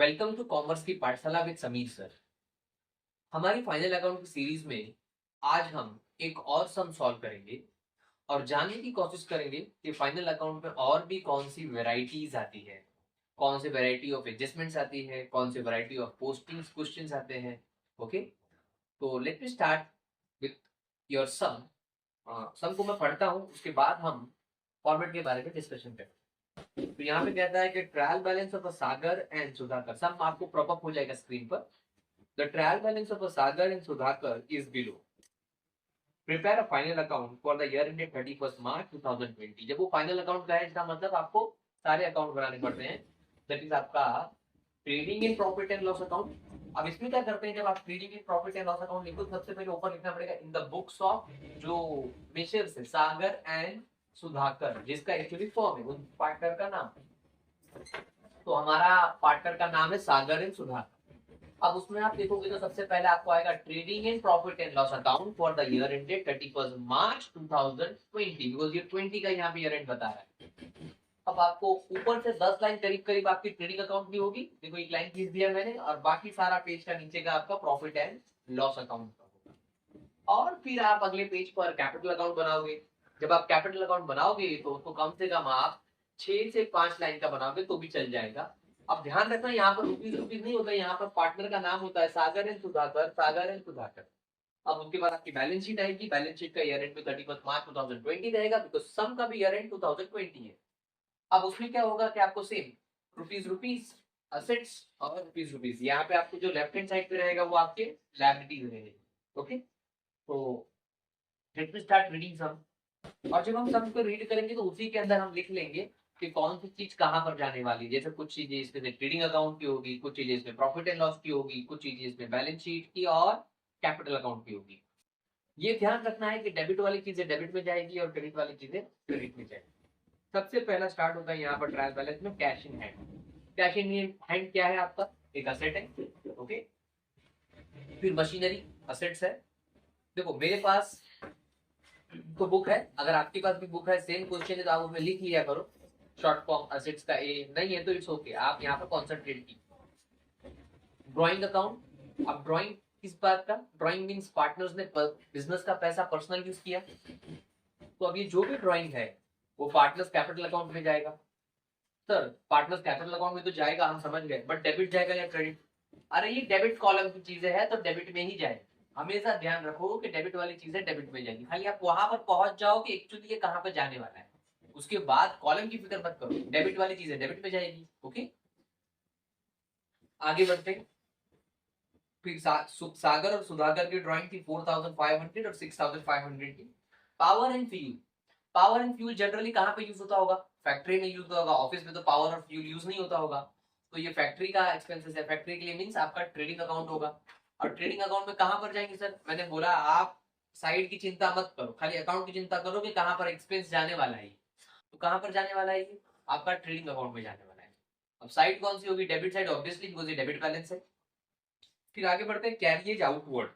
Welcome to commerce की पाठशाला with Sameer sir. हमारी फाइनल अकाउंट की सीरीज में आज हम एक और सम सॉल्व करेंगे और जानने की कोशिश करेंगे कि फाइनल अकाउंट में और भी कौन सी वेराइटीज आती है, कौन सी वेराइटी ऑफ एडजस्टमेंट्स आती है, कौन सी वेराइटी ऑफ पोस्टिंग्स क्वेश्चंस आते हैं। ओके, तो let me start with your sum. Sum को मैं पढ़ता हूँ, उसके बाद हम फॉर्मेट के बारे में डिस्कशन करें। तो यहाँ पे कहता है कि trial balance of a Sagar and Sudhakar, sum आपको प्रॉपअप हो जाएगा स्क्रीन पर। The trial balance of a Sagar and Sudhakar is below. Prepare a final account for the year ended 31 March 2020। जब वो फाइनल अकाउंट का है, इसका मतलब आपको सारे अकाउंट बनाने पड़ते हैं। दैट इज आपका trading in profit and loss account. अब इसमें क्या करते हैं, जब आप trading in profit and loss account लिखो, सबसे पहले ऊपर लिखना पड़ेगा इन द बुक्स ऑफ जो मेजर्स है, सागर एंड सुधाकर, जिसका एक्चुअली फॉर्म है उन पार्टनर का नाम। तो हमारा पार्टनर का नाम है सागर एंड सुधाकर। अब उसमें आप देखोगे तो सबसे पहले आपको आएगा trading and profit and loss account for the year ended 31 March 2020, because ये 20 का यहाँ पे ईयर एंड बता रहा है। अब आपको ऊपर से 10 लाइन करीब करीब आपकी ट्रेडिंग अकाउंट की होगी, देखो एक लाइन खींच दिया मैंने, और बाकी सारा पेज का नीचे का आपका प्रॉफिट एंड लॉस अकाउंट का होगा। और फिर आप अगले पेज पर कैपिटल अकाउंट बनाओगे। जब आप कैपिटल अकाउंट बनाओगे तो उसको कम से कम आप 6 से 5 लाइन का बनाओगे तो भी चल जाएगा। अब ध्यान रखना, यहाँ पर रुपीज रुपीज नहीं होता, यहाँ पर पार्टनर का नाम होता है सागर एंड सुधाकर, सागर एंड सुधाकर। अब उसके बाद आपकी बैलेंस शीट आएगी, बैलेंस शीट का ईयर एंड में 31 मार्च 2020 रहेगा, बिकॉज सम का भी ईयर एंड 2020 है। अब उसमें क्या होगा कि आपको सेम रुपीज रुपीज असेट्स और रुपीज रुपीज, यहाँ पे आपको जो लेफ्ट हैंड साइड पे रहेगा वो आपके लायबिलिटीज रहेंगे। ओके, तो let me start reading some. और जब हम सम को रीड करेंगे तो उसी के अंदर हम लिख लेंगे कि कौन सी चीज कहाँ पर जाने वाली है। जैसे कुछ चीजें इसमें ट्रेडिंग अकाउंट की होगी, कुछ चीजें इसमें प्रॉफिट एंड लॉस की होगी, कुछ चीजें इसमें बैलेंस शीट की और कैपिटल अकाउंट की होगी। ये ध्यान रखना है कि डेबिट वाली चीजें डेबिट में जाएगी और क्रेडिट वाली चीजें क्रेडिट में जाएगी। सबसे पहला स्टार्ट होता है यहाँ पर ट्रायल बैलेंस में cash in hand. Cash in hand क्या है आपका? एक असेट है। ओके, फिर मशीनरी असेट्स है। देखो मेरे पास तो बुक है, अगर आपके पास भी बुक है, सेम क्वेश्चन है तो आप उसमें लिख लिया करो शॉर्ट फॉर्म असेट्स का। ए नहीं है तो इट्स ओके, आप यहाँ पर कॉन्सेंट्रेट कीजिए। ड्राइंग अकाउंट, अब ड्राइंग किस बात का? ड्राइंग मींस पार्टनर्स ने बिजनेस का पैसा पर्सनल यूज किया, तो अब ये जो भी ड्राइंग है वो पार्टनर्स कैपिटल अकाउंट में जाएगा। सर पार्टनर्स कैपिटल अकाउंट में तो जाएगा, हम समझ गए, बट डेबिट जाएगा या क्रेडिट? अरे ये डेबिट कॉलम की चीजें है तो डेबिट में ही जाएगा। हमेशा ध्यान रखो कि डेबिट वाली चीजें डेबिट में जाएगी, खाली आप वहां पर पहुंच जाओ कि एक्चुअली ये कहां पर जाने वाला है। उसके बाद कॉलम की फिक्र मत करो, डेबिट वाली चीजें डेबिट में जाएगी। ओके, आगे बढ़ते हैं। फिर सागर और सुधाकर की ड्राइंग थी 4500 और 6500 की। Power and fuel, power and fuel generally कहाँ पे यूज होता होगा? फैक्ट्री में यूज होता होगा, ऑफिस में तो पावर और फ्यूल यूज नहीं होता होगा। तो ये फैक्ट्री का एक्सपेंसेस है, फैक्ट्री के लिए मींस आपका ट्रेडिंग अकाउंट होगा। और ट्रेडिंग अकाउंट में कहां पर जाएंगे सर? मैंने बोला आप साइड की चिंता मत करो, खाली अकाउंट की चिंता करो कि कहां पर एक्सपेंस जाने वाला है। तो कहां पर जाने वाला है ये? आपका ट्रेडिंग अकाउंट में जाने वाला है। अब साइड कौन सी होगी? डेबिट साइड ऑब्वियसली, बिकॉज ये डेबिट बैलेंस है। फिर आगे बढ़ते हैं, कैरियज आउटवर्ड।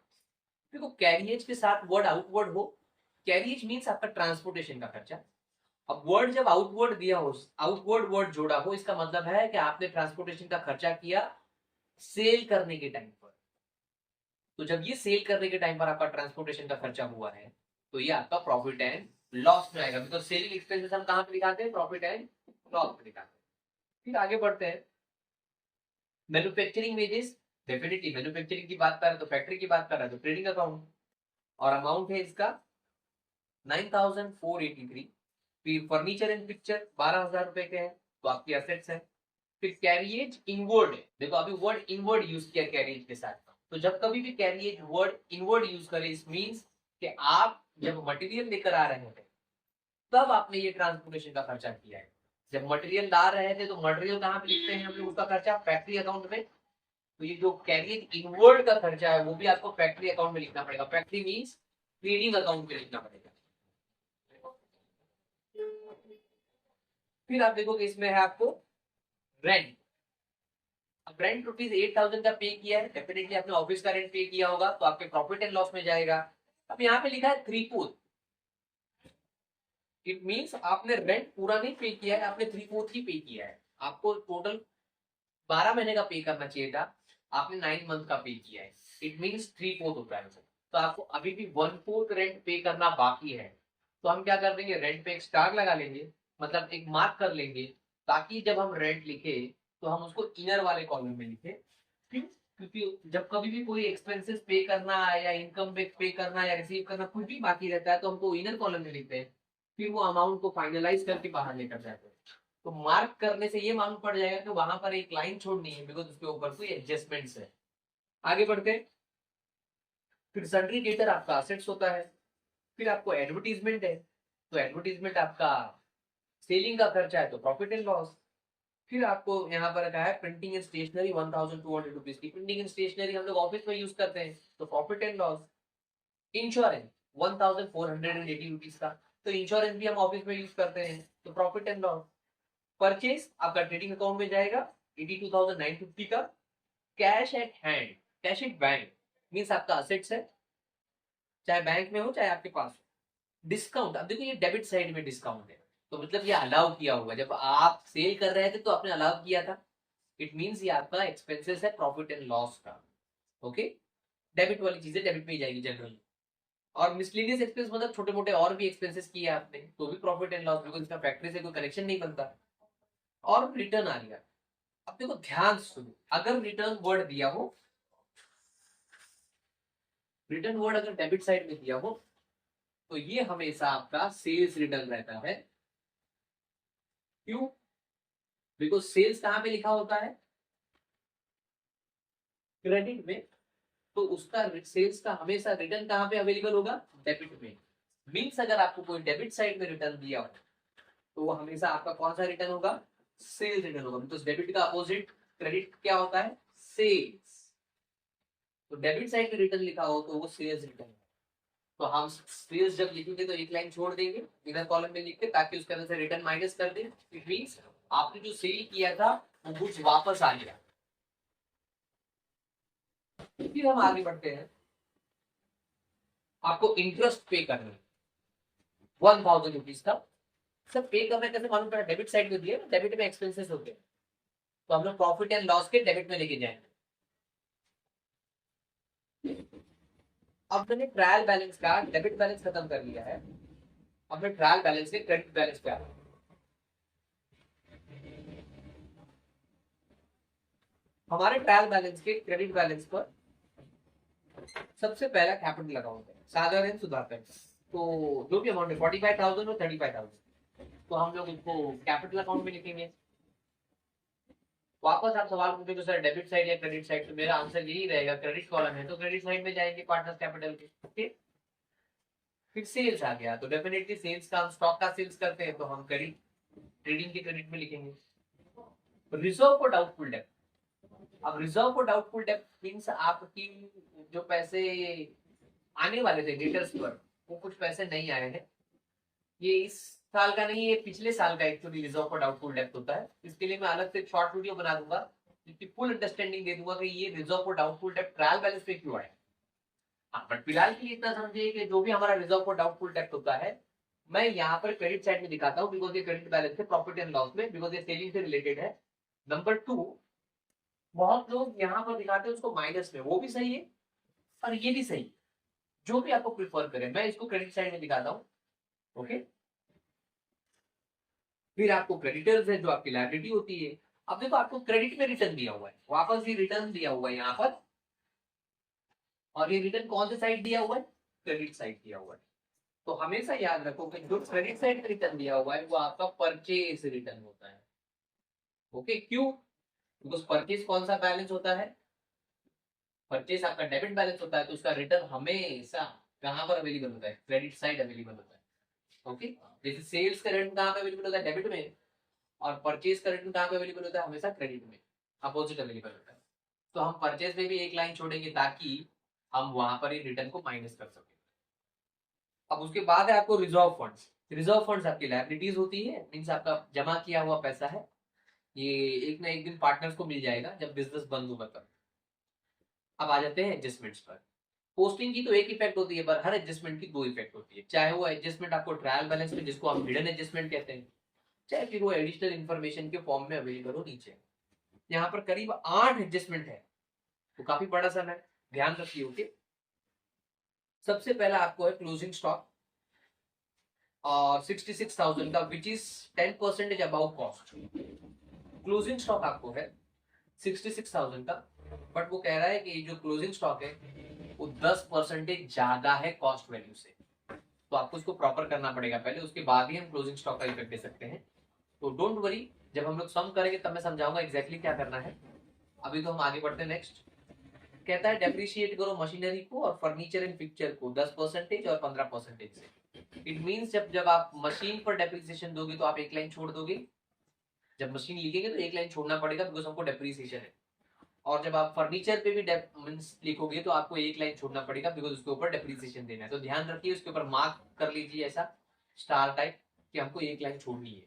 देखो कैरियज के साथ वर्ड आउटवर्ड हो, कैरियज मींस आपका ट्रांसपोर्टेशन का खर्चा। अब वर्ड जब आउटवर्ड दिया हो, आउटवर्ड वर्ड जोड़ा हो, इसका मतलब है कि आपने ट्रांसपोर्टेशन का खर्चा किया सेल करने के टाइम पर। तो जब ये सेल करने के टाइम पर आपका ट्रांसपोर्टेशन का खर्चा हुआ है तो ये आपका प्रॉफिट एंड लॉस में आएगा, बिकॉज सेलिंग एक्सपेंसेस हम कहां पे दिखाते हैं? प्रॉफिट एंड लॉस में दिखाते हैं। फिर आगे बढ़ते हैं, मैन्युफैक्चरिंग वेजेस। डेफिनेटली मैन्युफैक्चरिंग की बात कर रहे हैं तो फैक्ट्री की बात कर रहे हैं तो ट्रेडिंग अकाउंट, और अमाउंट है इसका 9483। फिर फर्नीचर एंड पिक्चर 12,000 रुपए के हैं तो आपकी असेट्स है। फिर कैरियज इनवर्ड है, देखो अभी वर्ड इनवर्ड यूज किया कैरियज के साथ। तो जब कभी भी कैरियज वर्ड इनवर्ड यूज करें, इस मींस कि आप जब मटेरियल लेकर आ रहे थे तब आपने ये ट्रांसपोर्टेशन का खर्चा किया है। जब मटेरियल ला रहे थे तो मटेरियल कहाँ पे लिखते हैं हम लोग? उसका खर्चा फैक्ट्री अकाउंट में। तो ये जो कैरियज इनवर्ड का खर्चा है वो भी आपको फैक्ट्री अकाउंट में लिखना पड़ेगा। फैक्ट्री मींस ट्रेडिंग अकाउंट में लिखना पड़ेगा। फिर आप देखोगे इसमें है आपको रेंट। अब रेंट रुपीज 8,000 का पे किया है, डेफिनेटली आपने ऑफिस का रेंट पे किया होगा तो आपके प्रॉफिट एंड लॉस में जाएगा। अब यहाँ पे लिखा है 3/4, इट मींस आपने रेंट पूरा नहीं पे किया है, आपने 3/4 ही पे किया है। आपको टोटल 12 महीने का पे करना चाहिए था, आपने 9 मंथ का पे किया है, इट मीन्स 3/4 होता है। तो आपको अभी भी 1/4 रेंट पे करना बाकी है। तो हम क्या कर देंगे, रेंट पे एक स्टार लगा लेंगे, मतलब एक मार्क कर लेंगे, ताकि जब हम रेंट लिखे तो हम उसको इनर वाले कॉलम में लिखे। क्यों? क्योंकि जब कभी भी कोई एक्सपेंसेस पे करना है या इनकम पे करना या रिसीव करना कुछ भी बाकी रहता है तो हमको इनर कॉलम में लिखते हैं, फिर वो अमाउंट को फाइनलाइज करके बाहर लेकर जाते हैं। तो मार्क करने से ये मालूम पड़ जाएगा कि वहां पर एक लाइन छोड़नी है, बिकॉज उसके ऊपर कोई एडजस्टमेंट्स है। आगे बढ़ते हैं। फिर सन्ड्री डेटर आपका असेट्स होता है। फिर आपको एडवर्टीजमेंट है, तो एडवर्टीजमेंट आपका सेलिंग का खर्चा है, तो प्रॉफिट एंड लॉस। फिर आपको यहाँ पर रखा है प्रिंटिंग एंड स्टेशनरी 1200 रुपीज की। प्रिंटिंग एंड स्टेशनरी हम लोग ऑफिस में यूज करते हैं, तो profit and loss. Insurance 1480 rupees का, तो इंश्योरेंस भी हम ऑफिस में यूज करते हैं, तो प्रॉफिट एंड लॉस। परचेज आपका ट्रेडिंग अकाउंट में जाएगा 82,950 का। Cash at hand, cash at bank means आपका असेट्स है, चाहे बैंक में हो चाहे आपके पास हो। डिस्काउंट, अब देखो ये डेबिट साइड में डिस्काउंट है, तो मतलब ये अलाउ किया हुआ, जब आप सेल कर रहे थे तो आपने अलाउ किया था, इट मीन्स ये आपका एक्सपेंसेस है प्रॉफिट एंड लॉस का। ओके, डेबिट वाली चीजें डेबिट में ही जाएगी जनरली। और मिसलेनियस एक्सपेंस मतलब छोटे मोटे और भी एक्सपेंसेस किए आपने तो भी प्रॉफिट एंड लॉस, बिकॉज इसका फैक्ट्री से कोई कनेक्शन नहीं बनता। और रिटर्न आ गया। अब देखो ध्यान सुनो, अगर रिटर्न वर्ड दिया हो, रिटर्न वर्ड अगर डेबिट साइड में दिया हो तो ये हमेशा आपका सेल्स रिटर्न रहता है। क्यों? बिकॉज सेल्स कहां पे लिखा होता है, क्रेडिट में, तो उसका सेल्स का हमेशा रिटर्न कहां पे अवेलेबल होगा, डेबिट में। मीन्स अगर आपको कोई डेबिट साइड में रिटर्न दिया हो तो वो हमेशा आपका कौन सा रिटर्न होगा, सेल्स रिटर्न होगा। बिकॉज डेबिट का अपोजिट क्रेडिट क्या होता है, सेल्स। तो डेबिट साइड में रिटर्न लिखा हो तो वो सेल्स रिटर्न है। तो हम सेल्स जब लिखेंगे तो एक लाइन छोड़ देंगे इनर कॉलम में लिख के, ताकि उसके अंदर से रिटर्न माइनस कर दें। इट मींस आपने जो सेल किया था वो कुछ वापस आ गया। फिर हम आगे बढ़ते हैं। आपको इंटरेस्ट पे करना है 1,000 रुपीज का। सर पे करना कैसे मालूम पड़ा, डेबिट साइड में दिया, डेबिट में एक्सपेंसेस होते हैं, तो हम लोग प्रॉफिट एंड लॉस के डेबिट में लेके जाएंगे। अब मैंने ट्रायल बैलेंस का डेबिट बैलेंस खत्म कर लिया है, अब मैं ट्रायल बैलेंस के क्रेडिट बैलेंस पे आ रहा हूं। हमारे ट्रायल बैलेंस के क्रेडिट बैलेंस पर सबसे पहला कैपिटल अकाउंट है, साधारण सुधाकर। तो जो भी अमाउंट है 45,000 और 35,000, तो हम लोग इसको कैपिटल अकाउंट में लिखेंगे। वापस आप सवाल पूछेंगे सर डेबिट साइड या क्रेडिट साइड, तो मेरा आंसर यही रहेगा, क्रेडिट कॉलम है तो क्रेडिट साइड में जाएंगे पार्टनर्स कैपिटल के। ओके, फिर सेल्स आ गया तो डेफिनेटली सेल्स का, हम स्टॉक का सेल्स करते हैं तो हम क्रेडिट, ट्रेडिंग के क्रेडिट में लिखेंगे। रिजर्व फॉर डाउटफुल डेब्ट, अब रिजर्व फॉर डाउटफुल डेब्ट मींस आपकी जो पैसे आने वाले थे डेटर्स पर, वो कुछ पैसे नहीं आए हैं, ये इस साल का नहीं, ये पिछले साल का एक्चुअली रिजर्व फॉर डाउटफुल डेब्ट होता है। इसके लिए मैं अलग से शॉर्ट वीडियो बना दूंगा जिसकी फुल अंडरस्टैंडिंग दे दूंगा कि ये रिजर्व फॉर डाउटफुल डेब्ट ट्रायल बैलेंस पे क्यों आया। हाँ, बट फिलहाल के लिए इतना समझिए कि जो भी हमारा रिजर्व फॉर डाउटफुल डेब्ट होता है, मैं यहाँ पर क्रेडिट साइड में दिखाता हूँ, बिकॉज ये क्रेडिट बैलेंस है प्रॉफिट एंड लॉस में, बिकॉज ये सेलिंग से रिलेटेड है। नंबर 2, बहुत लोग यहाँ पर दिखाते हैं उसको माइनस में, वो भी सही है और ये भी सही, जो भी आपको प्रिफर करें, मैं इसको क्रेडिट साइड में दिखाता हूँ। ओके, फिर आपको क्रेडिटर्स है जो आपकी लायबिलिटी होती है। अब देखो आपको क्रेडिट में रिटर्न दिया हुआ है, वापस ये रिटर्न दिया हुआ है यहाँ पर, और ये रिटर्न कौन से साइड दिया हुआ है, क्रेडिट साइड दिया हुआ है। तो हमेशा याद रखो कि जो क्रेडिट साइड में रिटर्न दिया हुआ है वो आपका परचेज रिटर्न होता है। ओके, क्यों? बिकॉज परचेज कौन सा बैलेंस होता है, परचेज आपका डेबिट बैलेंस होता है, तो उसका रिटर्न हमेशा कहां पर अवेलेबल होता है, क्रेडिट साइड अवेलेबल होता है। ओके, जैसे सेल्स का रिटर्न कहां पे अवेलेबल होता है, डेबिट में, और परचेज का रिटर्न कहां पे अवेलेबल होता है, हमेशा क्रेडिट में, अपोजिट अवेलेबल होता है। तो हम परचेज में भी एक लाइन छोड़ेंगे ताकि हम वहां पर ही रिटर्न को माइनस कर सके। अब उसके बाद है आपको रिजर्व फंड्स। रिजर्व फंड्स आपकी लायबिलिटीज होती है, मीन्स आपका जमा किया हुआ पैसा है, ये एक ना एक दिन पार्टनर्स को मिल जाएगा जब बिजनेस बंद होगा तब। अब आ जाते हैं एडजस्टमेंट्स पर। पोस्टिंग की तो एक इफेक्ट होती है, पर हर एडजस्टमेंट की दो इफेक्ट होती है, चाहे वो एडजस्टमेंट आपको ट्रायल बैलेंस में, जिसको हम हिडन एडजस्टमेंट कहते हैं, चाहे फिर वो एडिशनल इन्फॉर्मेशन के फॉर्म में अवेलेबल हो नीचे। यहाँ पर करीब 8 एडजस्टमेंट है, तो काफी बड़ा सम है, ध्यान रखिए। ओके, सबसे पहला आपको है क्लोजिंग स्टॉक और 66,000 का, which is 10% above cost. Closing stock आपको है 66,000 का, बट वो कह रहा है कि जो क्लोजिंग स्टॉक है वो 10% ज्यादा है कॉस्ट वैल्यू से, तो आपको उसको प्रॉपर करना पड़ेगा पहले, उसके बाद ही हम क्लोजिंग स्टॉक का इफेक्ट दे सकते हैं। तो डोंट वरी, जब हम लोग सम करेंगे तब मैं समझाऊंगा एग्जैक्टली क्या करना है। अभी तो हम आगे बढ़ते हैं। नेक्स्ट कहता है डेप्रिशिएट करो मशीनरी को और फर्नीचर एंड पिक्चर को 10% और 15% से। इट मीन्स जब आप मशीन पर डेप्रिसिएशन दोगे तो आप एक लाइन छोड़ दोगे, जब मशीन लिखेंगे तो एक लाइन छोड़ना पड़ेगा बिकॉज हमको डेप्रिसिएशन है, और जब आप फर्नीचर पे भी लिखोगे तो आपको एक लाइन छोड़ना पड़ेगा बिकॉज उसके ऊपर डेप्रिसिएशन देना है। तो ध्यान रखिए, उसके ऊपर मार्क कर लीजिए ऐसा स्टार टाइप कि हमको एक लाइन छोड़नी है।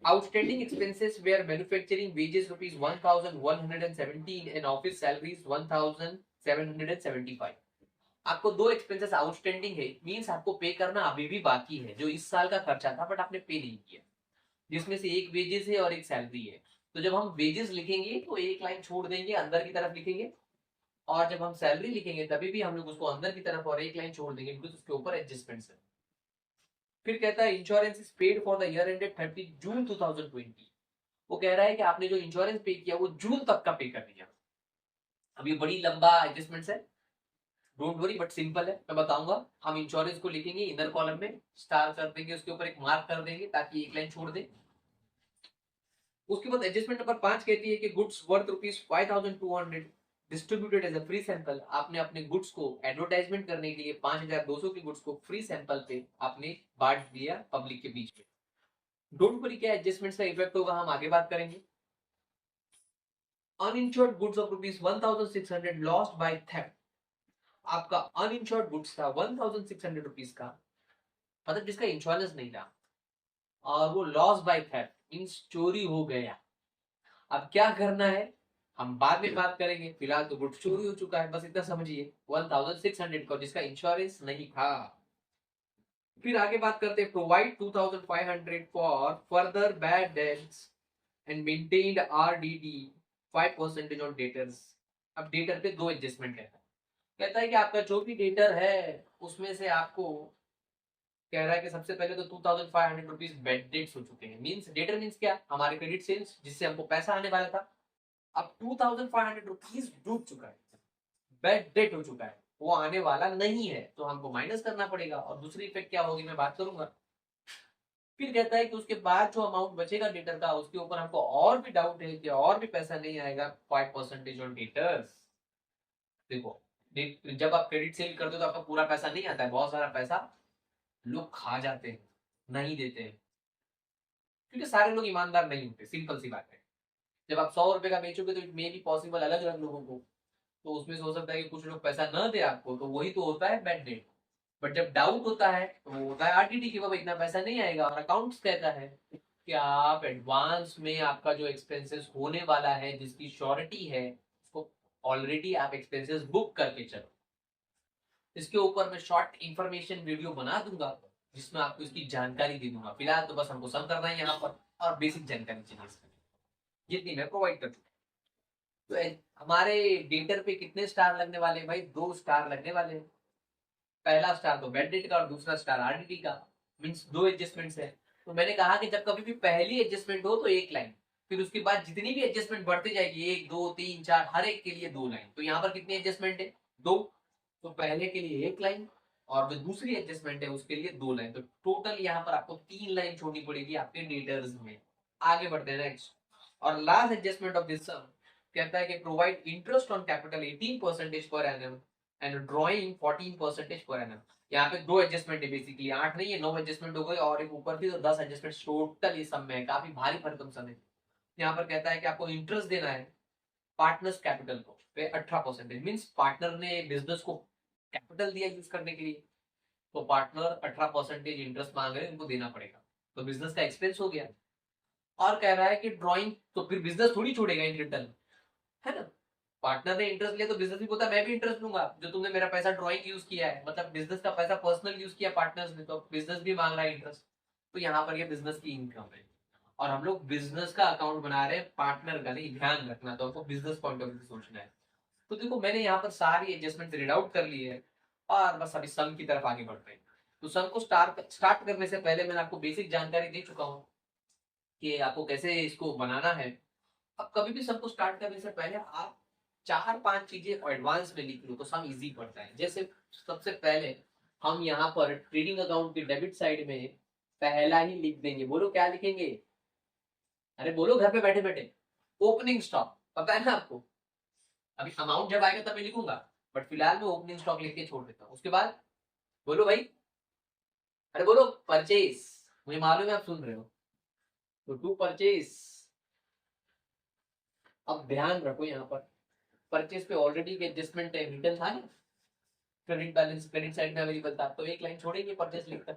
Outstanding expenses were manufacturing wages rupees 1,117 and office salaries 1,775। आपको दो एक्सपेंसेस आउटस्टैंडिंग है, मींस आपको पे करना अभी भी बाकी है, जो इस साल का खर्चा था बट आपने पे नहीं किया, जिसमें से एक वेजेस है और एक सैलरी है। तो जब हम वेजेस लिखेंगे तो एक लाइन छोड़ देंगे, अंदर की तरफ लिखेंगे, और जब हम सैलरी लिखेंगे तभी भी हम लोग उसको अंदर की तरफ और एक लाइन छोड़ देंगे बिकॉज उसके ऊपर एडजस्टमेंट्स है। फिर कहता है insurance is paid for the year ended 30 जून 2020। वो कह रहा है कि आपने जो इंश्योरेंस पे किया वो जून तक का पे कर दिया। अब ये बड़ी लंबा एडजस्टमेंट्स है, डोंट वरी, बट सिंपल है, मैं बताऊंगा। हम इंश्योरेंस को लिखेंगे इनर कॉलम में, स्टार कर देंगे, उसके ऊपर एक मार्क कर देंगे ताकि एक लाइन छोड़ दे। उसके बाद एडजस्टमेंट नंबर 5 कहती है कि goods worth ₹5,200 distributed as a free sample. आपने अपने गुड्स को एडवर्टाइजमेंट करने के लिए 5,200 की गुड्स को फ्री सैंपल पे आपने बांट दिया पब्लिक के बीच में। डोंट वरी, क्या एडजस्टमेंट का इफेक्ट होगा हम आगे बात करेंगे। Uninsured goods of ₹1,600 lost by theft. आपका अनइंश्योर्ड गुड्स था ₹1,600 का, मतलब जिसका इंश्योरेंस नहीं था, और वो लॉस बाय थेफ्ट मींस चोरी हो गया। अब क्या करना है हम बाद में बात करेंगे, फिलहाल तो गुड्स चोरी हो चुका है, बस इतना समझिए 1,600 का जिसका इंश्योरेंस नहीं था। फिर आगे बात करते हैं, provide 2,500 for further bad debts and maintained RDD 5% on debtors. अब डेटर पे दो एडजस्टमेंट है, कहता है कि आपका जो भी डेटर है उसमें से आपको कह रहा है कि सबसे पहले तो ₹2,500 बेड डेट्स हो चुके हैं। मींस डेटर मींस क्या, हमारे क्रेडिट सेल्स जिससे हमको पैसा आने वाला था। अब ₹2,500 डूब चुका है, बेड डेट हो चुका है, वो आने वाला नहीं है, तो हमको माइनस करना पड़ेगा। और दूसरी इफेक्ट क्या होगी मैं बात करूंगा। फिर कहता है कि उसके बाद जो अमाउंट बचेगा डेटर का उसके ऊपर हमको और भी डाउट है कि और भी पैसा नहीं आएगा 5% ऑन डेटर्स। देखो, जब आप क्रेडिट सेल करते हो तो आपका पूरा पैसा नहीं आता है, बहुत सारा पैसा लोग खा जाते हैं, नहीं देते हैं, क्योंकि सारे लोग ईमानदार नहीं होते, सिंपल सी बात है। जब आप 100 रुपए का बेचोगे तो इट मे बी पॉसिबल अलग अलग लोगों को, तो उसमें से हो सकता है कि कुछ लोग पैसा न दे आपको, तो वही तो होता है बैड डेट। बट जब डाउट होता है तो वो होता है आरटीडी की, बाबा इतना पैसा नहीं आएगा, और अकाउंट्स कहता है कि आप एडवांस में आपका जो एक्सपेंसेस होने वाला है जिसकी श्योरिटी है उसको ऑलरेडी आप एक्सपेंसेस बुक करके चलो। इसके ऊपर मैं शॉर्ट इंफॉर्मेशन वीडियो बना दूंगा जिसमें आपको इसकी जानकारी दे दूंगा। फिलहाल तो बस हमको सम करना है यहाँ पर और बेसिक जानकारी चाहिए इसकी, जितनी मैं प्रोवाइड कर चुका। तो हमारे डेटर पे कितने स्टार लगने वाले हैं भाई, 2 स्टार लगने वाले हैं। पहला स्टार तो बेड डेट का और दूसरा स्टार आरडीटी का, मींस दो एडजस्टमेंट्स है। तो मैंने कहा कि जब कभी भी पहली एडजस्टमेंट हो तो एक लाइन, फिर उसके बाद जितनी भी एडजस्टमेंट बढ़ती जाएगी 1 2 3 4 हर एक के लिए 2 लाइन। तो यहाँ पर कितनी एडजस्टमेंट है, 2। तो पहले के लिए 1 लाइन और जो दूसरी एडजस्टमेंट है उसके लिए 2 लाइन, तो टोटल यहाँ पर आपको 3 लाइन छोड़नी पड़ेगी आपके डेटर्स में। आगे बढ़ते हैं नेक्स्ट, और लास्ट एडजस्टमेंट ऑफ दिस सम कहता है कि provide interest on capital 18% per annum and drawing 14% per annum. यहाँ पे दो एडजस्टमेंट है, बेसिकली 8 नहीं है, 9 एडजस्टमेंट हो गए और एक ऊपर थी तो 10 एडजस्टमेंट टोटल इस सब में, काफी भारी भरकम सम है। यहाँ पर कहता है कि आपको इंटरेस्ट देना है पार्टनर्स कैपिटल को पे 18%, मींस पार्टनर ने बिजनेस को कैपिटल दिया यूज करने के लिए, तो पार्टनर 18% इंटरेस्ट मांग रहे हैं, उनको देना पड़ेगा, तो बिजनेस का एक्सपेंस हो गया। और कह रहा है कि ड्रॉइंग, तो फिर बिजनेस थोड़ी छोड़ेगा इन रिटर्न, है ना। पार्टनर ने इंटरेस्ट लिया तो बिजनेस भी बोलता है मैं भी इंटरेस्ट लूंगा, जो तुमने मेरा पैसा ड्राइंग यूज किया है, मतलब बिजनेस का पैसा पर्सनल यूज किया पार्टनर्स ने, तो बिजनेस भी मांग रहा है इंटरेस्ट, तो यहाँ पर ये बिजनेस की इनकम है। और हम लोग बिजनेस का अकाउंट बना रहे हैं, पार्टनर का नहीं, ध्यान रखना, तो हमको बिजनेस पॉइंट ऑफ व्यू से सोचना है। तो देखो मैंने यहाँ पर सारी एडजस्टमेंट रीड आउट कर ली है और बस अभी सम की तरफ आगे बढ़ रहे हैं। तो सम को स्टार्ट करने से पहले मैंने आपको बेसिक जानकारी दे चुका हूँ कि आपको कैसे इसको बनाना है। अब कभी भी सम को स्टार्ट करने से पहले आप 4-5 चीजें एडवांस में लिख लो तो सम इजी पड़ता है। जैसे सबसे पहले हम यहाँ पर ट्रेडिंग अकाउंट की डेबिट साइड में पहला ही लिख देंगे। बोलो क्या लिखेंगे? अरे बोलो घर पे बैठे बैठे। ओपनिंग स्टॉक, पता है ना आपको। अभी अमाउंट जब आएगा तब मैं लिखूंगा, बट फिलहाल मैं ओपनिंग स्टॉक लिख के छोड़ देता हूँ। उसके बाद बोलो भाई, अरे बोलो परचेज। मुझे मालूम है आप सुन रहे हो, तो टू परचेज। अब ध्यान रखो यहाँ पर परचेज पे ऑलरेडी एडजस्टमेंट रिटर्न था ना, क्रेडिट बैलेंस क्रेडिट साइड में अवेलेबल था, तो एक लाइन छोड़ेंगे परचेज लिखकर,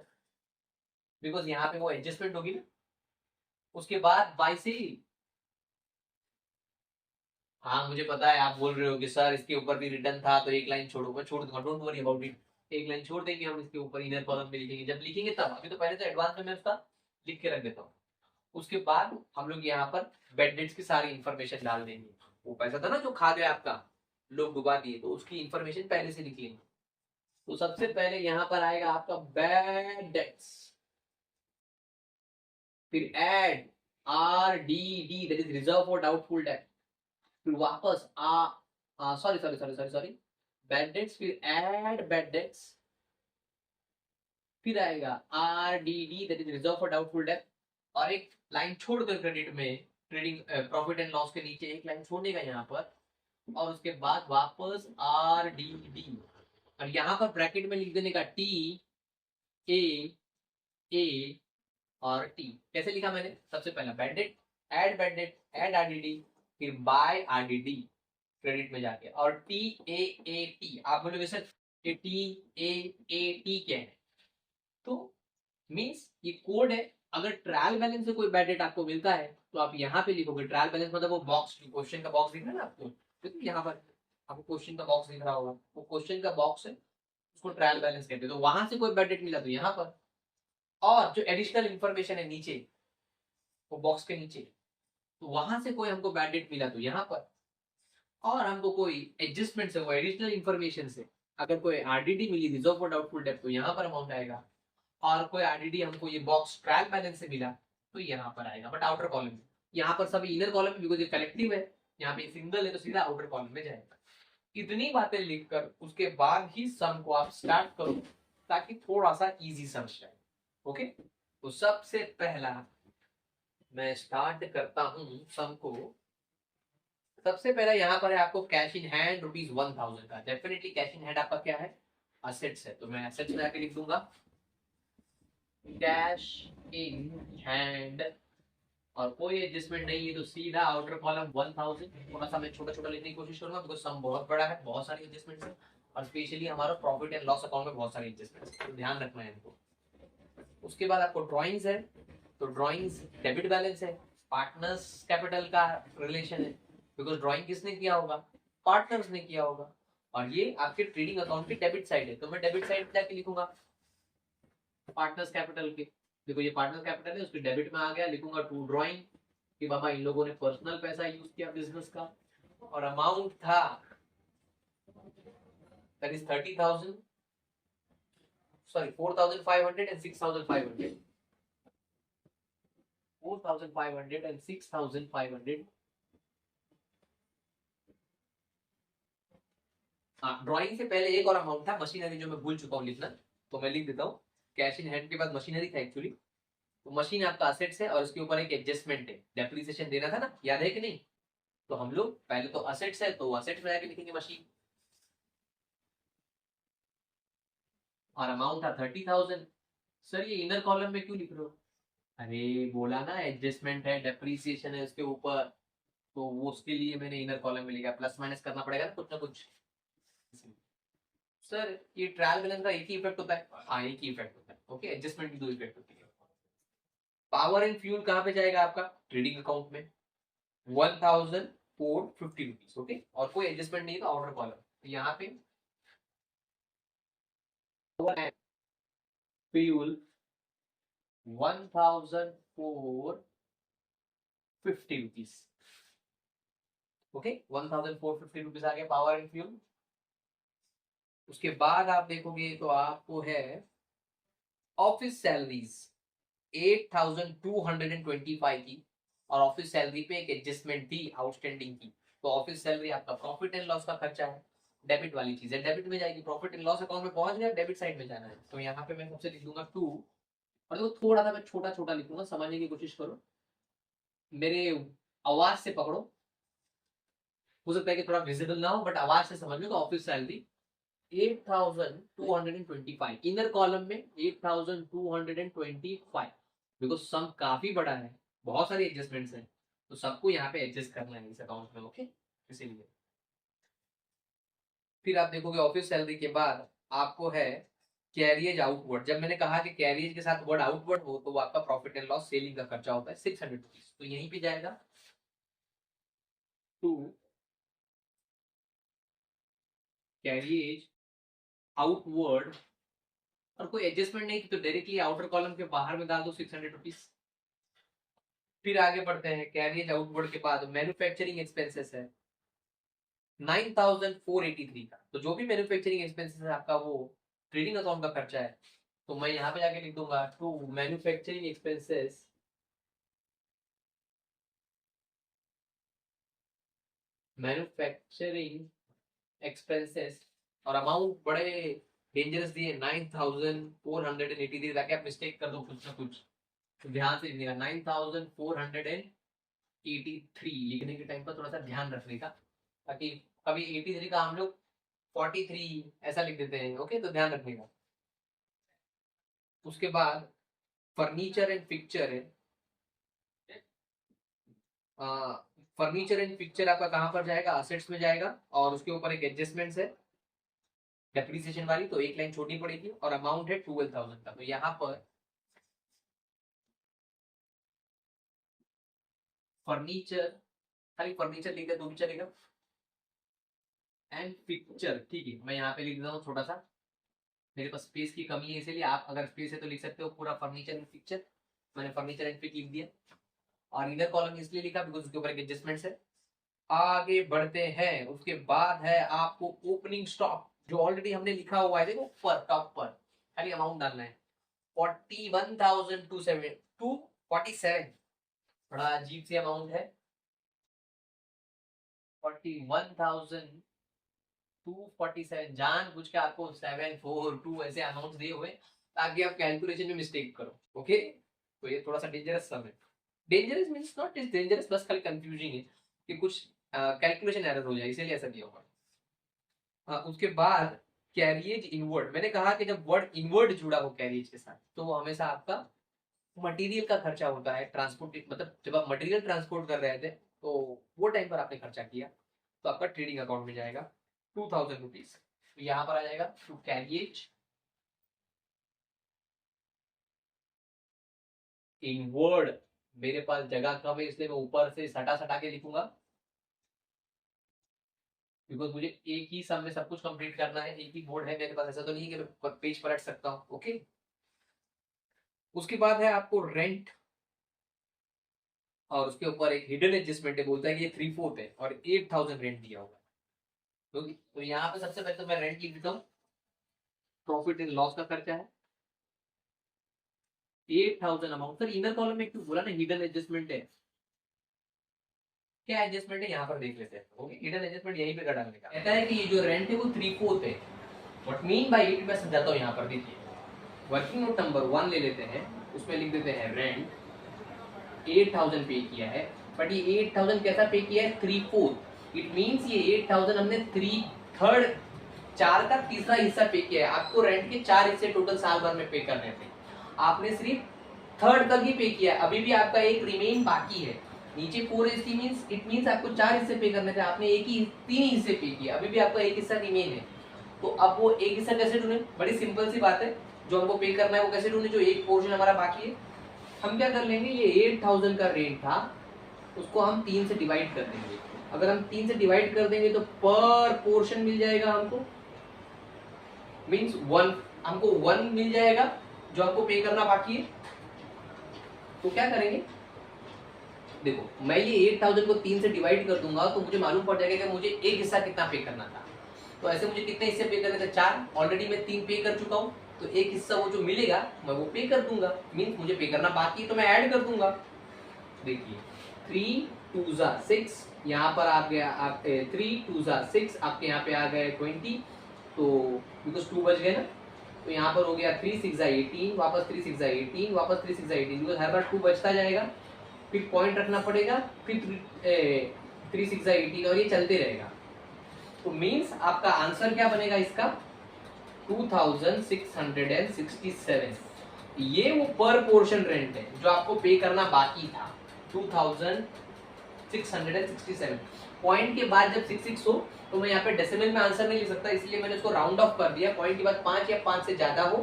बिकॉज यहाँ पे वो एडजस्टमेंट होगी ना। उसके बाद बाय सेल। हाँ मुझे पता है आप बोल रहे हो कि सर इसके ऊपर भी रिटर्न था तो एक लाइन छोड़ो, मैं छोड़ दूंगा, डोंट वरी अबाउट इट। एक लाइन छोड़ देंगे हम, इसके ऊपर इनर कॉलम में लिखेंगे, जब लिखेंगे तब। अभी तो पहले तो एडवांस में मैं उसका लिख के रख देता हूँ। उसके बाद हम लोग यहाँ पर बेड डेट्स की सारी इंफॉर्मेशन डाल देंगे। वो पैसा था ना जो खा गया आपका, लोग डुबा दिए, तो उसकी इंफॉर्मेशन पहले से लिख लेंगे। तो सबसे पहले यहाँ पर आएगा आपका बेड डेट्स, फिर add R D D, that is reserve for doubtful debt. फिर वापस sorry sorry sorry sorry sorry, bad debts, फिर एड बैड डेट्स, फिर आएगा R D D, that is reserve for doubtful debt. और एक line छोड़कर credit में, trading profit and loss के नीचे एक लाइन छोड़ने का यहाँ पर, और उसके बाद वापस आर डी डी, और यहाँ पर ब्रैकेट में लिख देने का टी ए ए और टी। कैसे लिखा मैंने? सबसे पहला बैंडेड, एड बैंडेड, एड आरडीडी, फिर बाय आरडीडी क्रेडिट में जाके, और टी ए ए टी। आप बोलोगे सर टी ए टी क्या है? तो मींस ये कोड है। अगर ट्रायल बैलेंस से कोई बैड डेट आपको मिलता है तो आप यहाँ पे लिखोगे ट्रायल बैलेंस, मतलब वो बॉक्स, क्वेश्चन का बॉक्स दिख रहा है ना आपको, तो यहाँ पर आपको क्वेश्चन का बॉक्स दिख रहा होगा, वो क्वेश्चन का बॉक्स है, उसको ट्रायल बैलेंस कहते हैं। तो वहां से कोई बैड डेट मिला तो यहाँ पर, और जो एडिशनल इंफॉर्मेशन है नीचे, वो बॉक्स के नीचे, तो वहां से कोई हमको बैड डेट मिला तो यहाँ पर, और हमको कोई एडजस्टमेंट से, वो एडिशनल इंफॉर्मेशन से अगर कोई आरडीडी मिली, रिजर्व फॉर डाउटफुल डेट, तो यहाँ पर अमाउंट आएगा। और कोई आरडीडी हमको ये बॉक्स ट्रायल बैलेंस से मिला तो यहाँ पर आएगा, बट आउटर कॉलम में। यहाँ पर सभी इनर कॉलम में, बिकॉज ये कलेक्टिव है, यहाँ पे सिंगल है तो सीधा आउटर कॉलम में जाएगा। इतनी बातें लिखकर उसके बाद ही सम को आप स्टार्ट करो, ताकि थोड़ा सा इजी समझ जाए। ओके, तो सबसे पहला मैं स्टार्ट करता हूं सम को। सबसे पहला यहाँ पर है आपको कैश इन हैंड ₹1000 का। डेफिनेटली कैश इन हैंड आपका क्या है? असेट्स है, तो मैं असेट्स में आके लिख दूंगा कैश इन हैंड, और कोई एडजस्टमेंट नहीं है तो सीधा आउटर कॉलम 1000। थोड़ा सा मैं छोटा छोटा लिखने की कोशिश करूंगा बिकॉज सम बहुत बड़ा है, बहुत सारी एडजस्टमेंट है, और स्पेशली हमारा प्रॉफिट एंड लॉस अकाउंट में बहुत सारी एडजस्टमेंट है, तो ध्यान रखना है इनको। उसके बाद आपको ड्रॉइंग्स है, तो ड्रॉइंग्स डेबिट बैलेंस है, पार्टनर्स कैपिटल का रिलेशन है, बिकॉज ड्रॉइंग किसने किया होगा? पार्टनर्स ने किया होगा। और ये आपके ट्रेडिंग अकाउंट की डेबिट साइड है, तो मैं डेबिट साइड जाके लिखूंगा पार्टनर्स कैपिटल के। देखो ये पार्टनर कैपिटल है, उसके डेबिट में आ गया, लिखूंगा टू ड्रॉइंग कि बाबा इन लोगों ने पर्सनल पैसा यूज किया बिजनेस का, और अमाउंट था that is 30,000, sorry 4,500 and 6,500, 4,500 and 6,500। हाँ, ड्राइंग से पहले एक और अमाउंट था मशीनरी, जो मैं भूल चुका हूँ लिखना, तो मैं लिख देता हूँ। कैश इन हैंड के बाद मशीनरी था एक्चुअली, तो मशीन आपका असेट्स है और उसके ऊपर एक एडजस्टमेंट है, डेप्रिसिएशन देना था ना, याद है कि नहीं? तो हम लोग पहले तो असेट्स है तो असेट्स में आके लिखेंगे मशीन, और अमाउंट था 30,000। सर ये इनर कॉलम में क्यों लिख रहे हो? अरे बोला ना एडजस्टमेंट है, डेप्रिसिएशन है उसके ऊपर, तो वो उसके लिए मैंने इनर कॉलम में लिखा, प्लस माइनस करना पड़ेगा ना कुछ। सर ये ट्रायल बैलेंस का एक ही इफेक्ट होता है? हाँ एक ही इफेक्ट होता है। ओके, एडजस्टमेंट की दो इफेक्ट होती है। पावर एंड फ्यूल कहाँ पे जाएगा आपका? ट्रेडिंग अकाउंट में, 1,450 रुपीज। ओके, और कोई एडजस्टमेंट नहीं था ऑर्डर कॉलम, तो यहाँ पे फ्यूल 1,450 50 रुपीज। ओके, 1450 रुपीज आ गया पावर एंड फ्यूल। उसके बाद आप देखोगे तो आपको है ऑफिस सैलरीज 8225 की, और ऑफिस सैलरी पे एक एडजस्टमेंट थी आउटस्टैंडिंग की। तो ऑफिस सैलरी आपका प्रॉफिट एंड लॉस का खर्चा है, डेबिट वाली चीज है, डेबिट में जाएगी। प्रॉफिट एंड लॉस अकाउंट में पहुंच गया, डेबिट साइड में जाना है। तो यहाँ पे मैं सबसे लिख दूंगा 2, और वो थोड़ा सा मैं छोटा छोटा लिखूंगा, समझने की कोशिश करो, मेरे आवाज से पकड़ो। हो सकता है कि थोड़ा विजिबल ना हो, बट आवाज से समझ लो। तो ऑफिस सैलरी 8225, इनर कॉलम में 8225, बिकॉज सम काफी बड़ा है, बहुत सारी एडजस्टमेंट्स हैं, तो सबको यहाँ पे एडजस्ट करना है इस अकाउंट में। ओके, इसीलिए फिर आप देखोगे ऑफिस सैलरी के बाद आपको है कैरियज आउटवर्ड। जब मैंने कहा कि कैरियज के साथ वर्ड आउटवर्ड हो तो वो आपका प्रॉफिट एंड लॉस सेलिंग का खर्चा होता है 600 रुपीज। तो यहीं पे जाएगा टू कैरियज आउटवर्ड, और कोई एडजस्टमेंट नहीं की तो डायरेक्टली आउटर कॉलम के बाहर में डाल दो 600 रुपीज। फिर आगे बढ़ते हैं, कैरियज आउटवर्ड के बाद मैन्युफैक्चरिंग एक्सपेंसेस है 9483 का। तो जो भी मैन्युफैक्चरिंग एक्सपेंसेस है आपका, वो ट्रेडिंग अकाउंट का खर्चा है। तो मैं यहाँ पे जाके लिख दूंगा टू मैन्युफैक्चरिंग एक्सपेंसेस और अमाउंट बड़े डेंजरस दिए 9483, ताकि आप मिस्टेक कर दो कुछ ना कुछ। तो ध्यान से लिखिएगा 9483 लिखने के टाइम पर थोड़ा सा ध्यान रखने का, ताकि कभी 83 का हम लोग 43 ऐसा लिख देते हैं। ओके, तो ध्यान रखने का। उसके बाद फर्नीचर एंड पिक्चर है, फर्नीचर एंड पिक्चर आपका कहां पर जाएगा, असेट्स में जाएगा, और उसके ऊपर एक एडजस्टमेंट है डेप्रिसिएशन वाली, तो एक लाइन छोड़नी पड़ेगी, और अमाउंट है 12,000 का। तो यहाँ पर फर्नीचर, खाली फर्नीचर लिख दे तो भी चलेगा, एंड पिक्चर। ठीक है, मैं यहाँ पे लिख देता हूँ छोटा सा, मेरे पास स्पेस की कमी है, इसलिए आप अगर स्पेस है तो लिख सकते हो पूरा फर्नीचर एंड पिक्चर। मैंने फर्नीचर एंड पिक लिख दिया, और इधर कॉलम इसलिए लिखा बिकॉज उसके ऊपर एक एडजस्टमेंट है। आगे बढ़ते हैं, उसके बाद है आपको ओपनिंग स्टॉक, जो ऑलरेडी हमने लिखा हुआ है, देखो ऊपर टॉप पर, खाली अमाउंट डालना है 41,247। बड़ा अजीब सी अमाउंट है 41,247। जान बुझ के आपको 742 ऐसे अमाउंट दिए हुए ताकि आप कैलकुलेशन में मिस्टेक करो। ओके, तो ये थोड़ा सा डेंजरस सम है। Dangerous means not is dangerous, बस खाली कंफ्यूजिंग है कि कुछ कैलकुलेशन एरर हो जाए, इसीलिए ऐसा दिया होगा। उसके बाद कैरियज इनवर्ड, मैंने कहा कि जब वर्ड इनवर्ड जुड़ा हो कैरियज के साथ तो वो हमेशा आपका मटेरियल का खर्चा होता है, ट्रांसपोर्ट, मतलब जब आप मटेरियल ट्रांसपोर्ट कर रहे थे तो वो टाइम पर आपने खर्चा किया, तो आपका ट्रेडिंग अकाउंट में जाएगा 2,000 रुपीज। तो यहाँ पर आ जाएगा टू कैरियज इनवर्ड। मेरे पास जगह कम है इसलिए मैं ऊपर से सटा सटा के लिखूंगा, बिकॉज मुझे एक ही सम में सब कुछ कंप्लीट करना है, एक ही बोर्ड है मेरे पास, ऐसा तो नहीं कि मैं पेज पलट सकता हूँ। ओके, उसके बाद है आपको रेंट, और उसके ऊपर एक हिडन एडजस्टमेंट है, बोलता है कि ये 3/4 है और 8,000 रेंट दिया होगा। तो यहाँ पे सबसे पहले तो मैं रेंट लिख देता हूँ, प्रॉफिट एंड लॉस का खर्चा है 8,000 अमाउंट। सर इनर कॉलम में क्यों बोला ना हिडन एडजस्टमेंट है, क्या एडजस्टमेंट है यहाँ पर देख लेते हैं। ओके, हिडन एडजस्टमेंट यहीं पे कर डालने का कहता है कि ये जो रेंट है वो 3/4 है। व्हाट मीन बाय इट मैं समझाता हूँ यहाँ पर, देखिए वर्किंग नोट नंबर 1 ले लेते हैं, उसमें लिख देते हैं रेंट 8,000 पे किया है, बट ये 8,000 कैसा पे किया है 3/4। इट मींस ये 8,000 हमने 3/3 4 का तीसरा हिस्सा पे किया है। आपको रेंट के 4 हिस्से टोटल साल भर में पे करने थे, आपने सिर्फ थर्ड तक ही पे किया है, अभी भी आपका एक रिमेन बाकी है। नीचे 4 मींस इट मींस आपको 4 हिस्से पे करने थे, आपने एक ही 3 हिस्से पे किया, अभी भी आपका एक हिस्सा रिमेन है। तो अब वो एक हिस्सा कैसे ढूंढे, बड़ी सिंपल सी बात है, जो हमको पे करना है वो कैसे ढूंढे, जो एक पोर्शन हमारा बाकी है। हम क्या कर लेंगे, ये 8,000 का रेंट था, उसको हम 3 से डिवाइड कर देंगे। अगर हम 3 से डिवाइड कर देंगे तो पर पोर्शन मिल जाएगा हमको, मींस 1, हमको 1 मिल जाएगा जो हमको पे करना बाकी है। तो क्या करेंगे, देखो मैं ये 8000 को 3 से डिवाइड कर दूंगा तो मुझे मालूम पड़ जाएगा कि मुझे एक हिस्सा कितना पे करना था। तो ऐसे मुझे कितने हिस्से पे करने थे, 4, ऑलरेडी मैं 3 पे कर चुका हूँ, तो एक हिस्सा वो जो मिलेगा मैं वो पे कर दूंगा, मीन्स मुझे पे करना बाकी है तो मैं ऐड कर दूंगा। देखिए 3 2 6, यहाँ पर आ गया आप 3 2 6, आपके यहाँ पे आ गए 20, तो बिकॉज 2 बच गए ना, तो यहाँ पर हो गया 3 6 18, वापस 3 6 18, वापस 3 6 18, बिकॉज हर बार 2 बचता जाएगा, फिर पॉइंट रखना पड़ेगा, फिर 3 6 18 और ये चलते रहेगा। तो मीन्स आपका आंसर क्या बनेगा इसका 2667। ये वो पर पोर्शन रेंट है जो आपको पे करना बाकी था, 2667। पॉइंट के बाद जब 66 हो तो मैं यहाँ पे डेसिमल में आंसर नहीं लिख सकता, इसलिए मैंने इसको राउंड ऑफ कर दिया। पॉइंट के बाद 5 या 5 से ज्यादा हो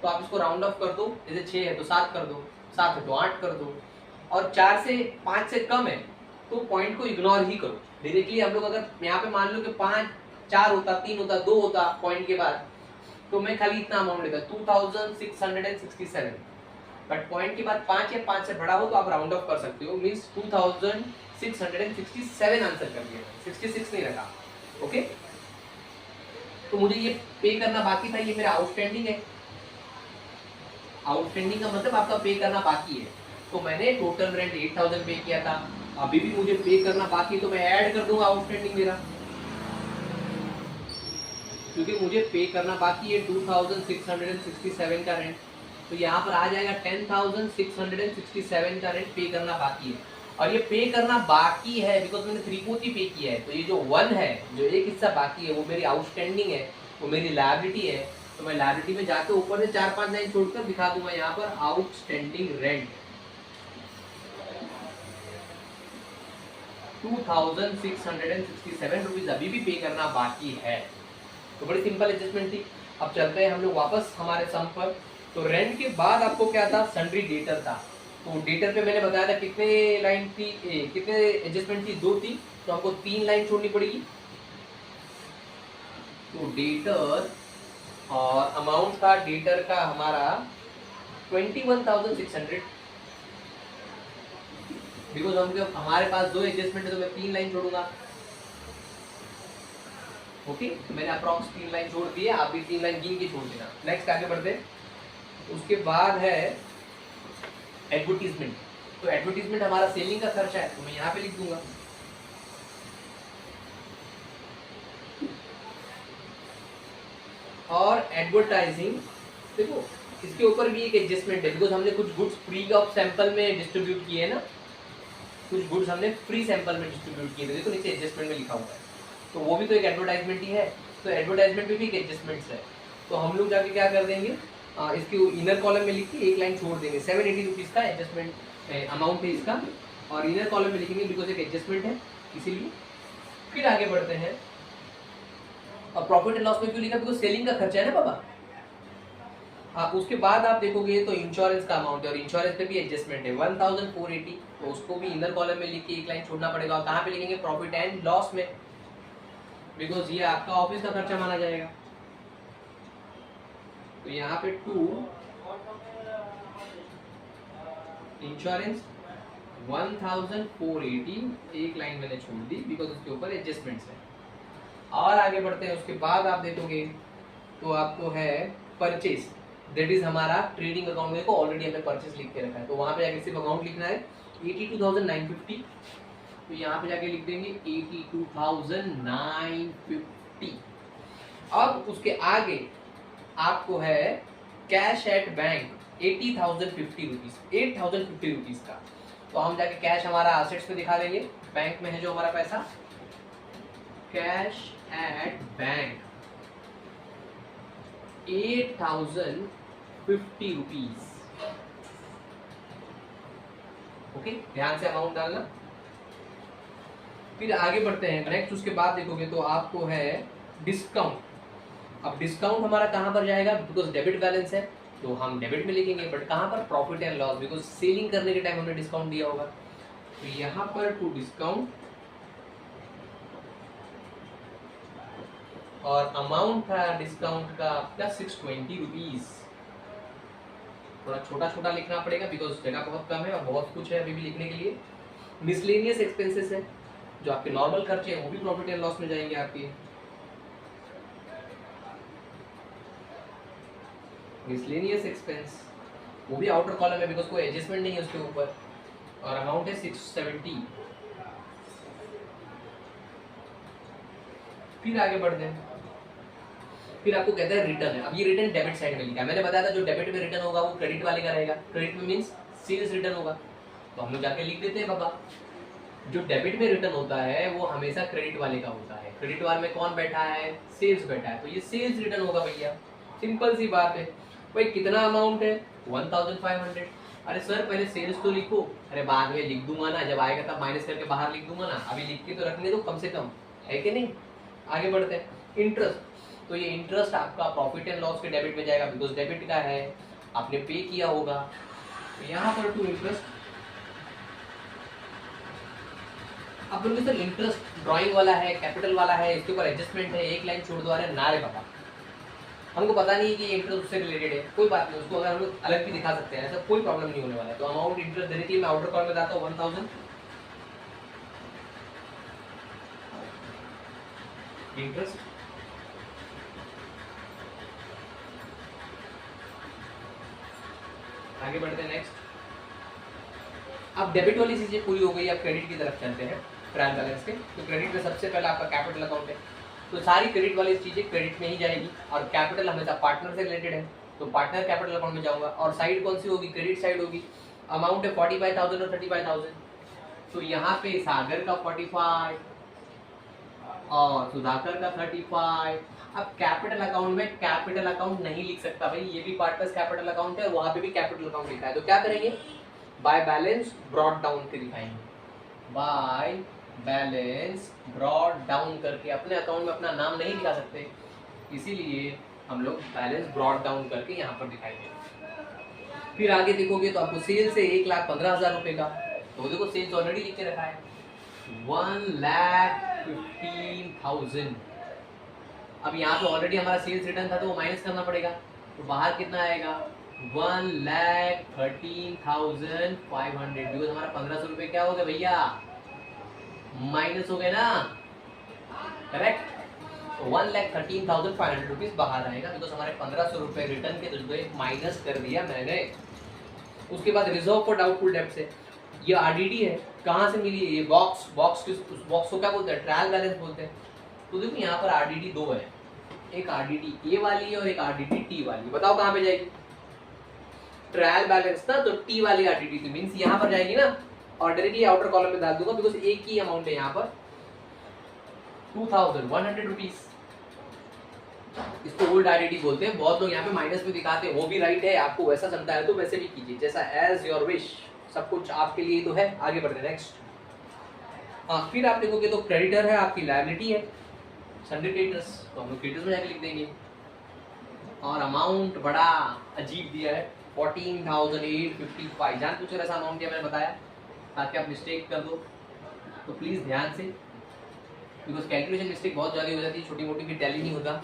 तो आप इसको राउंड ऑफ कर दो, जैसे 6 है तो 7 कर दो, 7 है तो 8 कर दो, और 4 से 5 से कम है तो पॉइंट को इग्नोर ही करो डायरेक्टली। हम लोग अगर यहाँ पे मान लो कि 5 4 होता, 3 होता, 2 होता पॉइंट के बाद, तो मैं खाली इतना अमाउंट लेता 2667, बट पॉइंट के बाद 5 या 5 से बड़ा हो तो आप राउंड ऑफ कर सकते हो, मींस 2667 आंसर कर दिया, 66 नहीं रखा। ओके, तो मुझे ये पे करना बाकी था, ये मेरा आउटस्टैंडिंग है। आउटस्टैंडिंग का मतलब आपका पे करना बाकी है, तो मैंने टोटल रेंट 8000 पे किया था, अभी भी मुझे पे करना बाकी, तो मैं ऐड कर दूंगा आउटस्टैंडिंग मेरा, क्योंकि मुझे पे करना बाकी है 2667 का रेंट, तो यहाँ पर आ जाएगा 10667 का रेंट पे करना बाकी है। और ये पे करना बाकी है बिकॉज मैंने 3/4 ही पे किया है, तो ये जो 1 है, जो एक हिस्सा बाकी है, वो मेरी आउटस्टैंडिंग है, वो मेरी लायबिलिटी है। तो मैं लायबिलिटी में जाके ऊपर से 4-5 लाइन छोड़कर दिखा दूंगा यहाँ पर आउटस्टैंडिंग रेंट 2667 रुपीज अभी भी पे करना बाकी है। तो बड़ी सिंपल एडजस्टमेंट थी। अब चलते हैं हम लोग वापस हमारे सम पर। तो रेंट के बाद आपको क्या था, सन्ड्री डेटर था। तो डेटर पे मैंने बताया था कितने लाइन थी, कितने एडजस्टमेंट थी, 2 थी, तो हमको 3 लाइन छोड़नी पड़ेगी। तो डेटर और अमाउंट था डेटर का हमारा 21,600, बिकॉज हमारे पास 2 एडजस्टमेंट है तो मैं 3 लाइन छोड़ूंगा। ओके, मैंने अप्रॉक्स 3 लाइन छोड़ दी है, आप भी 3 लाइन गिन के छोड़ देना। नेक्स्ट आगे बढ़ते हैं। उसके बाद है एडवर्टीजमेंट। तो एडवर्टीजमेंट हमारा सेलिंग का खर्चा है, तो मैं यहाँ पे लिख दूंगा। और एडवर्टाइजिंग, देखो इसके ऊपर भी एक एडजस्टमेंट है, बिकॉज हमने कुछ गुड्स फ्री ऑफ सैंपल में डिस्ट्रीब्यूट किए ना, कुछ गुड्स हमने फ्री सैंपल में डिस्ट्रीब्यूट किए थे, देखो नीचे एडजस्टमेंट में लिखा हुआ है, तो वो भी तो एक एडवर्टाइजमेंट ही है। तो एडवर्टाइजमेंट में भी एक एडजस्टमेंट्स है, तो हम लोग जाके क्या कर देंगे, इसकी इनर कॉलम में लिख के एक लाइन छोड़ देंगे। 780 रुपीज़ का एडजस्टमेंट अमाउंट है इसका, और इनर कॉलम में लिखेंगे बिकॉज एक एडजस्टमेंट है इसीलिए। फिर आगे बढ़ते हैं। और प्रॉफिट एंड लॉस में क्यों लिखा, बिकॉज सेलिंग का खर्चा है ना बाबा। उसके बाद आप देखोगे तो इंश्योरेंस का अमाउंट है, और इंश्योरेंस पे भी एडजस्टमेंट है 1480, तो उसको भी इनर कॉलम में लिख के एक लाइन छोड़ना पड़ेगा। और कहाँ पे लिखेंगे, प्रॉफिट एंड लॉस में, बिकॉज ये आपका ऑफिस का खर्चा माना जाएगा। तो यहाँ पे 2 इंश्योरेंस 1480, एक लाइन मैंने छोड़ दी बिकॉज उसके ऊपर एडजस्टमेंट्स है। और आगे बढ़ते हैं। उसके बाद आप देखोगे तो आपको है परचेज, दैट इज हमारा ट्रेडिंग अकाउंट में को ऑलरेडी हमने परचेज लिख के रखा है, तो वहां पे जाके सिर्फ अकाउंट लिखना है 82,950, तो यहाँ पे जाके लिख देंगे 82,950। अब उसके आगे आपको है कैश एट बैंक 80,050 रुपीज का, तो हम जाके कैश हमारा एसेट्स में दिखा देंगे, बैंक में है जो हमारा पैसा, cash at bank 8,050 rupees. Okay, ध्यान से अमाउंट डालना। फिर आगे बढ़ते हैं नेक्स्ट। उसके बाद देखोगे तो आपको है डिस्काउंट। अब डिस्काउंट हमारा कहां पर जाएगा, बिकॉज डेबिट बैलेंस है तो हम डेबिट में लिखेंगे, बट कहां पर, profit and loss, because selling करने के टाइम हमने डिस्काउंट दिया होगा। तो यहां पर टू डिस्काउंट, और अमाउंट था डिस्काउंट का आपका 620 रुपीज। थोड़ा छोटा छोटा लिखना पड़ेगा बिकॉज जगह बहुत कम है और बहुत कुछ है अभी भी लिखने के लिए। मिसलेनियस एक्सपेंसेस है, जो आपके नॉर्मल खर्चे हैं वो भी प्रॉफिट एंड लॉस में जाएंगे आपके। मिसलेनियस एक्सपेंस वो भी आउटर कॉलम है बिकॉज कोई एडजस्टमेंट नहीं है उसके ऊपर, और अमाउंट है 670। फिर आगे बढ़ते हैं, फिर आपको कहता है रिटर्न है। अब ये रिटर्न डेबिट साइड में लिखा है, मैंने बताया था जो डेबिट में रिटर्न होगा वो क्रेडिट वाले का रहेगा, क्रेडिट में मींस सेल्स रिटर्न होगा, तो हम लोग जाके लिख देते हैं बाबा जो डेबिट में रिटर्न होता है वो हमेशा क्रेडिट वाले का होता है। क्रेडिट वाले में कौन बैठा है? सेल्स बैठा है, तो ये सेल्स रिटर्न होगा भैया, सिंपल सी बात है। भाई कितना अमाउंट है? 1500। अरे सर पहले सेल्स तो लिखो। अरे बाद में लिख दूंगा ना, जब आएगा तब माइनस करके बाहर लिख दूंगा ना, अभी लिख के तो रखने दो कम से कम, है कि नहीं। आगे बढ़ते हैं, इंटरेस्ट। तो ये इंटरेस्ट आपका प्रॉफिट एंड लॉस के डेबिट में जाएगा बिकॉज डेबिट का है, आपने पे किया होगा। तो यहाँ पर टू इंटरेस्ट। अब बोलोगे सर इंटरेस्ट ड्राइंग वाला है, कैपिटल वाला है, इसके ऊपर एडजस्टमेंट है, एक लाइन छोड़ दो। अरे ना रे बाबा, हमको पता नहीं है कि इंटरेस्ट उससे रिलेटेड है, कोई बात नहीं, उसको अगर हम लोग अलग भी दिखा सकते हैं, ऐसा कोई प्रॉब्लम नहीं होने वाला है। तो अमाउंट इंटरेस्ट देने के लिए मैं आउटर कॉलम में जाता हूँ 1000 इंटरेस्ट। आगे बढ़ते हैं नेक्स्ट। अब डेबिट वाली चीजें पूरी हो गई, अब क्रेडिट की तरफ चलते हैं ट्रायल बैलेंस के। तो क्रेडिट में सबसे पहले आपका कैपिटल अकाउंट है, तो सारी क्रेडिट वाली चीजें क्रेडिट में ही जाएगी, और कैपिटल हमेशा पार्टनर से रिलेटेड है तो पार्टनर कैपिटल अकाउंट में जाऊंगा। और साइड कौन सी होगी? क्रेडिट साइड होगी। अमाउंट है 45,000 और 35,000, तो यहाँ पे सागर का 45 और सुधाकर का 35। अब कैपिटल अकाउंट में कैपिटल अकाउंट नहीं लिख सकता भाई, ये भी पार्टनर्स कैपिटल अकाउंट है, वहां पे भी कैपिटल अकाउंट लिखा है, तो क्या करेंगे? बाय बैलेंस ब्रॉड डाउन के दिखाएंगे, बाय बैलेंस ब्रॉड डाउन करके। अपने अकाउंट में अपना नाम नहीं दिखा सकते, इसीलिए हम लोग बैलेंस ब्रॉड डाउन करके यहाँ पर दिखाएंगे। फिर आगे देखोगे तो आपको सेल्स है 1,15,000 रुपए का, तो देखो सेल्स ऑलरेडी लिख के रखा है 1,15,000। अब यहाँ पे ऑलरेडी हमारा सेल्स रिटर्न था तो वो माइनस करना पड़ेगा, तो बाहर कितना आएगा? 1,13,500, बिकॉज हमारा 1,500 रुपए क्या हो गया भैया? माइनस हो गए ना, करेक्ट। तो 1,13,500 रुपीज बाहर आएगा बिकॉज हमारे 1,500 रुपए रिटर्न के तो माइनस कर दिया मैंने। उसके बाद रिजर्व फॉर डाउटफुल डेब्ट्स है, ये आरडीडी है, कहाँ से मिली है? ये बॉक्स बॉक्स को क्या बोलते हैं? ट्रायल बैलेंस बोलते हैं। तो देखो यहाँ पर आरडीडी दो है, एक आरडीडी ए वाली है और एक आरडीडी टी वाली। बताओ कहाँ पे जाएगी? ट्रायल बैलेंस ना, तो टी वाली आरडीडी तो मींस यहाँ पर जाएगी ना, और डायरेक्टली आउटर कॉलम में डाल दूंगा बिकॉज एक ही अमाउंट है यहाँ पर 2,100 रुपीज। इसको ओल्ड आरडीडी बोलते हैं, बहुत लोग यहाँ पे माइनस में दिखाते हैं, वो भी राइट है, आपको वैसा समझता है तो वैसे भी कीजिए, जैसा एज योर विश, सब कुछ आपके लिए तो है। आगे बढ़ते हैं नेक्स्ट। हाँ, फिर आप देखोगे तो क्रेडिटर है, आपकी लायबिलिटी है सन्डे क्रेडिटर्स, तो हम लोग क्रेडिटर्स में जाके लिख देंगे। और अमाउंट बड़ा अजीब दिया है 14,855, जान पूछ ऐसा अमाउंट दिया मैंने बताया ताकि आप मिस्टेक कर दो, तो प्लीज ध्यान से, बिकॉज कैलकुलेशन मिस्टेक बहुत ज्यादा हो जाती है, छोटी मोटी भी टैली नहीं होता।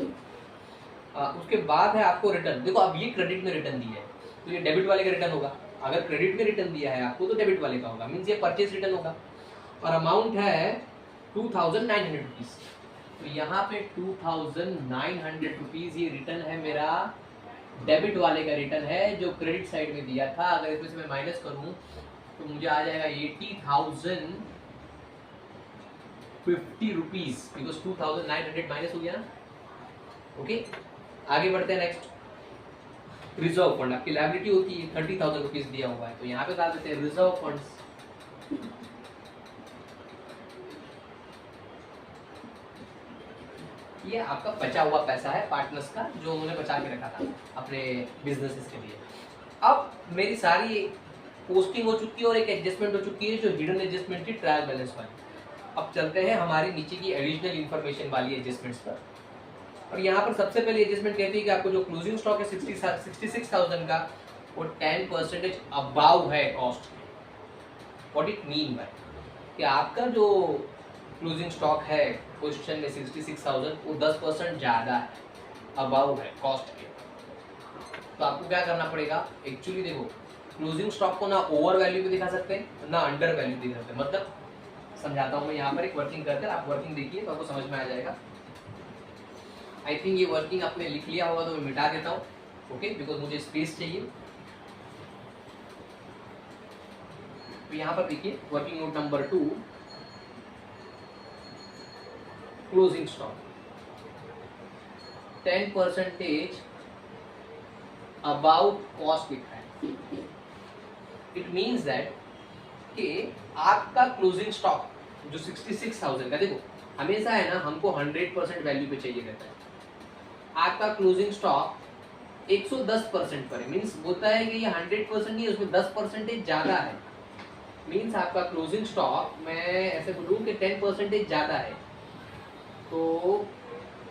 उसके बाद है आपको रिटर्न। देखो अब ये क्रेडिट में रिटर्न दिया है तो ये डेबिट वाले का रिटर्न होगा, अगर क्रेडिट में रिटर्न दिया है आपको तो डेबिट वाले का होगा, मीन्स ये परचेज रिटर्न होगा। और अमाउंट है 2,900 रुपीज, तो यहाँ पे 2,900 रुपीज ये रिटर्न है मेरा, डेबिट वाले का रिटर्न है जो क्रेडिट साइड में दिया था। अगर इसमें से मैं माइनस करूं तो मुझे आ जाएगा 80,050 रुपीज, बिकॉज 2,900 माइनस हो गया ना। ओके, आगे बढ़ते हैं नेक्स्ट। रिजर्व फंड आपकी लायबिलिटी होती है, 30,000 रुपीज दिया हुआ है, तो यहाँ पे डाल देते हैं रिजर्व फंड्स। ये आपका बचा हुआ पैसा है पार्टनर्स का, जो उन्होंने बचा के रखा था अपने बिजनेसेस के लिए। अब मेरी सारी पोस्टिंग हो चुकी है और एक एडजस्टमेंट हो चुकी है जो हिडन एडजस्टमेंट थी ट्रायल बैलेंस वाली। अब चलते हैं हमारी नीचे की एडिशनल इंफॉर्मेशन वाली एडजस्टमेंट्स पर। और यहाँ पर सबसे पहले एडजस्टमेंट कहती है कि आपको जो क्लोजिंग स्टॉक है 66,000 का, वो 10% अबाव है कॉस्ट के। व्हाट इट मीन बाय कि आपका जो क्लोजिंग स्टॉक है क्वेश्चन में 66,000, वो 10% ज़्यादा है, अबाव है कॉस्ट के। तो आपको क्या करना पड़ेगा? एक्चुअली देखो क्लोजिंग स्टॉक को ना ओवर वैल्यू पे दिखा सकते हैं ना अंडर वैल्यू दिखा सकते हैं। मतलब समझाता हूँ मैं यहाँ पर एक वर्किंग करके, आप वर्किंग देखिए तो आपको समझ में आ जाएगा। आई थिंक ये वर्किंग आपने लिख लिया होगा तो मैं मिटा देता हूँ, ओके, बिकॉज मुझे स्पेस चाहिए। तो यहाँ पर देखिए working note number 2, closing stock 10% about cost लिखा है। इट मीन्स दैट कि आपका क्लोजिंग स्टॉक जो 66,000 का, देखो हमेशा है ना हमको 100% वैल्यू पे चाहिए रहता है। आपका क्लोजिंग स्टॉक 110% पर है, मीन्स बोलता है कि ये 100% नहीं है, उसमें 10% ज्यादा है। मीन्स आपका क्लोजिंग स्टॉक, मैं ऐसे बोलूँ कि 10% ज्यादा है, तो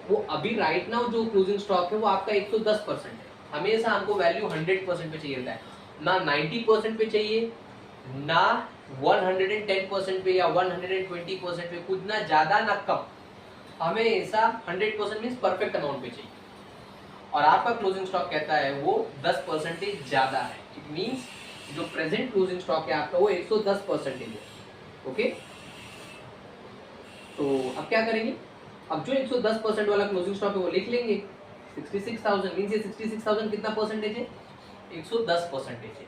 वो अभी राइट नाउ जो क्लोजिंग स्टॉक है वो आपका 110% है। हमेशा हमको वैल्यू 100% पे चाहिए रहता है, ना 90% पे चाहिए, ना 110% पे या 120% पे, कुछ ना ज्यादा ना कम, हमेशा 100% मीन्स परफेक्ट अमाउंट पे चाहिए। और आपका क्लोजिंग स्टॉक कहता है वो 10% ज्यादा है। इट मीन्स जो प्रेजेंट क्लोजिंग स्टॉक है आपका वो 110% है, ओके। तो अब क्या करेंगे, अब जो 110% वाला क्लोजिंग स्टॉक है वो लिख लेंगे 66,000, मीन्स ये 66,000 कितना परसेंटेज है, 110% है।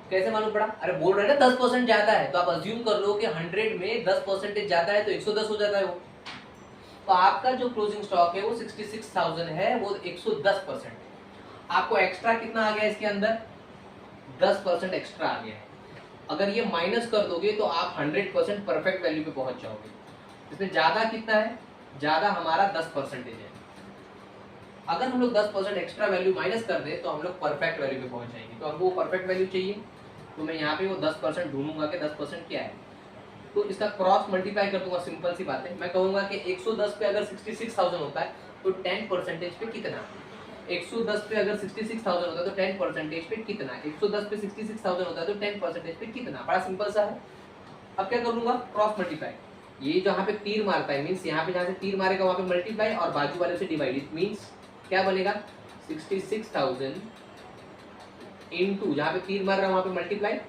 कैसे मालूम पड़ा, अरे बोल रहे हैं ना 10% ज्यादा है, तो आप अज्यूम कर लो कि 100 में 10% ज्यादा है तो 110 हो जाता है वो। तो आपका जो क्लोजिंग स्टॉक है वो 66,000 है, वो 110% है। आपको एक्स्ट्रा कितना आ गया इसके अंदर, 10% एक्स्ट्रा आ गया है। अगर ये माइनस कर दोगे तो आप 100% परफेक्ट वैल्यू पे पहुंच जाओगे। इसमें ज्यादा कितना है, ज्यादा हमारा 10% है। अगर हम लोग 10% एक्स्ट्रा वैल्यू माइनस कर दे तो हम लोग परफेक्ट वैल्यू पे पहुंच जाएंगे। तो हमको परफेक्ट वैल्यू चाहिए, तो मैं यहाँ पे वो 10% ढूंढूंगा कि 10% क्या है, तो इसका क्रॉस मल्टीप्लाई कर दूंगा। सिंपल सी बात है, मैं कहूंगा कि 110 पे अगर 66,000 होता है तो 10% पे कितना, 110 पे अगर 66,000 होता है तो 10% पे कितना, 110 पे 66,000 होता है तो 10% पे कितना। बड़ा सिंपल सा है। अब क्या करूंगा, क्रॉस मल्टीप्लाई। ये जहाँ पे तीर मारता है, मीन्स यहाँ पे जहाँ से तीर मारेगा वहां पे मल्टीप्लाई और बाजू वाले से डिवाइड। इट मीन्स क्या बनेगा, 66,000 इंटू जहाँ पे तीर मार रहा है वहां पे मल्टीप्लाई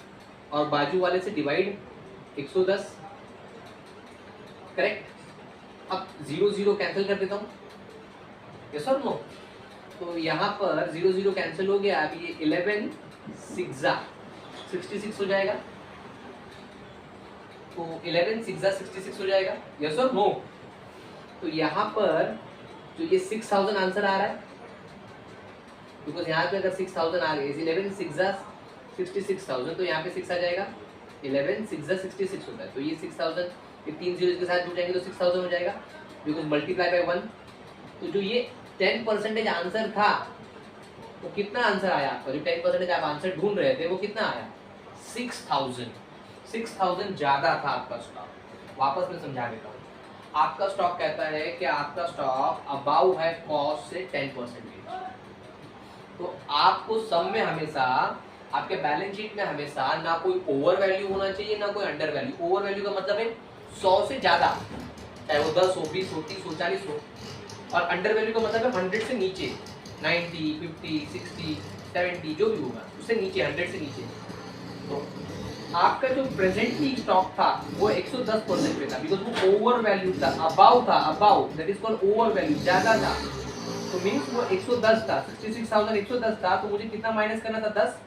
और बाजू वाले से डिवाइड 110, करेक्ट। अब 0 0 कैंसिल कर देता हूँ, यस और नो। तो यहाँ पर 0 0 कैंसिल हो गया। अब ये 11 6 66 हो जाएगा, तो 11 6 66 हो जाएगा, यस और नो। तो यहाँ पर जो ये 6,000 आंसर आ रहा है, बिकॉज यहाँ पे अगर 6,000 आ गए, 11 6 66,000, तो यहाँ पे 6 आ जाएगा, 11 6 66 होता है। तो ये 6,000 ये 3 जीरो के साथ जुड़ जाएंगे तो 6,000 हो जाएगा, बिकॉज मल्टीप्लाई बाय 1। तो जो ये 10% आंसर था वो कितना आंसर आया आपका, जो 10% आप आंसर ढूंढ रहे थे वो कितना आया, 6,000 ज्यादा था आपका स्टॉक। वापस मैं समझा देता हूँ। आपका स्टॉक कहता है कि आपका स्टॉक अबाउ है कॉस्ट से 10%। तो आपको सम में हमेशा, आपके बैलेंस शीट में हमेशा ना कोई ओवर वैल्यू होना चाहिए ना कोई अंडर वैल्यू। ओवर वैल्यू का मतलब है 100 से ज्यादा, चाहे वो 10 हो, 20 हो, 30 हो, 40 हो। और अंडर वैल्यू का मतलब है 100 से नीचे, 90 50 60 70 जो भी होगा उससे नीचे, 100 से नीचे। तो आपका जो प्रेजेंटली स्टॉक था वो 110% पे था, बिकॉज वो ओवर वैल्यू था, अबाउ था, above that is called over value, ज्यादा था। तो मींस वो 110 था, 66,000 110 था, तो मुझे कितना माइनस करना था, 10।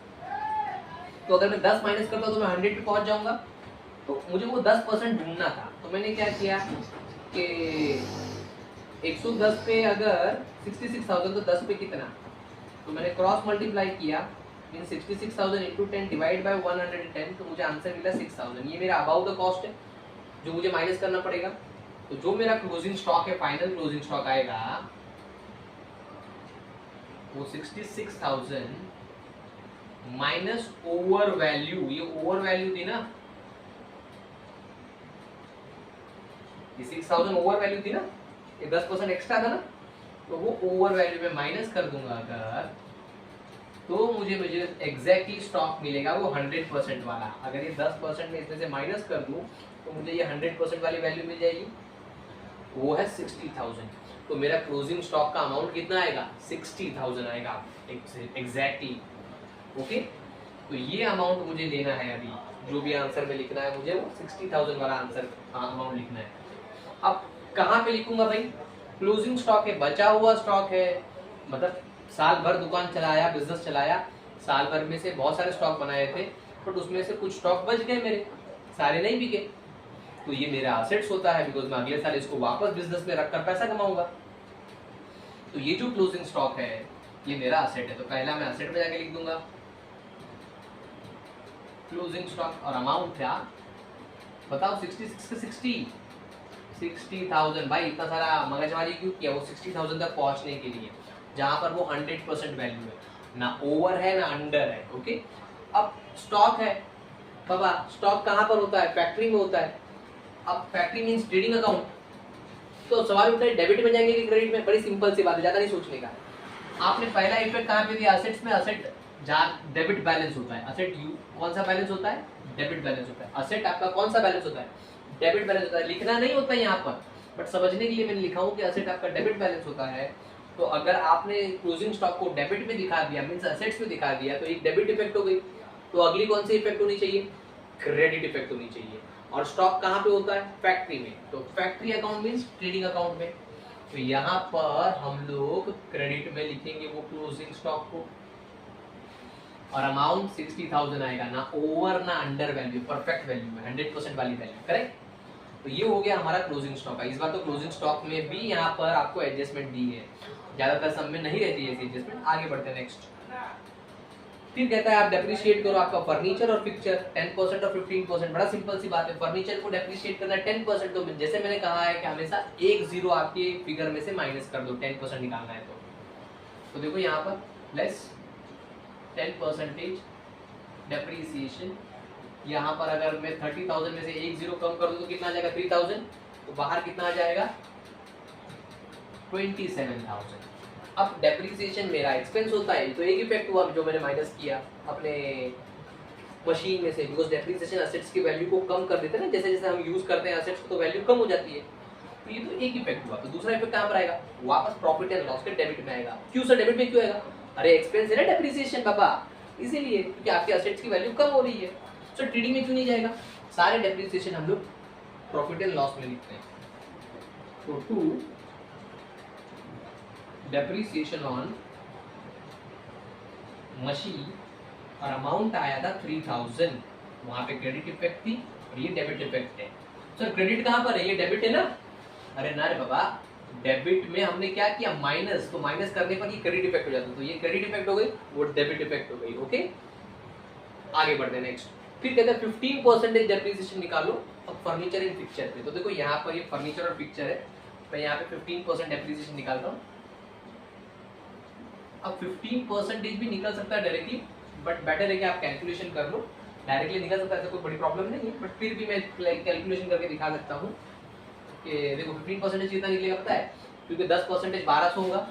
तो अगर मैं 10 माइनस करता तो मैं 100 पे पहुंच जाऊंगा। तो मुझे वो 10% ढूंढना था। तो मैंने क्या किया कि 110 पे अगर 66,000 तो 10 पे कितना, तो मैंने क्रॉस मल्टीप्लाई किया, मीन 66,000 इंटू 10 डिवाइड बाय 110, तो मुझे आंसर मिला 6,000। ये मेरा अबाउट द कॉस्ट है जो मुझे माइनस करना पड़ेगा। तो जो मेरा क्लोजिंग स्टॉक है, फाइनल क्लोजिंग स्टॉक आएगा वो 66,000 माइनस ओवर वैल्यू। ये ओवर वैल्यू थी ना, ये 6,000 ओवर वैल्यू थी ना, ये 10% एक्स्ट्रा था ना, तो वो ओवर वैल्यू में माइनस कर दूंगा अगर, तो मुझे एग्जैक्टली स्टॉक मिलेगा वो 100% वाला। अगर ये 10% में इसमें से माइनस कर दूं तो मुझे ये 100% वाली वैल्यू मिल जाएगी, वो है 60,000। तो मेरा क्लोजिंग स्टॉक का अमाउंट कितना आएगा, 60,000 आएगा एग्जैक्टली, ओके। तो ये अमाउंट मुझे लेना है अभी, जो भी आंसर में लिखना है मुझे वो 60,000 वाला आंसर अमाउंट लिखना है। अब कहाँ पे लिखूंगा भाई? क्लोजिंग स्टॉक है, बचा हुआ स्टॉक है, मतलब साल भर दुकान चलाया, बिजनेस चलाया, साल भर में से बहुत सारे स्टॉक बनाए थे, बट उसमें से कुछ स्टॉक बच गए मेरे, सारे नहीं बिके, तो ये मेरा असेट्स होता है, बिकॉज मैं अगले साल इसको वापस बिजनेस में रखकर पैसा कमाऊंगा। तो ये जो क्लोजिंग स्टॉक है ये मेरा असेट है, तो पहला मैं असेट में जाके लिख दूंगा क्लोजिंग स्टॉक, और अमाउंट क्या बताओ? 60,000। भाई इतना सारा मगजमारी क्यों किया? वो 60,000 तक पहुंचने के लिए, जहां पर वो 100% वैल्यू है, ना ओवर है ना अंडर है। ओके, अब स्टॉक है बाबा, स्टॉक कहाँ पर होता है? फैक्ट्री में होता है। अब फैक्ट्री मींस ट्रेडिंग अकाउंट, तो सवाल उठता है डेबिट में जाएंगे कि क्रेडिट में? बड़ी सिंपल सी बात है, ज्यादा नहीं सोचने का। आपने पहला इफेक्ट कहाँ पे दिया? असेट्स में। असेट जहाँ डेबिट बैलेंस होता है, असेट यू कौन सा बैलेंस होता है? डेबिट बैलेंस होता है। असेट आपका कौन सा बैलेंस होता है? डेबिट बैलेंस होता है। लिखना नहीं होता है यहाँ पर, बट समझने के लिए मैंने लिखा हूँ कि असेट आपका डेबिट बैलेंस होता है। तो अगर आपने क्लोजिंग स्टॉक को डेबिट में दिखा दिया, मीन्स असेट्स में दिखा दिया, तो एक डेबिट इफेक्ट हो गई, तो अगली कौन सी इफेक्ट होनी चाहिए? क्रेडिट इफेक्ट होनी चाहिए। और स्टॉक कहाँ पे होता है? फैक्ट्री में, तो factory account means trading account में, तो यहाँ पर हम लोग क्रेडिट में लिखेंगे वो क्लोजिंग स्टॉक को, और अमाउंट 60,000 आएगा, ना ओवर ना अंडर वैल्यू, परफेक्ट वैल्यू में, 100% वाली वैल्यू, करेक्ट। तो ये हो गया हमारा क्लोजिंग स्टॉक का। इस बार तो क्लोजिंग स्टॉक में भी यहाँ पर आपको एडजस्टमेंट दी है, ज्यादातर सब में नहीं रहती है ऐसी एडजस्टमेंट। आगे बढ़ते हैं नेक्स्ट। फिर कहता है आप डेप्रिशिएट करो आपका फर्नीचर और पिक्चर 10% और 15%। बड़ा सिंपल सी बात है, फर्नीचर को डेप्रिशिएट करना 10%, तो जैसे मैंने कहा है कि हमेशा एक जीरो आपके फिगर में से माइनस कर दो, 10% निकालना है तो देखो यहाँ पर लेस 10% डेप्रिसिएशन। यहाँ पर अगर मैं 30,000 में से एक जीरो कम कर दूं तो कितना आ जाएगा? 3,000। तो बाहर कितना आ जाएगा? 27,000। अब डेप्रिसिएशन मेरा एक्सपेंस होता है, तो एक इफेक्ट हुआ जो मैंने माइनस किया अपने मशीन में से, बिकॉज डेप्रिसिएशन असेट्स की वैल्यू को कम कर देते हैं ना, जैसे जैसे हम यूज करते हैं असेट्स को तो वैल्यू कम हो जाती है। तो ये तो एक इफेक्ट हुआ। तो दूसरा इफेक्ट कहाँ पर आएगा? वापस प्रॉफिट एंड लॉस के डेबिट में आएगा। क्यों सर डेबिट में क्यों आएगा? अरे एक्सपेंस है ना डेप्रिसिएशन बाबा, इसीलिए, क्योंकि आपके असेट्स की वैल्यू कम हो रही है। सर ट्रेडिंग में क्यों नहीं जाएगा? सारे डेप्रिसिएशन हम लोग प्रॉफिट एंड लॉस में लिखते हैं। तो टू डेप्रिसिएशन ऑन मशीन और अमाउंट आया था 3,000, वहां पे क्रेडिट इफेक्ट थी और ये डेबिट इफेक्ट है। सर क्रेडिट कहां पर है? ये डेबिट है ना? अरे ना रे बाबा, डेबिट में हमने क्या किया? माइनस, तो माइनस करने पर ये क्रेडिट इफेक्ट हो जाता है, तो ये क्रेडिट इफेक्ट हो गई, वो डेबिट इफेक्ट हो गई। ओके, आगे बढ़ते हैं नेक्स्ट। फिर कहते हैं 15% डेप्रिसिएशन निकालो अब फर्नीचर एंड पिक्चर पे। तो देखो यहाँ पर ये फर्नीचर और पिक्चर है, मैं यहाँ पे 15% डेप्रिसिएशन निकालता हूँ। अब 15% भी निकल सकता है डायरेक्टली, बट बेटर है कि आप कैलकुलेशन कर लो। डायरेक्टली निकल सकता है तो कोई बड़ी प्रॉब्लम नहीं है, बट फिर भी मैं कैलकुलेशन करके दिखा सकता हूँ कि देखो 15% कितना निकलेगा पता है? क्योंकि 10% 1200 होगा,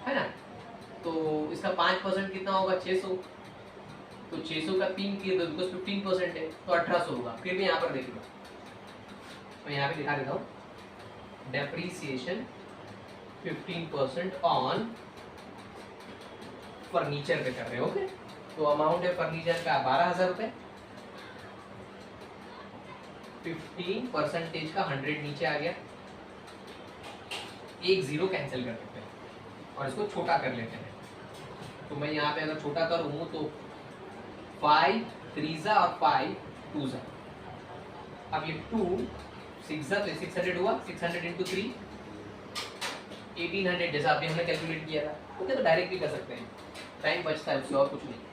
है ना, तो इसका 5% कितना होगा? 600, तो 600 का 3 किए तो 15% है तो 1800 होगा। फिर भी यहाँ पर देखिएगा, मैं यहाँ पे दिखा देता हूँ, डेप्रीसिएशन 15% ऑन फर्नीचर पे कर रहे हो। ओके, तो अमाउंट है फर्नीचर का 12,000 रुपए, 15% का 100 नीचे आ गया, एक जीरो कैंसिल कर देते हैं और इसको छोटा कर लेते हैं। तो मैं यहाँ पे अगर छोटा करूँ तो 5 3 और 5 2। अब ये 2 6 तो 600 हुआ, 600 इंटू 3 1800, जैसा अभी हमने कैलकुलेट किया था। ओके, तो डायरेक्ट भी कर सकते हैं, टाइम बचता है उससे और कुछ नहीं।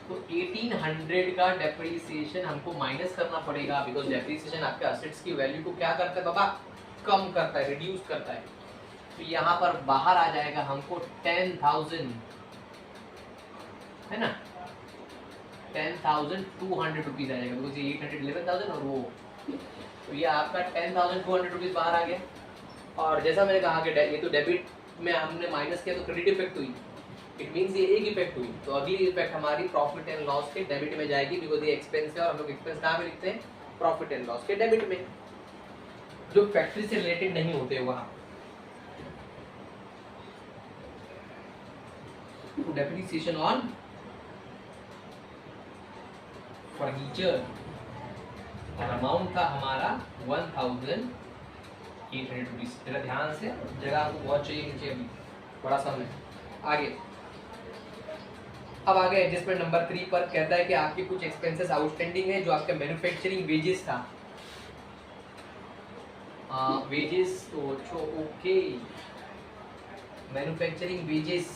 तो 1800 का डेप्रिसिएशन हमको माइनस करना पड़ेगा, बिकॉज डेप्रिसिएशन आपके असेट्स की वैल्यू को क्या करता है बाबा? कम करता है, रिड्यूस करता है। तो यहाँ पर बाहर आ जाएगा हमको 10,000, है ना, 10,200 रुपीज आ जाएगा, बिकॉज ये 811,000 और वो, तो ये आपका 10,200 रुपीज बाहर आ गया। और जैसा मैंने कहा कि ये तो डेबिट में हमने माइनस किया तो क्रेडिट इफेक्ट हुई, इट मींस ये एक इफेक्ट हुई। तो अगली इफेक्ट हमारी प्रॉफिट एंड लॉस के डेबिट में जाएगी, बिकॉज ये एक्सपेंस है और हम लोग एक्सपेंस कहाँ में लिखते हैं? प्रॉफिट एंड लॉस के डेबिट में, जो फैक्ट्री से रिलेटेड नहीं होते वहाँ। डेप्रिसिएशन ऑन फर्नीचर और अमाउंट था हमारा 1800 रुपीज। जरा ध्यान से, जगह आपको बहुत चाहिए नीचे, अभी बड़ा समय। आगे अब आगे एडजस्टमेंट नंबर 3 पर कहता है कि आपके कुछ एक्सपेंसेस आउटस्टैंडिंग है जो आपका मैन्युफैक्चरिंग वेजेस था। वेजेस तो ओके, मैन्युफैक्चरिंग वेजेस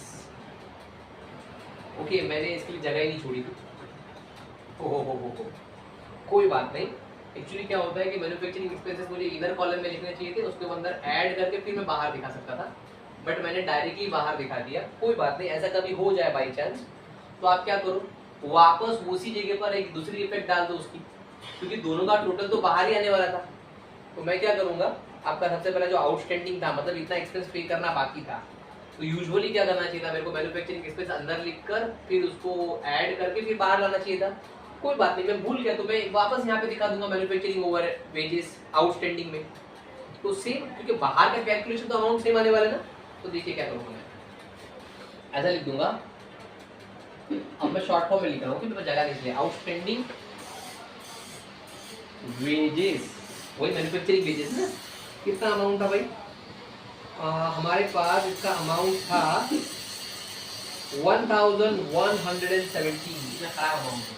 ओके, मैंने इसके लिए जगह ही नहीं छोड़ी थी। हो कोई बात नहीं। एक्चुअली क्या होता है कि मैन्युफैक्चरिंग एक्सपेंसेस मुझे इधर कॉलम में लिखने चाहिए थे, उसके अंदर ऐड करके फिर मैं बाहर दिखा सकता था, बट मैंने डायरेक्टली बाहर दिखा दिया। कोई बात नहीं, ऐसा कभी हो जाए बाई चांस तो आप क्या करो, वापस उसी जगह पर एक दूसरी इफेक्ट डाल दो उसकी, क्योंकि दोनों का टोटल तो बाहर ही आने वाला था। तो मैं क्या करूंगा, आपका सबसे पहला जो आउटस्टैंडिंग था, मतलब इतना एक्सपेंस पे करना बाकी था, तो यूजुअली क्या करना चाहिए था मेरे को, मैन्युफैक्चरिंग एक्सपेंस अंदर लिखकर फिर उसको ऐड करके फिर बाहर लाना चाहिए था। कोई बात नहीं, मैं भूल गया, तो मैं वापस यहाँ पे दिखा दूंगा मैन्युफैक्चरिंग ओवर वेजेस आउटस्टैंडिंग में। तो सेम, क्योंकि बाहर का कैलकुलेशन तो अमाउंट सेम आने वाला है ना। तो देखिए क्या करूंगा, मैं ऐसा लिख दूंगा। अब मैं शॉर्ट फॉर्म में लिख रहा हूँ क्योंकि मैं जगह नहीं लिया। आउटस्टैंडिंग वेजेस, वही मैन्युफैक्चरिंग वेजेस ना। कितना अमाउंट था भाई, हमारे पास इसका अमाउंट था 1170। इतना खराब अमाउंट है,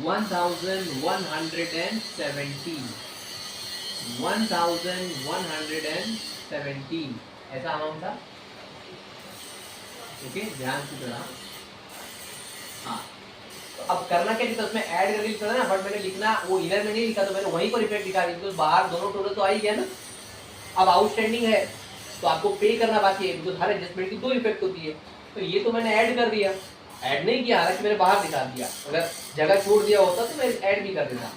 1117 ऐसा अमाउंट था। ओके, ध्यान से जरा। हाँ, तो अब करना क्या था, उसमें ऐड करके लिखा था ना, बट मैंने लिखना वो इनर में नहीं लिखा, तो मैंने वहीं पर इफेक्ट दिखा दी, तो बाहर दोनों टोटल तो आ ही गया ना। अब आउटस्टैंडिंग है तो आपको पे करना बाकी है, तो हर एडजस्टमेंट की दो इफेक्ट होती है। तो ये तो मैंने ऐड कर दिया, ऐड नहीं किया, हालांकि मैंने बाहर दिखा दिया। अगर जगह छोड़ दिया होता तो मैं ऐड भी कर देता।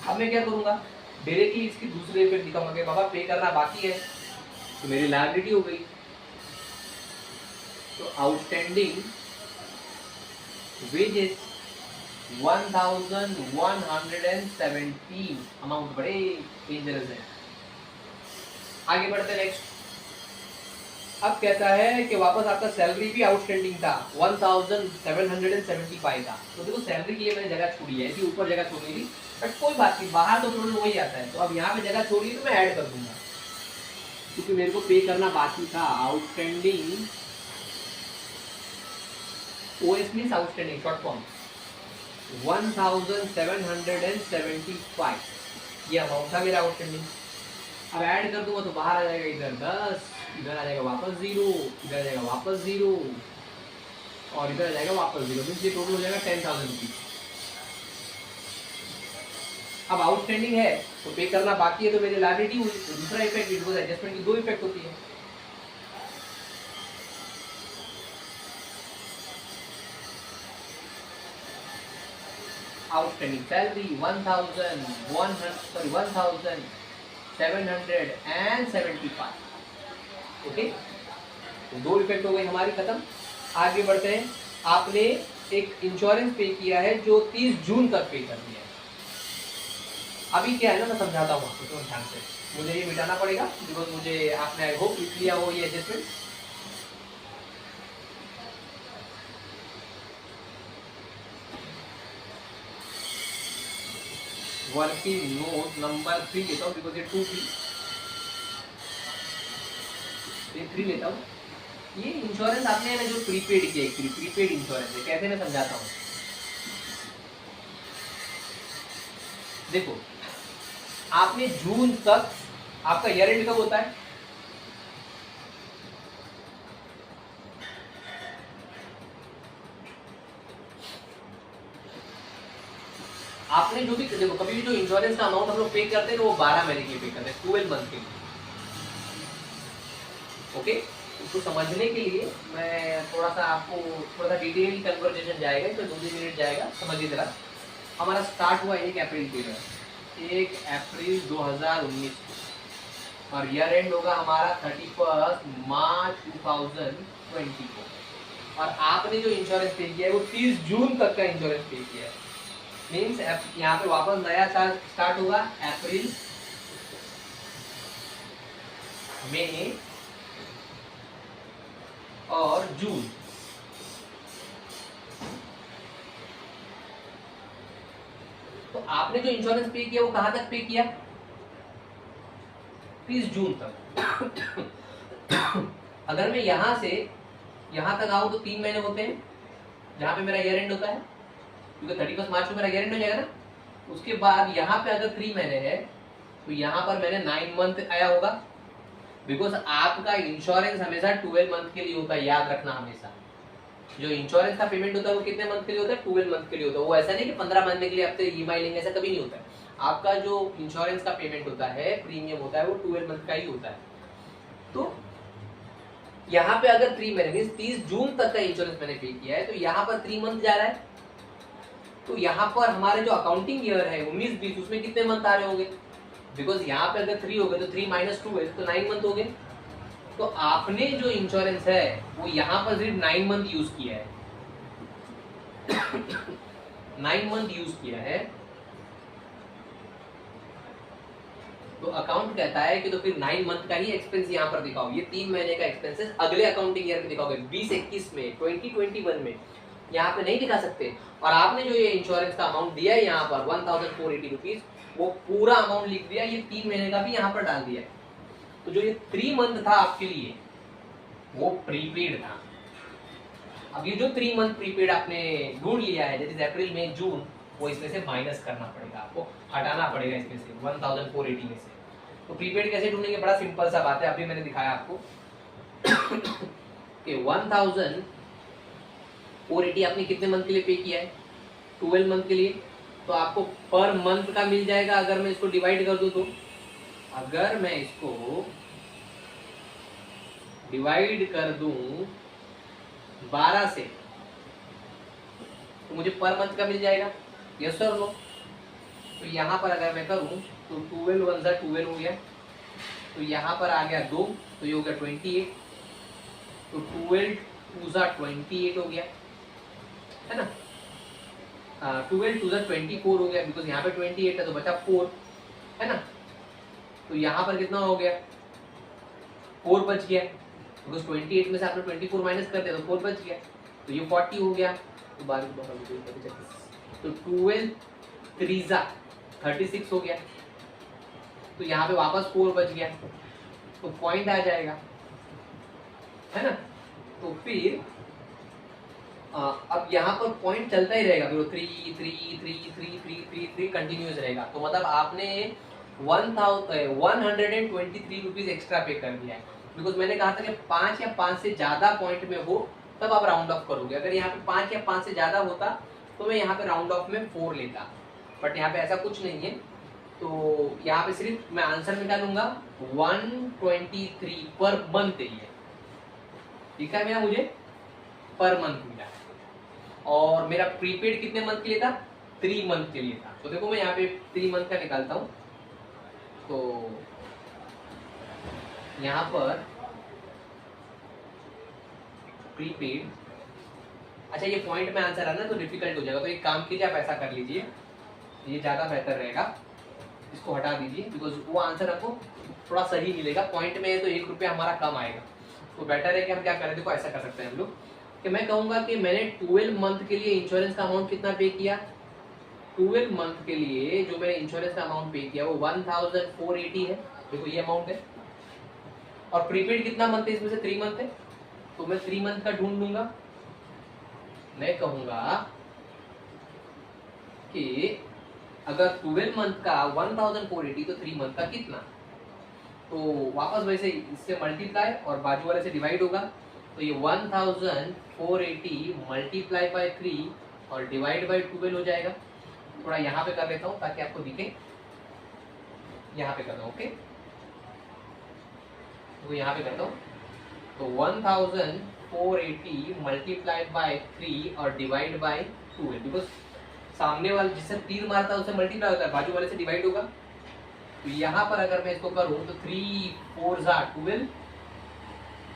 अब मैं क्या करूंगा, डायरेक्टली इसकी दूसरे इफेक्ट दिखाऊंगा कि बाबा पे करना बाकी है, तो मेरी लायबिलिटी हो गई। तो आउटस्टैंडिंग वेजेस 1117 अमाउंट, बड़े डेंजरस है। आगे बढ़ते नेक्स्ट। अब कहता है कि वापस आपका सैलरी भी आउटस्टैंडिंग था, 1775 था। तो देखो सैलरी के लिए मैंने जगह छोड़ी है, ऐसी ऊपर जगह छोड़ी थी, बट कोई बात नहीं, बाहर तो टोटल वही आता है। तो अब यहाँ पे जगह छोड़ी तो मैं ऐड कर दूंगा, क्योंकि मेरे को पे करना बाकी था। Outstanding OS means outstanding short form 1775, ये अमाउंट था मेरा आउटस्टैंडिंग। अब ऐड कर दूंगा तो बाहर आ जाएगा इधर 10, इधर आ जाएगा वापस 0, इधर आ जाएगा वापस 0, और इधर आ जाएगा वापस 0, मींस ये टोटल हो जाएगा 10,000 रुपीज। अब आउटस्टैंडिंग है तो पे करना बाकी है, तो मेरी लायबिलिटी हुई। तो दूसरा इफेक्ट, इट वाज एडजस्टमेंट की दो इफेक्ट होती है। Outstanding salary 1775, okay. तो दो इफेक्ट हो गई हमारी, खत्म। आगे बढ़ते हैं। आपने एक इंश्योरेंस पे किया है जो 30 जून तक पे कर दिया है। अभी क्या है ना, मैं समझाता हूँ आपको, तो ध्यान से। मुझे ये मिटाना पड़ेगा बिकॉज मुझे आपने आई होप लिख लिया हो ये एडजस्टमेंट। वर्किंग नोट नंबर 3 लेता हूँ बिकॉज ये 2 थी, ये 3 लेता हूँ। ये इंश्योरेंस आपने जो प्रीपेड किया, प्रीपेड इंश्योरेंस है, कैसे मैं समझाता हूँ। देखो, आपने जून तक, आपका ईयर एंड कब होता है, आपने जो भी, देखो कभी भी जो इंश्योरेंस का अमाउंट हम लोग पे करते हैं वो 12 महीने के लिए पे करते हैं, 12 मंथ के लिए। ओके, इसको समझने के लिए मैं थोड़ा सा आपको थोड़ा सा डिटेल कन्वर्सेशन जाएगा, तो 2-3 मिनट जाएगा, समझिए जरा। हमारा स्टार्ट हुआ 1 अप्रैल के लिए, 1 अप्रैल 2019 को, और ईयर एंड होगा हमारा 31 मार्च 2020 को। और आपने जो इंश्योरेंस पे किया है वो 30 जून तक का इंश्योरेंस पे किया है। मीन्स यहाँ पे वापस नया साल स्टार्ट होगा अप्रैल, मई और जून। आपने जो इंश्योरेंस पे किया वो कहां तक पे किया? 30 जून तक। अगर मैं यहां से यहां तक आऊं तो 3 महीने होते हैं जहां पे मेरा ईयर एंड होता है, क्योंकि 31 मार्च को मेरा ईयर एंड हो जाएगा ना। उसके बाद यहाँ पे अगर 3 महीने है तो यहाँ पर मैंने 9 मंथ आया होगा, बिकॉज आपका इंश्योरेंस हमेशा 12 मंथ के लिए होता है, याद रखना हमेशा। जो इंश्योरेंस का पेमेंट होता है वो कितने मंथ के लिए होता है? 12 मंथ के लिए होता है। वो ऐसा नहीं कि 15 महीने के लिए आप ईएमआई लेंगे, ऐसा कभी नहीं होता है। आपका जो इंश्योरेंस का पेमेंट होता है, प्रीमियम होता है, वो 12 मंथ का ही होता है। तो यहाँ पे अगर 3 महीने मीन 30 जून तक का इंश्योरेंस मैंने पे किया है तो यहाँ पर 3 मंथ जा रहा है। तो यहाँ पर हमारे जो अकाउंटिंग ईयर है 19-20 उसमें कितने मंथ आ रहे होंगे? बिकॉज यहाँ पे अगर 3 हो गए तो 3 माइनस 2 है तो 9 मंथ हो गए। तो आपने जो इंश्योरेंस है वो यहाँ पर सिर्फ 9 मंथ यूज किया है। 9 मंथ यूज किया है। तो अकाउंट कहता है कि तो फिर 9 मंथ का ही एक्सपेंस यहाँ पर दिखाओ। ये 3 महीने का एक्सपेंसेस अगले अकाउंटिंग ईयर में दिखाओगे, 20-21 में, 2021 में यहाँ पे नहीं दिखा सकते। और आपने जो ये इंश्योरेंस का अमाउंट दिया है यहाँ पर 1480 रुपीज, वो पूरा अमाउंट लिख दिया, ये 3 महीने का भी यहाँ पर डाल दिया है। तो जो ये 3 मंथ था आपके लिए वो प्रीपेड था। अब ये जो 3 मंथ प्रीपेड आपने ढूंढ लिया है, जैसे अप्रैल मई जून, वो इसमें से माइनस करना पड़ेगा, आपको हटाना पड़ेगा इसमें से 1480 में से। तो प्रीपेड कैसे ढूंढेंगे? बड़ा सिंपल सा बात है, अभी मैंने दिखाया आपको कि 1480 आपने कितने मंथ के लिए पे किया है? 12 मंथ के लिए। तो आपको पर मंथ का मिल जाएगा। अगर मैं इसको डिवाइड कर दूं तो, अगर मैं इसको डिवाइड कर दूं 12 से तो मुझे पर मंथ का मिल जाएगा, यस और नो? तो यहाँ पर अगर मैं करूं तो 12 1 जा 12 हो गया, तो यहाँ पर आ गया 2, तो ये हो गया 28, तो 12 2 जा 28 हो गया, है ना? 12 2 जा 24 हो गया, बिकॉज यहाँ पे 28 है तो बचा 4, है ना? तो यहाँ पर कितना हो गया? 4 बच गया, बिकॉज 28 में से आपने 24 माइनस कर दिया तो 4 बच गया, तो ये 40 हो गया। तो 12 3 जा 36 हो गया, तो यहाँ पे वापस 4 बच गया, तो पॉइंट आ जाएगा, है ना? तो फिर अब यहाँ पर पॉइंट चलता ही रहेगा, 3 3 3 3 3 3 3 कंटिन्यूस रहेगा। तो मतलब आपने 123 रुपीज एक्स्ट्रा पे कर दिया है, बिकॉज मैंने कहा था कि 5 या 5 से ज्यादा पॉइंट में हो तब आप राउंड ऑफ करोगे। अगर यहाँ पे 5 या 5 से ज्यादा होता तो मैं यहाँ पे राउंड ऑफ में 4 लेता, बट यहाँ पे ऐसा कुछ नहीं है। तो यहाँ पे सिर्फ मैं आंसर निकालूंगा 123 पर मंथ है, ठीक है मेरा, मुझे पर मंथ मिला। और मेरा प्रीपेड कितने मंथ के लिए था? 3 मंथ के लिए था। तो देखो मैं यहाँ पे 3 मंथ का निकालता हूँ, तो यहाँ पर प्रीपेड, अच्छा ये पॉइंट में आंसर आना तो डिफिकल्ट हो जाएगा, तो एक काम कीजिए, आप ऐसा कर लीजिए, ये ज्यादा बेहतर रहेगा, इसको हटा दीजिए, बिकॉज वो आंसर आपको थोड़ा सही मिलेगा। पॉइंट में है तो 1 रुपया हमारा कम आएगा, तो बेटर है कि हम क्या करें, देखो ऐसा कर सकते हैं हम लोग कि मैं कहूंगा कि मैंने 12 मंथ के लिए इंश्योरेंस का अमाउंट कितना पे किया? 12 मंथ के लिए जो मैंने इंश्योरेंस का अमाउंट पे किया वो 1480 है, देखो ये अमाउंट है। और प्रीपेड कितना मंथ है इसमें से? 3 मंथ है, तो मैं 3 मंथ का ढूंढ लूंगा। मैं कहूंगा कि अगर 12 मंथ का 1480 तो 3 मंथ का कितना? तो वापस वैसे इससे मल्टीप्लाई और बाजू वाले से डिवाइड होगा, तो ये 1480 मल्टीप्लाई बाय 3 और डिवाइड बाय 12 हो जाएगा। थोड़ा यहाँ पे कर लेता हूँ ताकि आपको दिखे, यहाँ पे करता हूँ, ओके, तो यहाँ पे करता हूँ, तो 1480 मल्टीप्लाई बाय 3 और डिवाइड बाय 12, बिकॉज सामने वाले जिससे तीर मारता है उससे मल्टीप्लाई होता है, बाजू वाले से डिवाइड होगा। तो यहाँ पर अगर मैं इसको करूँ तो 3 4 जा 12,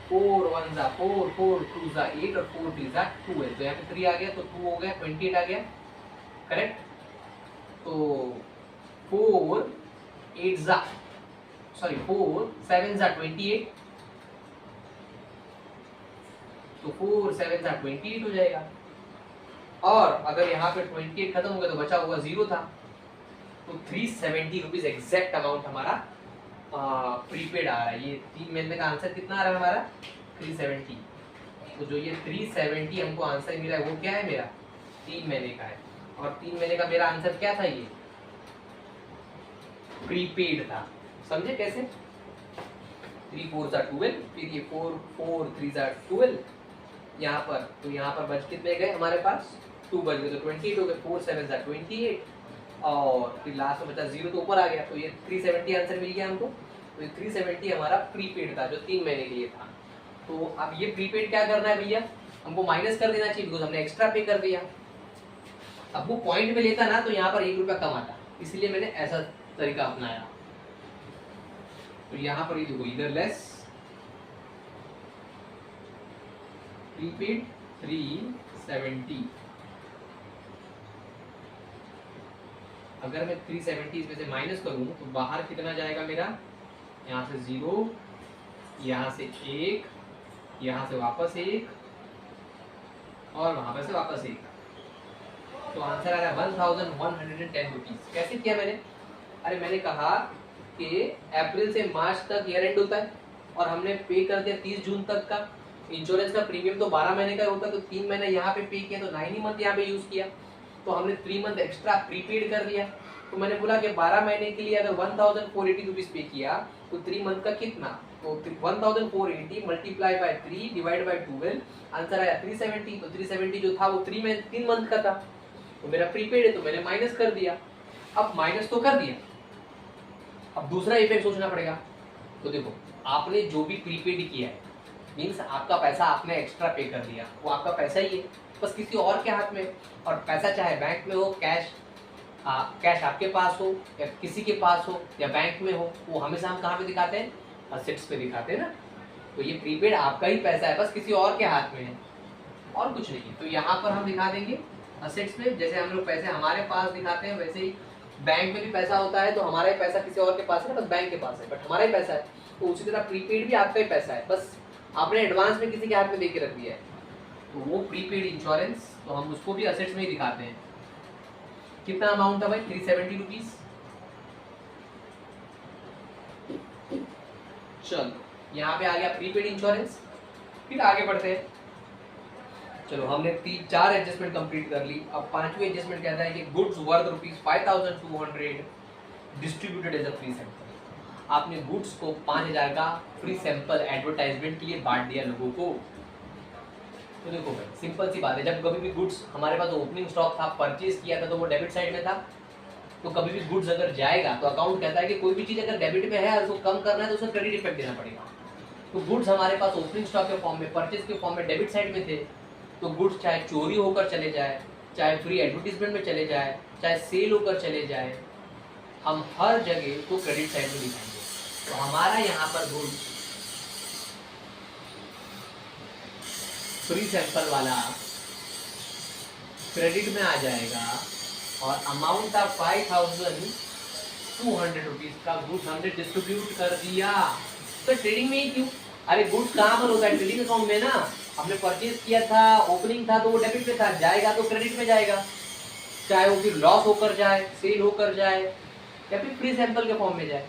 4 1 जा 4, 4 2 जा 8 और 4 3 जा 12, तो यहाँ पे 3 आ गया तो 2 हो गया, 28 आ गया, करेक्ट? तो 4 8 जा सॉरी 4 7 जा 28, तो 4 7 जा 28 हो जाएगा। और अगर यहाँ पे 28 खत्म हो गया तो बचा हुआ 0 था, तो 370 रुपीज एग्जैक्ट अमाउंट हमारा प्रीपेड आ रहा है। ये 3 महीने का आंसर कितना आ रहा है हमारा 370। तो जो ये 370 हमको आंसर मिला है वो क्या है मेरा 3 महीने का है। और 3 महीने का मेरा आंसर क्या था ये प्रीपेड था। समझे कैसे 3 4 12 फिर ये 4 4 3 12 यहाँ पर तो यहाँ पर बच कितने गए हमारे पास 2 बच गए तो 28 हो गए 4 7 28 और फिर लास्ट में बचा 0 तो ऊपर आ गया। तो ये 370 आंसर मिल गया हमको। तो ये 370 हमारा प्रीपेड था जो 3 महीने के लिए था। तो अब ये प्रीपेड क्या करना है भैया हमको माइनस कर देना चाहिए बिकॉज हमने एक्स्ट्रा पे कर दिया। अब वो पॉइंट में लेता ना तो यहाँ पर 1 रुपया कम आता इसलिए मैंने ऐसा तरीका अपनाया। तो यहाँ पर ये देखो इधर लेस प्रीपेड 370 अगर मैं 370 इसमें से माइनस करूं तो बाहर कितना जाएगा मेरा यहाँ से 0 यहाँ से 1 यहाँ से वापस 1 और वहां पर से वापस 1 तो आंसर आ रहा है 1110 रुपीज। कैसे किया मैंने अरे मैंने कहा कि अप्रैल से मार्च तक ईयर एंड होता है और हमने पे कर दिया 30 जून तक का। इंश्योरेंस का प्रीमियम तो 12 महीने का होता है तो 3 महीने यहाँ पे पे किया तो 9 ही मंथ यहाँ पे यूज किया तो हमने 3 मंथ एक्स्ट्रा प्रीपेड कर दिया। तो मैंने बोला कि 12 महीने के लिए अगर 1480 रुपीज पे किया तो 3 मंथ का कितना तो 1480 multiply by 3 divide by 12 answer आया 370। तो 370 जो था वो 3 मंथ का था तो मेरा प्रीपेड है तो मैंने माइनस कर दिया। अब माइनस तो कर दिया अब दूसरा इफेक्ट सोचना पड़ेगा। तो देखो आपने जो भी प्रीपेड किया है मीन्स आपका पैसा आपने एक्स्ट्रा पे कर दिया वो आपका पैसा ही है बस किसी और के हाथ में। और पैसा चाहे बैंक में हो कैश आपके पास हो या किसी के पास हो या बैंक में हो वो हमेशा हम कहाँ पे दिखाते हैं असेट्स पे दिखाते हैं ना। तो ये प्रीपेड आपका ही पैसा है बस किसी और के हाथ में है और कुछ नहीं। तो यहाँ पर हम दिखा देंगे असेट्स में जैसे हम लोग पैसे हमारे पास दिखाते हैं वैसे ही बैंक में भी पैसा होता है तो हमारा ही पैसा किसी और के पास है बस बैंक के पास है बट हमारा ही पैसा है। तो उसी तरह प्रीपेड भी आपका ही पैसा है बस आपने एडवांस में किसी के हाथ में दे के रख दिया है तो वो प्रीपेड इंश्योरेंस तो हम उसको भी असेट्स में ही दिखाते हैं। कितना अमाउंट था भाई 370 रुपीज। चलो यहाँ पे आ गया प्रीपेड इंश्योरेंस। फिर आगे बढ़ते हैं। चलो हमने 4 एडजस्टमेंट कंप्लीट कर ली। अब 5वीं एडजस्टमेंट कहता है कि goods worth ₹5200 distributed as a free sample. आपने गुड्स को 5000 का फ्री सैंपल एडवर्टाइजमेंट के लिए बांट दिया लोगों को। तो देखो भाई सिंपल सी बात है जब कभी भी गुड्स हमारे पास ओपनिंग स्टॉक था परचेज किया था तो वो डेबिट साइड में था। तो कभी भी गुड्स अगर जाएगा तो अकाउंट कहता है कि कोई भी चीज अगर डेबिट में है और उसको कम करना है तो उसका क्रेडिट इफेक्ट देना पड़ेगा। तो गुड्स हमारे पास ओपनिंग स्टॉक के फॉर्म में परचेज के फॉर्म में डेबिट साइड में थे। तो गुड्स चाहे चोरी होकर चले जाए चाहे फ्री एडवर्टीजमेंट में चले जाए चाहे सेल होकर चले जाए हम हर जगह को क्रेडिट साइड में दिखाएंगे। तो हमारा यहाँ पर गुड्स फ्री सैंपल वाला क्रेडिट में आ जाएगा और अमाउंट था 5200 रुपीज का गुड्स हमने डिस्ट्रीब्यूट कर दिया। तो ट्रेडिंग में ही क्यों अरे गुड्स कहाँ पर होता है ट्रेडिंग अकाउंट में ना। हमने परचेज किया था ओपनिंग था तो वो डेबिट में था जाएगा तो क्रेडिट में जाएगा चाहे वो फिर लॉस होकर जाए सेल होकर जाए या फिर फ्री सैंपल के फॉर्म में जाए।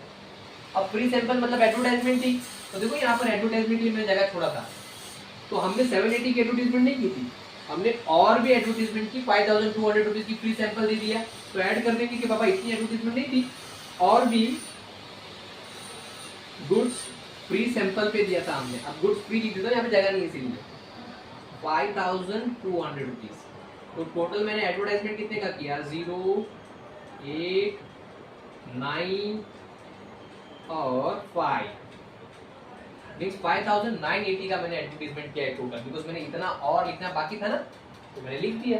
अब फ्री सैंपल मतलब एडवर्टाइजमेंट थी तो देखो यहाँ पर एडवर्टाइजमेंट की मैंने जगह छोड़ा था तो हमने 780 की एडवर्टाइजमेंट नहीं की थी हमने और भी एडवर्टाइजमेंट की 5200 रुपीज की फ्री सैंपल दे दिया। तो ऐड कर देंगे कि बाबा इतनी एडवर्टाइजमेंट नहीं थी और भी गुड्स फ्री सैंपल पे दिया था हमने। अब गुड्स फ्री लिख देता यहाँ पे जगह नहीं है इसीलिए 5200 रुपीज। तो टोटल मैंने एडवर्टाइजमेंट कितने का किया 0 8 9 और 5 मीन्स 5980 का मैंने एडवर्टाइजमेंट किया है टोटल बिकॉज मैंने इतना और लिखना बाकी था ना तो मैंने लिख दिया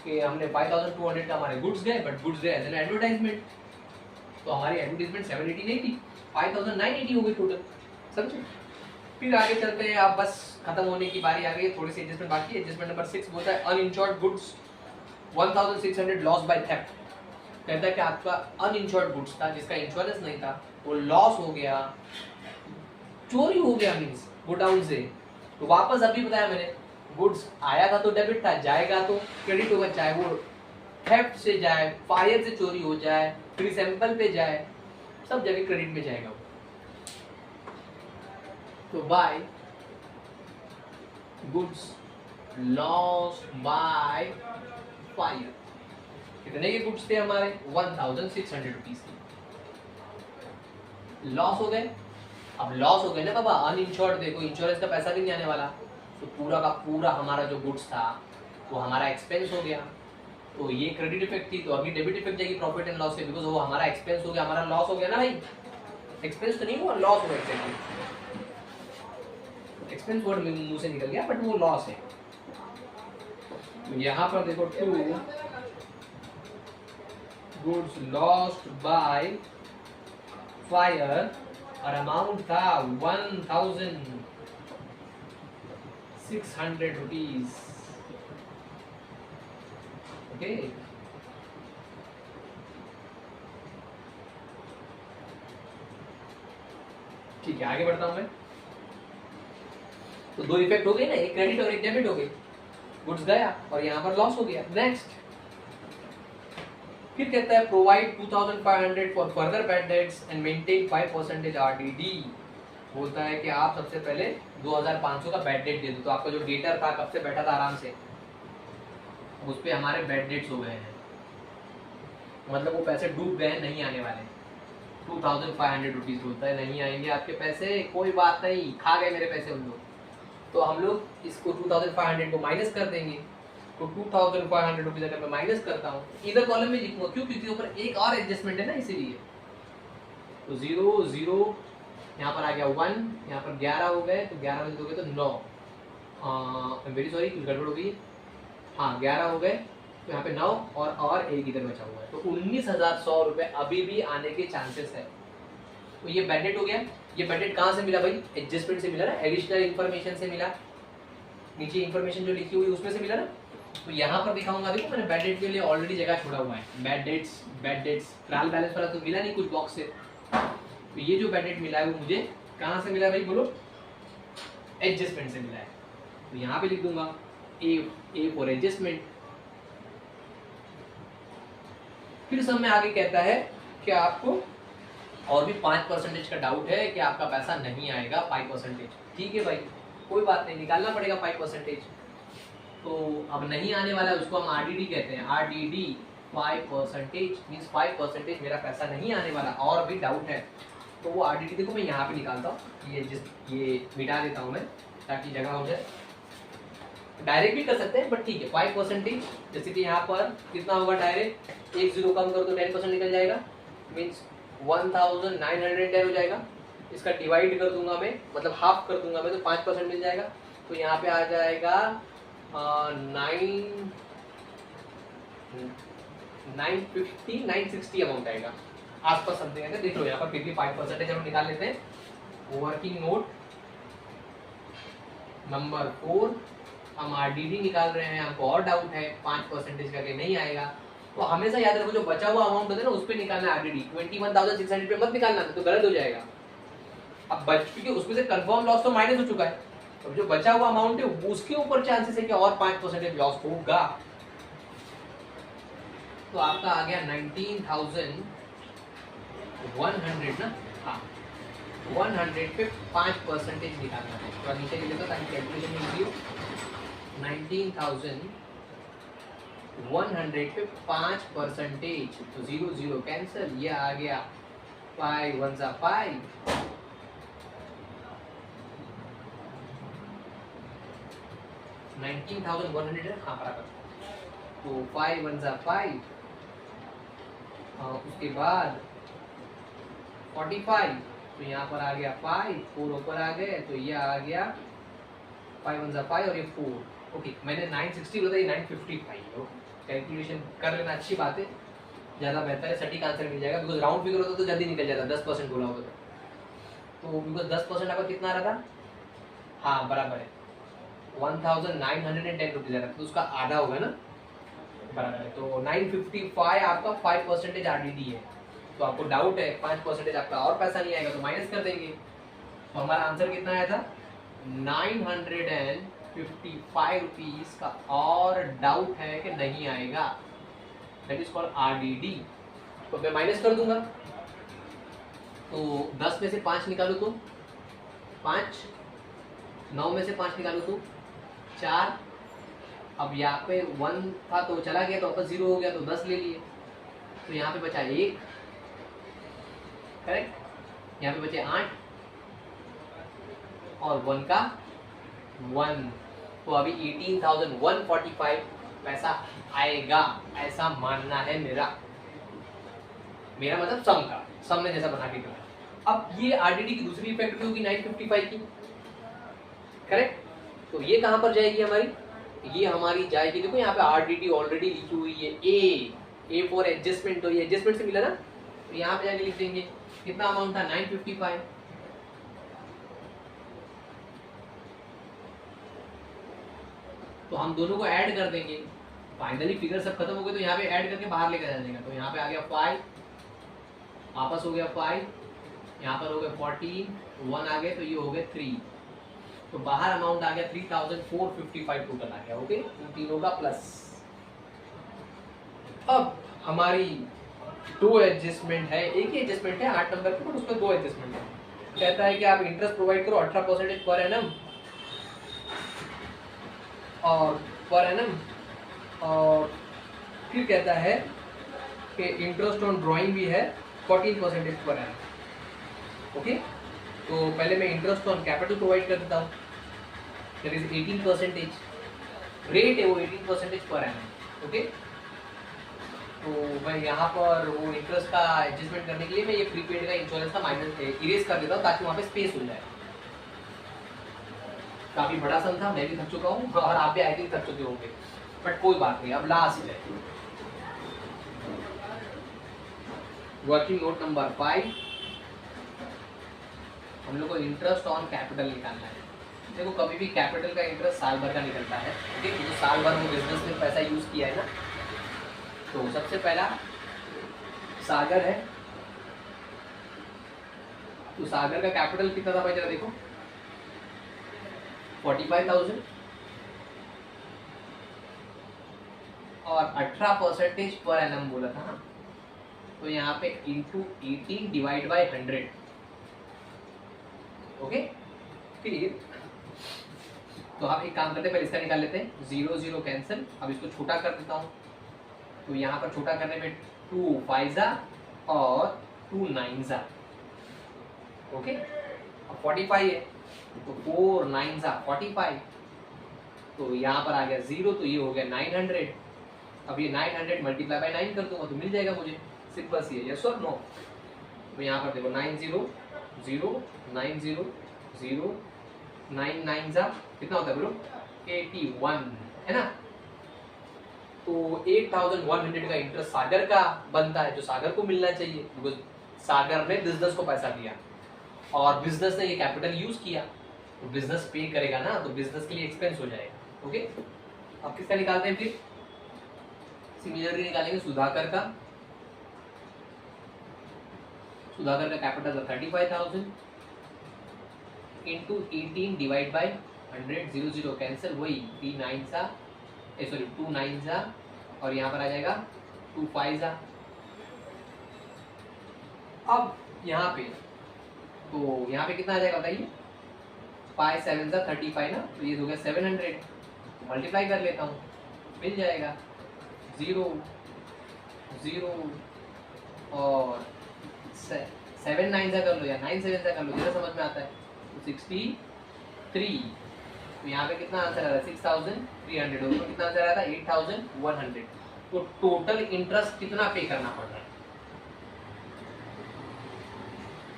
कि हमने 5200 का हमारे गुड्स गए बट गुड्स गए एज एन एडवर्टाइजमेंट। तो हमारी एडवर्टाइजमेंट 780 नहीं थी 5980 हो गई टोटल समझे। फिर आगे चलते हैं आप बस खत्म होने की बारी आ गई थोड़ी सी एडजस्टमेंट बाकी है। एडजस्टमेंट नंबर 6 बोलता है uninsured goods 1600 loss by theft. कहता है कि आपका अनइंश्योर्ड गुड्स था जिसका इंश्योरेंस नहीं था वो लॉस हो गया चोरी हो गया मीन्स गोडाउन से। तो वापस अभी बताया मैंने गुड्स आया था तो डेबिट था जाएगा तो क्रेडिट होगा चाहे वो थेफ्ट से जाए, फायर से चोरी हो जाए, फ्री सैंपल पे जाए, सब जगह क्रेडिट में जाएगा वो। तो by goods lost by fire, कितने के गुड्स थे हमारे 1600 रुपीज के, लॉस हो गए। अब लॉस हो गए ना बाबा, अनइंश्योर्ड देखो इंश्योरेंस का पैसा भी नहीं आने वाला, तो पूरा का पूरा हमारा जो गुड्स था वो हमारा एक्सपेंस हो गया। तो ये क्रेडिट इफेक्ट थी, तो अभी डेबिट इफेक्ट जाएगी प्रॉफिट एंड लॉस के, बिकॉज वो हमारा एक्सपेंस हो गया, हमारा लॉस हो गया ना भाई। एक्सपेंस तो नहीं हुआ, लॉस हुआ एक्चुअली, एक्सपेंस वर्ड मुंह से निकल गया बट वो लॉस है। तो यहाँ पर देखो to goods lost by fire और अमाउंट था 1600 रुपीज। ओके, ठीक है आगे बढ़ता हूं मैं। तो दो इफेक्ट हो गए ना, एक क्रेडिट और एक डेबिट हो गई, गुड्स गया और यहाँ पर लॉस हो गया। नेक्स्ट फिर कहता है provide 2500 for further bad debts and maintain 5% RDD. बोलता है कि आप सबसे पहले 2500 का बैड डेट दे दो। तो आपका जो डेटर था कब से बैठा था आराम से, उस पे हमारे बैड डेट्स हो गए हैं, मतलब वो पैसे डूब गए हैं, नहीं आने वाले। 2500 रुपीज बोलता है नहीं आएंगे आपके पैसे, कोई बात नहीं, खा गए मेरे पैसे उन लोग। तो हम लोग इसको 2500 को माइनस कर देंगे। तो 2500 रुपीज अगर मैं माइनस करता हूँ, इधर कॉलम में लिखूंगा, क्यों? क्योंकि ऊपर एक और एडजस्टमेंट है ना, इसीलिए। तो 0 0 यहाँ पर आ गया 1, यहाँ पर 11 हो गए, तो 11 में दोगे तो 9, वेरी सॉरी गड़बड़ हो गई, हाँ 11 हो गए, तो यहाँ पे 9 और एक इधर बचा हुआ है, तो 19,100 रुपए अभी भी आने के चांसेस है। तो ये बैड डेट हो गया। ये बैड डेट कहाँ से मिला भाई? एडजस्टमेंट से मिला ना, एडिशनल इन्फॉर्मेशन से मिला, नीचे इन्फॉर्मेशन जो लिखी हुई उसमें से मिला ना। तो यहाँ पर दिखाऊंगा, देखो मैंने बैड डेट के लिए ऑलरेडी जगह छोड़ा हुआ है। बैड डेट्स ट्रायल बैलेंस वाला तो मिला नहीं कुछ बॉक्स से, तो ये जो बैड डेट मिला है वो मुझे कहाँ से मिला भाई बोलो? एडजस्टमेंट से मिला है। तो यहाँ पे लिख दूंगा ए फॉर एडजस्टमेंट। फिर सब में आगे कहता है कि आपको और भी 5% का डाउट है कि आपका पैसा नहीं आएगा 5%। ठीक है भाई, कोई बात नहीं, निकालना पड़ेगा 5%। तो अब नहीं आने वाला है, उसको हम आरडीडी कहते हैं। आरडीडी 5% मीन्स 5% मेरा पैसा नहीं आने वाला, और भी डाउट है। तो वो आरडीडी देखो मैं यहाँ पे निकालता हूँ, ये मिटा देता हूँ मैं ताकि जगह हो जाए। डायरेक्ट भी कर सकते हैं बट ठीक है 5%। जैसे कि यहाँ पर कितना होगा डायरेक्ट, 1 0 कम करो तो 10% निकल जाएगा, मीन्स 1910 हो जाएगा। इसका डिवाइड कर दूंगा मैं, मतलब हाफ कर दूंगा मैं, तो 5% मिल जाएगा। तो यहाँ पे आ जाएगा 950 960 अमाउंट आएगा आसपास समथिंग है। देख लो यहाँ पर फिर भी 5% हम निकाल लेते हैं। वर्किंग नोट नंबर 4, हम आरडीडी निकाल रहे हैं, हमको और डाउट है 5% करके नहीं आएगा। तो हमेशा याद रखो जो बचा हुआ अमाउंट होता है ना उस पे निकालना आरडीडी। 21,600 पे मत निकालना, तो गलत हो जाएगा। अब क्योंकि उसमें से कंफर्म लॉस तो माइनस हो चुका है, अब जो बचा हुआ अमाउंट है उसके ऊपर चांसेस है कि और 5% लॉस होगा। तो आपका आ गया 19,100 ना, हाँ 100 पे 5% निकालना है। तो नीचे लिख लेता ताकि कैलकुलेशन इजी हो। 19,100 पे 5%, तो 0 0 कैंसिल, ये आ गया 5 1 5, 19,100 हाँ बराबर। तो 5 1 5, उसके बाद 45, तो यहाँ पर आ गया 5 4 ऊपर आ गए, तो ये आ गया 5 1 5 और ये 4। ओके, मैंने 960 बोला था, ये 955। कैलकुलेशन कर लेना अच्छी बात है, ज़्यादा बेहतर है, सटीक आंसर मिल जाएगा। बिकॉज राउंड फिगर होता तो जल्दी निकल जाता, 10% बोला होता तो बिकॉज 10% आपका कितना आ रहा था? हाँ बराबर है 1910 रुपीज आ रहा था, तो उसका आधा होगा ना, बराबर है। तो 955 आपका 5% आरडीडी है। तो आपको डाउट है 5% आपका और पैसा नहीं आएगा, तो माइनस कर देंगे। तो हमारा आंसर कितना आया था? 955 रुपीज का और डाउट है कि नहीं आएगा। That is called RDD। तो मैं माइनस कर दूंगा, तो 10 में से 5 निकालो तो 5, 9 में से 5 निकालो तो 4। अब यहाँ पे 1 था तो चला गया तो वापस 0 हो गया, तो 10 ले लिए, तो यहाँ पे बचा 1, करेक्ट। यहाँ पे बचे 8 और 1 का 1, तो अभी 18,145 पैसा आएगा, ऐसा मानना है मेरा मतलब सम ने जैसा बना के दिया। अब ये आरडीडी की दूसरी इफेक्ट भी होगी 955 की, करेक्ट। तो ये कहां पर जाएगी हमारी, ये हमारी जाएगी, देखो यहाँ पे आरडीडी ऑलरेडी लिखी हुई है, ए फॉर एडजस्टमेंट, तो ये एडजस्टमेंट से मिला ना, तो यहाँ पे जाके लिख देंगे कितना अमाउंट था 955। तो हम दोनों को ऐड कर देंगे, फाइनली फिगर सब खत्म हो गए, तो यहाँ पे ऐड करके बाहर लेकर आ जाएगा, तो यहाँ पे आ गया 5, वापस हो गया 5, यहाँ पर हो गया 14, 1 आ गए, तो ये हो गया 3, तो बाहर अमाउंट आ गया 3,455 टोटल आ गया, ओके, इन तीनों का प्लस। अब हमारी 2 एडजस्टमेंट है, एक ही एडजस्टमेंट है 8 नंबर पे, उसमें 2 एडजस्टमेंट है। कहता है कि आप इंटरेस्ट प्रोवाइड करो 18% पर एनम और फिर कहता है कि इंटरेस्ट ऑन ड्राइंग भी है 14% पर एनम, ओके। तो पहले मैं इंटरेस्ट ऑन कैपिटल प्रोवाइड कर देता हूँ, दैट इज 18%, रेट है वो 18% पर एनम, ओके। तो मैं यहाँ पर वो इंटरेस्ट का एडजस्टमेंट करने के लिए मैं ये प्रीपेड का इंश्योरेंस का माइनस इरेज कर देता हूँ, ताकि वहाँ पे स्पेस हो जाए। काफी बड़ा सम था, मैं भी थक चुका हूँ और आप भी आई थिंक थक चुके होंगे, बट कोई बात नहीं। अब लास्ट है वर्किंग नोट नंबर 5, हम लोग को इंटरेस्ट ऑन कैपिटल निकालना है। देखो कभी भी कैपिटल का इंटरेस्ट साल भर का निकलता है, ठीक है, तो साल भर में बिजनेस में पैसा यूज किया है ना। तो सबसे पहला सागर है, तो सागर का कैपिटल कितना था भाई, जरा देखो 45,000 और 18% पर एनम बोला था ना, तो यहाँ पे इंटू 18 डिवाइड बाय 100, ओके। फिर तो आप एक काम करते हैं, पहले इसका निकाल लेते हैं, 0 0 कैंसिल। अब इसको छोटा कर देता हूँ, तो यहाँ पर छोटा करने में 2 5 और 2 9, ओके। अब 45 है, तो 4 9 45, तो यहाँ पर आ गया 0, तो ये हो गया 900। अब ये 900 मल्टीप्लाई बाय 9 कर दूंगा तो मिल जाएगा मुझे, सिंपल सी है, यस और नो। तो यहाँ पर देखो 9 0 0 9 0 0 9 9 कितना होता है ब्रो, 81 है ना। तो 8,100 का इंटरेस्ट सागर का बनता है, जो सागर को मिलना चाहिए, बिकॉज सागर ने बिजनेस को पैसा दिया और बिजनेस ने ये कैपिटल यूज किया, तो बिजनेस पे करेगा ना, तो बिजनेस के लिए एक्सपेंस हो जाएगा, ओके। अब किसका निकालते हैं, फिर सिमिलरली निकालेंगे सुधाकर का। सुधाकर का capital 35,000 into 18 divide by 100, 0 0 cancel, वही 3 9 2 9 और यहाँ पर आ जाएगा 2 5। अब यहाँ पे तो यहाँ पे कितना आ जाएगा बताइए, 5 7 35 ना, तो ये हो गया 700, मल्टीप्लाई कर लेता हूँ, मिल जाएगा 0 0 और 7 9 कर लो या 9 7 कर लो, जरा समझ में आता है, तो 63। तो यहाँ पे कितना आंसर आ रहा है 6,300, और कितना आंसर आ रहा था 8,100। तो टोटल इंटरेस्ट कितना पे करना पड़ रहा है,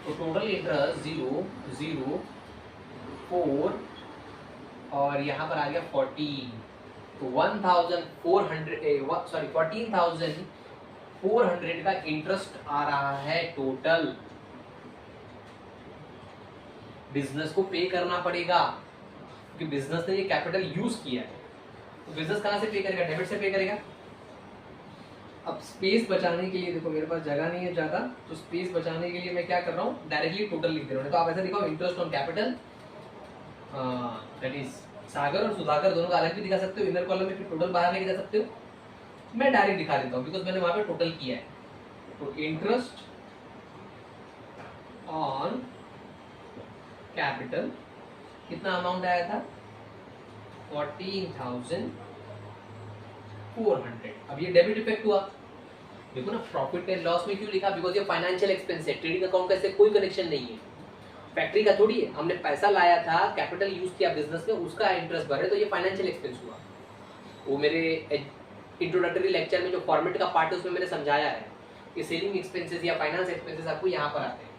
तो टोटल इंटरेस्ट 0 0 4 और यहाँ पर आ गया 14, तो 14,400 का इंटरेस्ट आ रहा है टोटल। बिजनेस को पे करना पड़ेगा क्योंकि बिजनेस ने ये कैपिटल यूज किया है, तो बिजनेस कहाँ से पे करेगा, डेबिट से पे करेगा। अब स्पेस बचाने के लिए, देखो मेरे पास जगह नहीं है ज्यादा, तो स्पेस बचाने के लिए मैं क्या कर रहा हूँ, डायरेक्टली टोटल लिख दे रहा हूँ। तो आप ऐसा दिखाओ, interest on capital that is Sagar और सुधाकर दोनों का अलग भी दिखा सकते हो, इनर कॉलम में फिर टोटल बाहर लेके जा सकते हो, मैं डायरेक्ट दिखा देता हूँ बिकॉज मैंने वहां पे टोटल किया है। तो इंटरेस्ट ऑन कैपिटल कितना अमाउंट आया था 14,400। अब ये डेबिट इफेक्ट हुआ, देखो ना प्रॉफिट एंड लॉस में क्यों लिखा, बिकॉज ये फाइनेंशियल एक्सपेंस है, ट्रेडिंग अकाउंट का इससे कोई कनेक्शन नहीं है, फैक्ट्री का थोड़ी है, हमने पैसा लाया था कैपिटल यूज किया बिजनेस में उसका इंटरेस्ट भरे तो ये फाइनेंशियल एक्सपेंस हुआ। वो मेरे इंट्रोडक्टरी लेक्चर में जो फॉर्मेट का पार्ट है उसमें मैंने समझाया है कि सेलिंग एक्सपेंसेस या फाइनेंस एक्सपेंसेस आपको यहाँ पर आते हैं।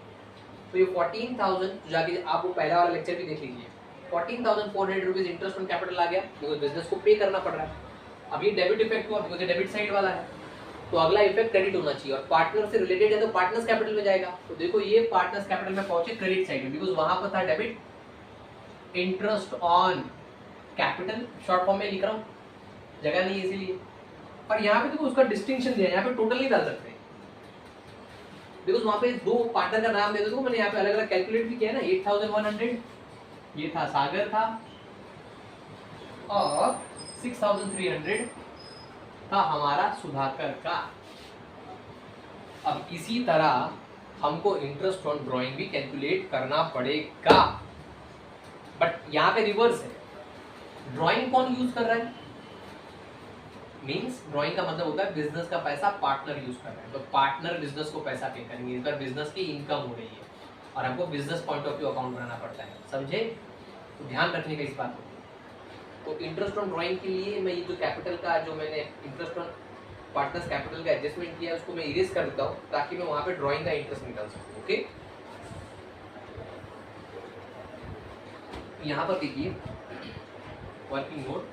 तो ये 14,000 जाके आप वो पहला वाला लेक्चर भी देख लीजिए, 14,400 रुपीज इंटरेस्ट ऑन कैपिटल आ गया बिकॉज बिजनेस को पे करना पड़ रहा है। अब ये डेबिट इफेक्ट हुआ बिकॉज ये डेबिट साइड वाला है, तो अगला इफेक्ट क्रेडिट होना चाहिए और पार्टनर से रिलेटेड है तो पार्टनर्स कैपिटल में जाएगा। तो देखो ये पार्टनर्स कैपिटल में पहुंचे क्रेडिट साइड में बिकॉज वहां पर था debit interest on capital, short form में लिख रहा हूँ, जगह नहीं है इसीलिए। पर यहाँ पे देखो उसका डिस्टिंक्शन दिया है, यहाँ पे टोटल नहीं डाल सकते बिकॉज वहां पे दो पार्टनर का नाम दे दो, मैंने यहाँ पे अलग अलग कैलकुलेट भी किया ना। 8,100 ये था सागर था और 6,300 था हमारा सुधाकर का। अब इसी तरह हमको इंटरेस्ट ऑन ड्राइंग भी कैलकुलेट करना पड़ेगा, बट यहाँ पे रिवर्स है, ड्राइंग कौन यूज कर रहा है, मींस ड्राइंग का मतलब होता है बिजनेस का पैसा पार्टनर यूज कर रहा है, तो पार्टनर बिजनेस को पैसा पे करेंगे, इधर बिजनेस की इनकम हो रही है और हमको business point of view account बनाना पड़ता है, समझे? तो ध्यान रखने का इस बात को। तो इंटरेस्ट ऑन ड्राइंग के लिए मैं ये जो कैपिटल का जो मैंने इंटरेस्ट ऑन पार्टनर्स कैपिटल का एडजस्टमेंट किया उसको मैं इरेज कर देता हूँ ताकि मैं वहां पे ड्राइंग का इंटरेस्ट निकाल सकूँ। ओके, यहाँ पर देखिए working note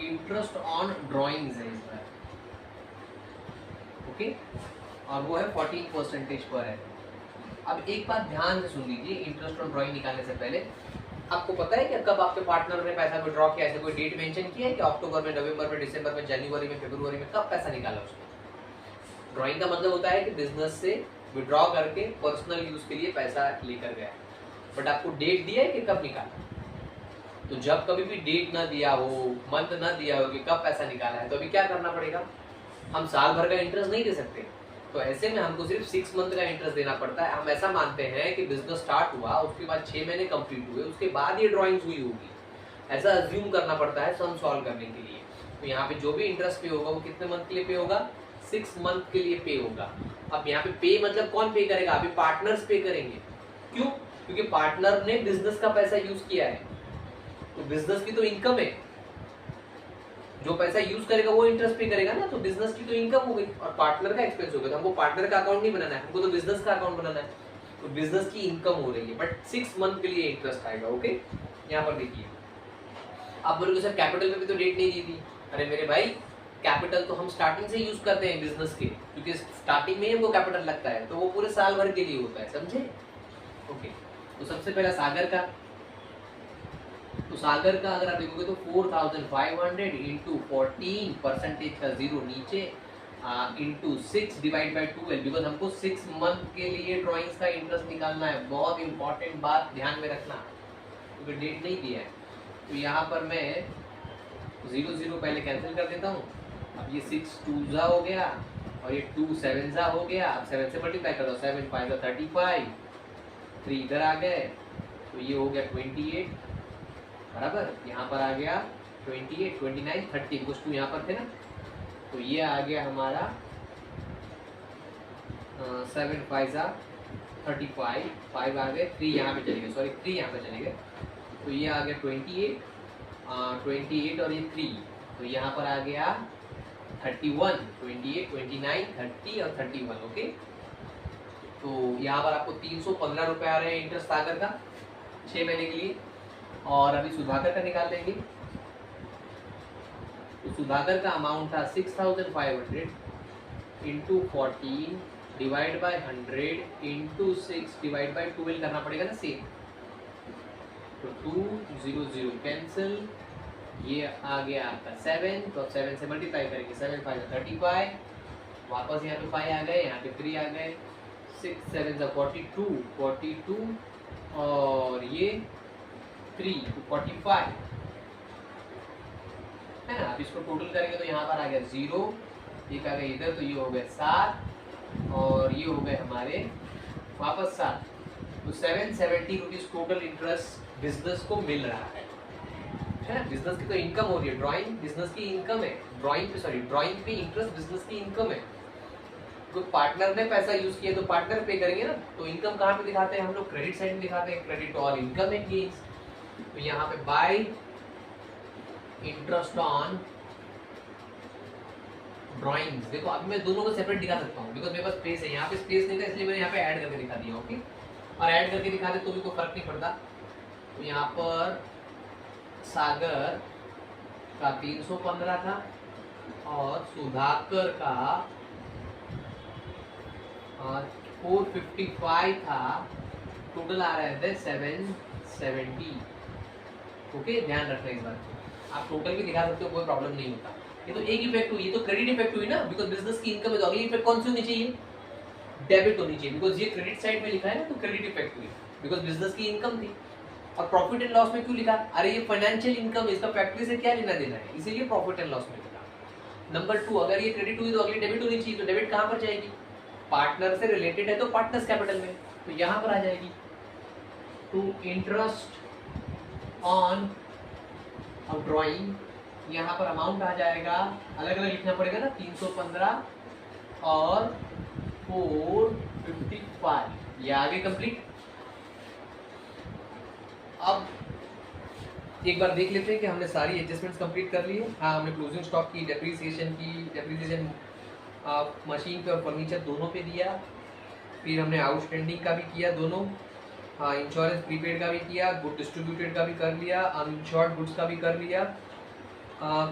interest on drawings है इस बार, ओके, और वो है 14% पर है। अब एक बात ध्यान से सुन लीजिए, इंटरेस्ट ऑन ड्राइंग निकालने से पहले आपको पता है कि कब आपके पार्टनर ने पैसा विड्रॉ किया, ऐसे कोई डेट मेंशन किया है कि अक्टूबर में, नवंबर में, दिसंबर में, जनवरी में, फरवरी में, कब पैसा निकाला उसने? ड्राइंग का मतलब होता है कि बिजनेस से विड्रॉ करके पर्सनल यूज के लिए पैसा लेकर गया, बट आपको डेट दिया है कि कब निकाला। तो जब कभी भी डेट ना दिया हो, मंथ ना दिया हो कि कब पैसा निकाला है, तो अभी क्या करना पड़ेगा, हम साल भर का इंटरेस्ट नहीं दे सकते, तो ऐसे में हमको सिर्फ 6 मंथ का इंटरेस्ट देना पड़ता है। हम ऐसा मानते हैं कि बिजनेस स्टार्ट हुआ उसके बाद 6 महीने कंप्लीट हुए उसके बाद ये ड्राइंग्स हुई होगी, ऐसा अज्यूम करना पड़ता है सम सॉल्व करने के लिए। तो यहाँ पे जो भी इंटरेस्ट पे होगा वो कितने मंथ के लिए पे होगा, 6 मंथ के लिए पे होगा। अब यहाँ पे पे मतलब कौन पे करेगा, अभी पार्टनर्स पे करेंगे। क्यों? क्योंकि पार्टनर ने बिजनेस का पैसा यूज किया है, तो बिजनेस की तो इनकम है, जो पैसा यूज करेगा वो इंटरेस्ट पे करेगा ना, तो बिजनेस की तो इनकम हो गई और पार्टनर का एक्सपेंस हो गया। तो हमको पार्टनर का अकाउंट नहीं बनाना है, हमको तो बिजनेस का अकाउंट बनाना है, तो बिजनेस की इनकम हो रही है, बट 6 मंथ के लिए इंटरेस्ट आएगा। ओके, यहाँ पर देखिए, आप बोलोगे सर कैपिटल में भी तो डेट नहीं दी थी। अरे मेरे भाई, कैपिटल तो हम स्टार्टिंग से यूज करते हैं बिजनेस के, क्योंकि स्टार्टिंग में ही वो कैपिटल लगता है, तो वो पूरे साल भर के लिए होता है, समझे? ओके, तो सबसे पहला सागर का, तो सागर का अगर आप देखोगे तो 4,500 इंटू 14% का जीरो नीचे इंटू 6 डिवाइड बाई 12, बिकॉज हमको 6 मंथ के लिए ड्राइंग्स का इंटरेस्ट निकालना है। बहुत इंपॉर्टेंट बात ध्यान में रखना, क्योंकि डेट नहीं दिया है। तो यहाँ पर मैं 0 पहले कैंसिल कर देता हूँ। अब ये 6 2 हो गया और ये 2 7 हो गया। अब 7 से मल्टीप्लाई कर दो, 7 5 35, 3 इधर आ गए, तो ये हो गया 28 बराबर। यहाँ पर आ गया 28, 29, 30 बिकॉज 2 यहाँ पर थे ना, तो ये आ गया हमारा 7 5 35, 5 आ गए, 3 यहाँ पे चले गए, सॉरी 3 यहाँ पे चले गए, तो ये आ गया 28, 28 और ये 3, तो यहाँ पर आ गया 31, 28, 29, 30 और 31। ओके, तो यहाँ पर आपको 315 रुपये आ रहे हैं इंटरेस्ट सागर का 6 महीने के लिए। और अभी सुधाकर का निकाल लेंगे, तो सुधाकर का अमाउंट था 6,500 into 14 divide by 100 into 6 divide by 12 करना पड़ेगा ना सेम, तो 2 0 0 कैंसिल, ये आ गया आपका 7, तो 7 से मल्टीप्लाई करेंगे, 7 5 35, वापस यहाँ पे 5 आ गए, यहाँ पे 3 आ गए, 6 7 42 और ये 3 45 है ना। आप इसको टोटल करेंगे तो यहाँ पर आ गया 0, एक आ गया इधर, तो ये हो गया 7 और ये हो गए हमारे वापस 7। तो 770 रुपीज टोटल इंटरेस्ट बिजनेस को मिल रहा है ना। बिजनेस की तो इनकम हो रही है, ड्राइंग बिजनेस की इनकम है, ड्राइंग पे इंटरेस्ट बिजनेस की इनकम है। तो पार्टनर ने पैसा यूज किया तो पार्टनर पे करेंगे ना। तो इनकम कहाँ पे दिखाते हैं हम लोग? क्रेडिट साइड में दिखाते हैं, credit all income and gains. तो यहाँ पे बाय इंटरेस्ट ऑन ड्राइंग्स, देखो अभी मैं दोनों को सेपरेट दिखा सकता हूँ बिकॉज मेरे पास स्पेस है, यहाँ पे स्पेस नहीं था इसलिए मैंने यहाँ पे ऐड करके दिखा दिया। ओके, और ऐड करके दिखा दे तो भी कोई फर्क नहीं पड़ता। तो यहाँ पर सागर का 315 था और सुधाकर का 455 था, टोटल आ रहा है 770। ओके, ध्यान रखना इस बात को, आप टोटल भी दिखा सकते हो, कोई प्रॉब्लम नहीं होता। ये तो एक इफेक्ट हुई, ये तो क्रेडिट इफेक्ट हुई ना, बिकॉज बिजनेस की इनकम है। तो अगली इफेक्ट कौन सी होनी चाहिए? डेबिट होनी चाहिए, बिकॉज ये क्रेडिट साइड में लिखा है ना, तो क्रेडिट इफेक्ट हुई बिकॉज बिजनेस की इनकम थी। और प्रॉफिट एंड लॉस में क्यों लिखा? अरे ये फाइनेंशियल इनकम, इसका फैक्ट्री से क्या लेना देना है, इसीलिए प्रॉफिट एंड लॉस में लिखा। नंबर 2, अगर ये क्रेडिट हुई तो अगली डेबिट होनी चाहिए। तो डेबिट कहाँ पर जाएगी? पार्टनर से रिलेटेड है तो पार्टनर्स कैपिटल में, तो यहाँ पर आ जाएगी टू इंटरेस्ट ऑन ड्राइंग। यहाँ पर अमाउंट आ जाएगा, अलग अलग लिखना पड़ेगा ना, 315 और 455, ये आगे कंप्लीट। अब एक बार देख लेते हैं कि हमने सारी एडजस्टमेंट्स कंप्लीट कर ली है। हाँ, हमने क्लोजिंग स्टॉक की, डेप्रीसिएशन मशीन पे और फर्नीचर दोनों पे दिया। फिर हमने आउटस्टैंडिंग का भी किया दोनों। हाँ, इंश्योरेंस प्रीपेड का भी किया, गुड डिस्ट्रीब्यूटेड का भी कर लिया, अनइंश्योर्ड गुड्स का भी कर लिया।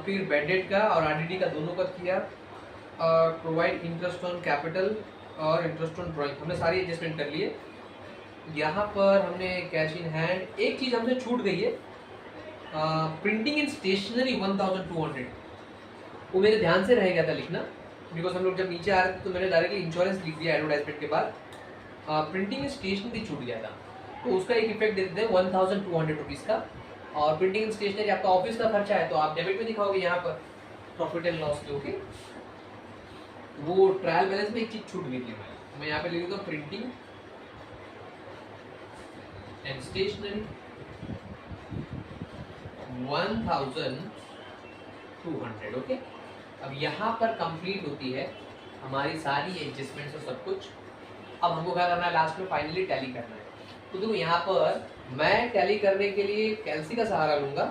फिर बेडेड का और आरडीडी का दोनों का किया। प्रोवाइड इंटरेस्ट ऑन कैपिटल और इंटरेस्ट ऑन ड्राइंग, हमने सारी एडजस्टमेंट कर लिए। यहाँ पर हमने कैश इन हैंड, एक चीज़ हमसे छूट गई है, प्रिंटिंग एंड स्टेशनरी 1200, वो मेरे ध्यान से रह गया था लिखना, बिकॉज हम लोग जब नीचे आ रहे थे तो मैंने डायरेक्टली इंश्योरेंस लिख दिया एडवर्टाइजमेंट के बाद। प्रिंटिंग एंड स्टेशनरी छूट गया था, तो उसका एक इफेक्ट दे देते हैं 1200 रुपीज़ का। और प्रिंटिंग एंड स्टेशनरी आपका ऑफिस का खर्चा है, तो आप डेबिट में दिखाओगे यहाँ पर प्रॉफिट एंड लॉस के। ओके, वो ट्रायल बैलेंस में एक चीज छूट गई थी, मैं यहाँ पे लिख देता हूँ प्रिंटिंग एंड स्टेशनरी 1200। ओके, अब यहाँ पर कंप्लीट होती है हमारी सारी एडजस्टमेंट्स और सब कुछ। अब हमको क्या करना है? लास्ट में फाइनली टैली करना है। तो देखो यहाँ पर मैं टैली करने के लिए कैलसी का सहारा लूंगा।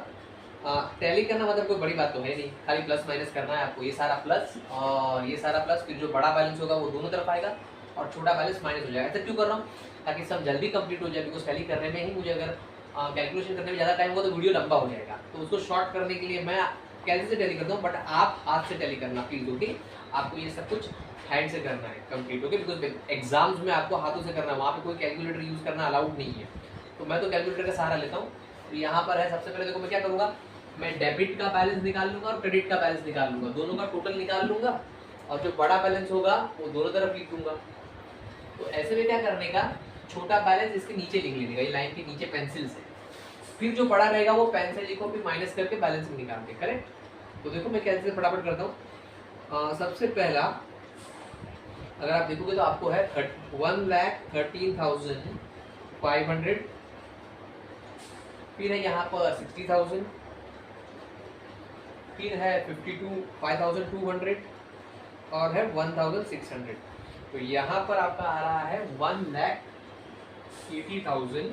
टैली करना मतलब कोई बड़ी बात तो है नहीं, खाली प्लस माइनस करना है आपको। ये सारा प्लस और ये सारा प्लस, फिर जो बड़ा बैलेंस होगा वो दोनों तरफ आएगा और छोटा बैलेंस माइनस हो जाएगा। ऐसा क्यों कर रहा हूँ? ताकि सब जल्दी कंप्लीट हो जाए, बिकॉज टैली करने में ही मुझे अगर कैलकुलेशन करने में ज़्यादा टाइम होगा तो वीडियो लंबा हो जाएगा। तो उसको शॉर्ट करने के लिए मैं कैलसी से टैली करता हूँ, बट आप हाथ से टैली करना प्लीज। ओके, आपको ये सब कुछ हैंड से करना है कंप्लीट। ओके, बिकॉज एग्जाम्स में आपको हाथों से करना है, वहाँ पे कोई कैलकुलेटर यूज करना अलाउड नहीं है। तो मैं तो कैलकुलेटर का सहारा लेता हूँ। तो यहाँ पर है, सबसे पहले देखो मैं क्या करूँगा, मैं डेबिट का बैलेंस निकाल लूंगा और क्रेडिट का बैलेंस निकाल लूंगा, दोनों का टोटल निकाल लूंगा और जो बड़ा बैलेंस होगा वो दोनों तरफ लिख दूंगा। तो ऐसे में क्या करने का, छोटा बैलेंस इसके नीचे लिख लेने का, ये लाइन के नीचे पेंसिल से, फिर जो बड़ा रहेगा वो पेन से लिखो, फिर माइनस करके बैलेंस में निकाल के। करेक्ट? तो देखो मैं कैसे फटाफट करता हूँ। सबसे पहला अगर आप देखोगे तो आपको है 1,13,500, फिर है यहाँ पर 60,000, फिर है 5,200 और है 1,600। तो यहाँ पर आपका आ रहा है 1,80,300।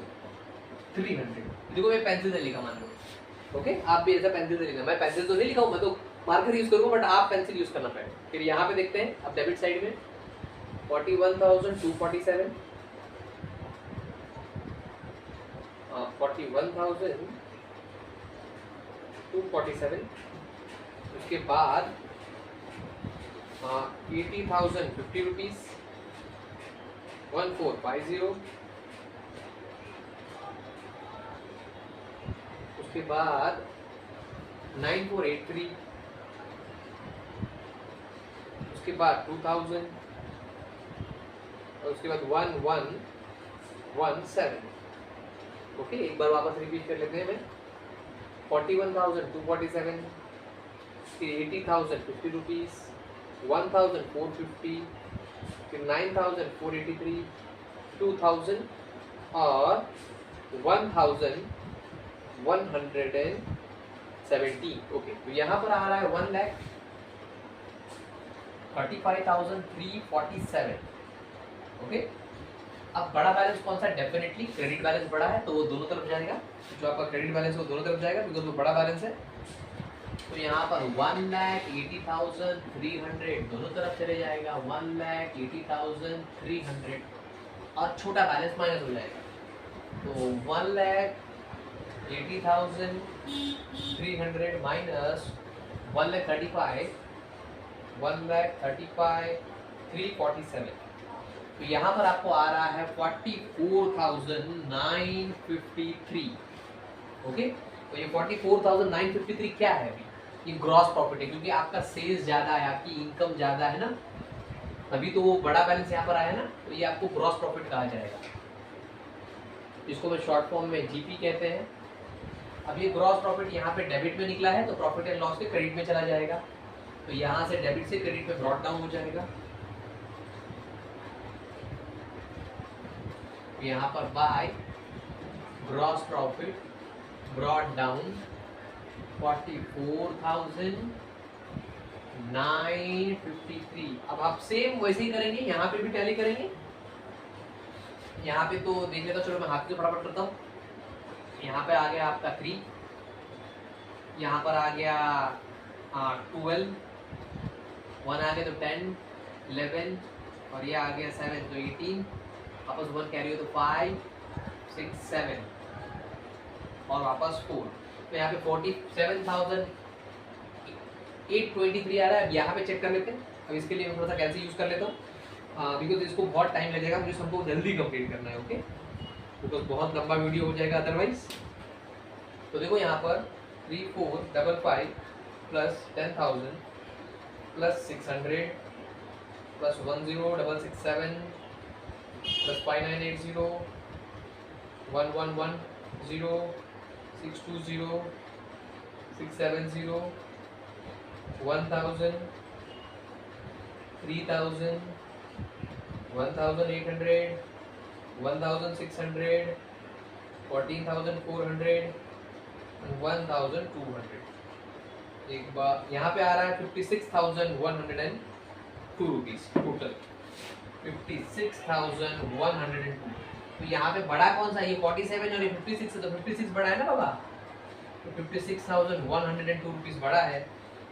देखो मैं पेंसिल से लिखा, मान लो। ओके, आप भी ऐसा पेंसिल से लिखना, मैं पेंसिल तो नहीं लिखा हूँ, मैं तो मार्कर यूज करूँगा, बट आप पेंसिल यूज करना पड़ेगा। फिर यहाँ पे देखते हैं अब डेबिट साइड में 41,247, 41,247, उसके बाद 80,050 रुपीज, 1450, उसके बाद 9483, उसके बाद 2000 और उसके बाद 1117। ओके, एक बार वापस रिपीट कर लेते हैं। मैं 41,247, 80,000 50 रुपीज, 1,450, फिर 9,483, 2,000 और 1,170। ओके, तो यहाँ पर आ रहा है 1,35,347। ओके, अब बड़ा बैलेंस कौन सा? डेफिनेटली क्रेडिट बैलेंस बड़ा है, तो वो दोनों तरफ जाएगा। जो आपका क्रेडिट बैलेंस है वो दोनों तरफ जाएगा बिकॉज वो बड़ा बैलेंस है। तो यहाँ पर 1,80,300 दोनों तरफ चले जाएगा, 1,80,300 और छोटा बैलेंस माइनस हो जाएगा। तो 1,80,300 माइनस 1,35,347। तो यहाँ पर आपको आ रहा है 44,953। ओके, तो ये 44,953 क्या है? ये ग्रॉस प्रॉफिट है, क्योंकि आपका सेल्स ज्यादा है, आपकी इनकम ज्यादा है ना, अभी तो वो बड़ा बैलेंस यहाँ पर आया ना, तो ये आपको ग्रॉस प्रॉफिट कहा जाएगा, जिसको मैं शॉर्ट फॉर्म में जीपी कहते हैं। अब ये ग्रॉस प्रॉफिट यहाँ पे डेबिट में निकला है, तो प्रॉफिट एंड लॉस के क्रेडिट में चला जाएगा। तो यहाँ से डेबिट से क्रेडिट में ब्रॉट डाउन हो जाएगा। यहाँ पर by gross profit brought down 44,953। अब आप सेम वैसे ही करेंगे, यहाँ पे भी टैली करेंगे। यहाँ पे तो देख लेता, चलो मैं हाथ से फटाफट करता हूँ। यहाँ पे आ गया आपका 3, यहाँ पर आ गया 12, 1 आ गया तो 10, 11 और ये आ गया 7 तो 18, वापस 1 कैरी हो तो 5, 6, 7 और वापस 4। तो यहाँ पे 47,823 आ रहा है। अब यहाँ पे चेक कर लेते हैं। अब इसके लिए मैं थोड़ा सा कैलसी यूज कर लेता हूँ, बिकॉज इसको बहुत टाइम लगेगा, मुझे सबको जल्दी कंप्लीट करना है। ओके, बिकॉज बहुत लंबा वीडियो हो जाएगा अदरवाइज। तो देखो यहाँ पर 3455 प्लस 10,000 प्लस 600 प्लस 10,667 प्लस 5980 1110 620 670 1,000 3,000 1,800 1,600 14,400 1,200। एक बार यहाँ पे आ रहा है 56,102 रुपीज टोटल, 56,102। तो यहाँ पे बड़ा कौन सा? ये 47 और ये 56 है, तो 56 बड़ा है ना बाबा, तो 56,102 रुपीज बड़ा है,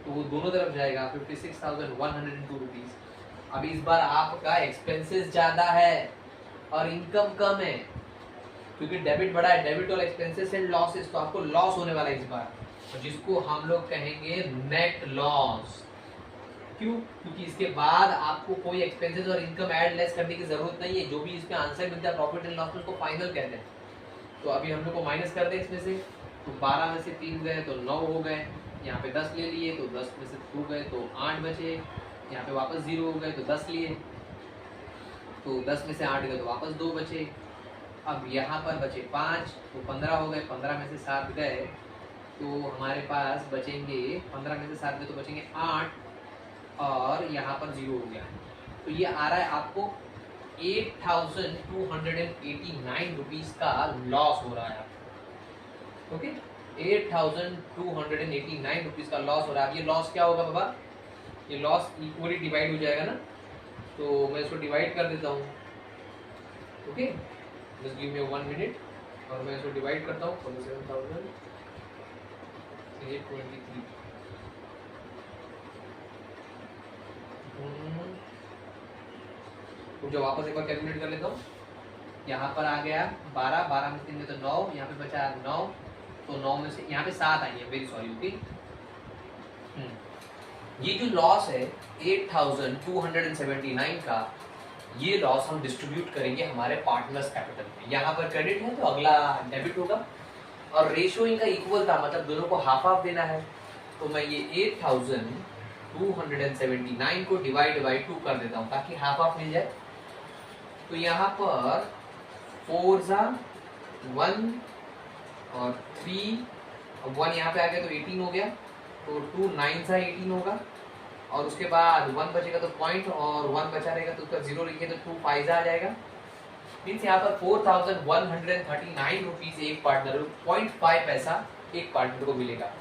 तो वो दोनों तरफ जाएगा 56,102 रुपीज। अब इस बार आपका एक्सपेंसेस ज्यादा है और इनकम कम है, क्योंकि डेबिट बड़ा है, डेबिट और एक्सपेंसेस एंड लॉसेस, तो आपको लॉस होने वाला है इस बार, जिसको हम लोग कहेंगे नेट लॉस। क्यों? क्योंकि इसके बाद आपको कोई एक्सपेंसेस और इनकम ऐड लेस करने की जरूरत नहीं है। जो भी इसमें आंसर मिलता है प्रॉफिट एंड लॉस, उसको फाइनल कहते हैं। तो अभी हम लोग को माइनस कर दें इसमें से, तो 12 में से 3 गए तो 9 हो गए, यहाँ पे 10 ले लिए तो 10 में से 2 गए तो 8 बचे, यहाँ पे वापस 0 हो गए तो 10 लिए, तो 10 में से 8 गए तो वापस 2 बचे। अब यहाँ पर बचे 5, तो 15 हो गए, 15 में से 7 गए तो हमारे पास बचेंगे, 15 में से 7 गए तो बचेंगे 8 और यहाँ पर 0 हो गया। तो ये आ रहा है आपको 8,289 रुपीज का लॉस हो रहा है आपको। ओके, 8,289 रुपीज का लॉस हो रहा है। अब ये लॉस क्या होगा बाबा? ये लॉस इक्वली डिवाइड हो जाएगा ना, तो मैं इसको डिवाइड कर देता हूँ। Okay, just give me 1 minute और मैं इसको डिवाइड करता हूँ। 47,823 जो वापस एक बार कैलकुलेट कर लेता हूँ। यहाँ पर आ गया 12, 12 में 3 में तो 9, यहाँ पे बचा 9, तो 9 में से यहाँ पे 7 आई है, वेरी सॉरी। ओके, ये जो लॉस है 8,279 का, ये लॉस हम डिस्ट्रीब्यूट करेंगे हमारे पार्टनर्स कैपिटल में। यहाँ पर क्रेडिट है तो अगला डेबिट होगा, और रेशियो इनका इक्वल था, मतलब दोनों को हाफ हाफ देना है। तो मैं ये 8,279 को डिवाइड बाई 2 कर देता हूँ ताकि हाफ हाफ मिल जाए। तो यहाँ पर 4 ज़ा 1 और 3, अब 1 यहाँ पे आ गया तो 18 हो गया, तो 2 9 सा 18 होगा, और उसके बाद 1 बचेगा तो पॉइंट, और 1 बचा रहेगा तो उसका 0 लिखिए तो 2 5 आ जाएगा। मीन्स यहाँ पर 4139 रुपीज एक पार्टनर, 0.5 पैसा एक पार्टनर को मिलेगा।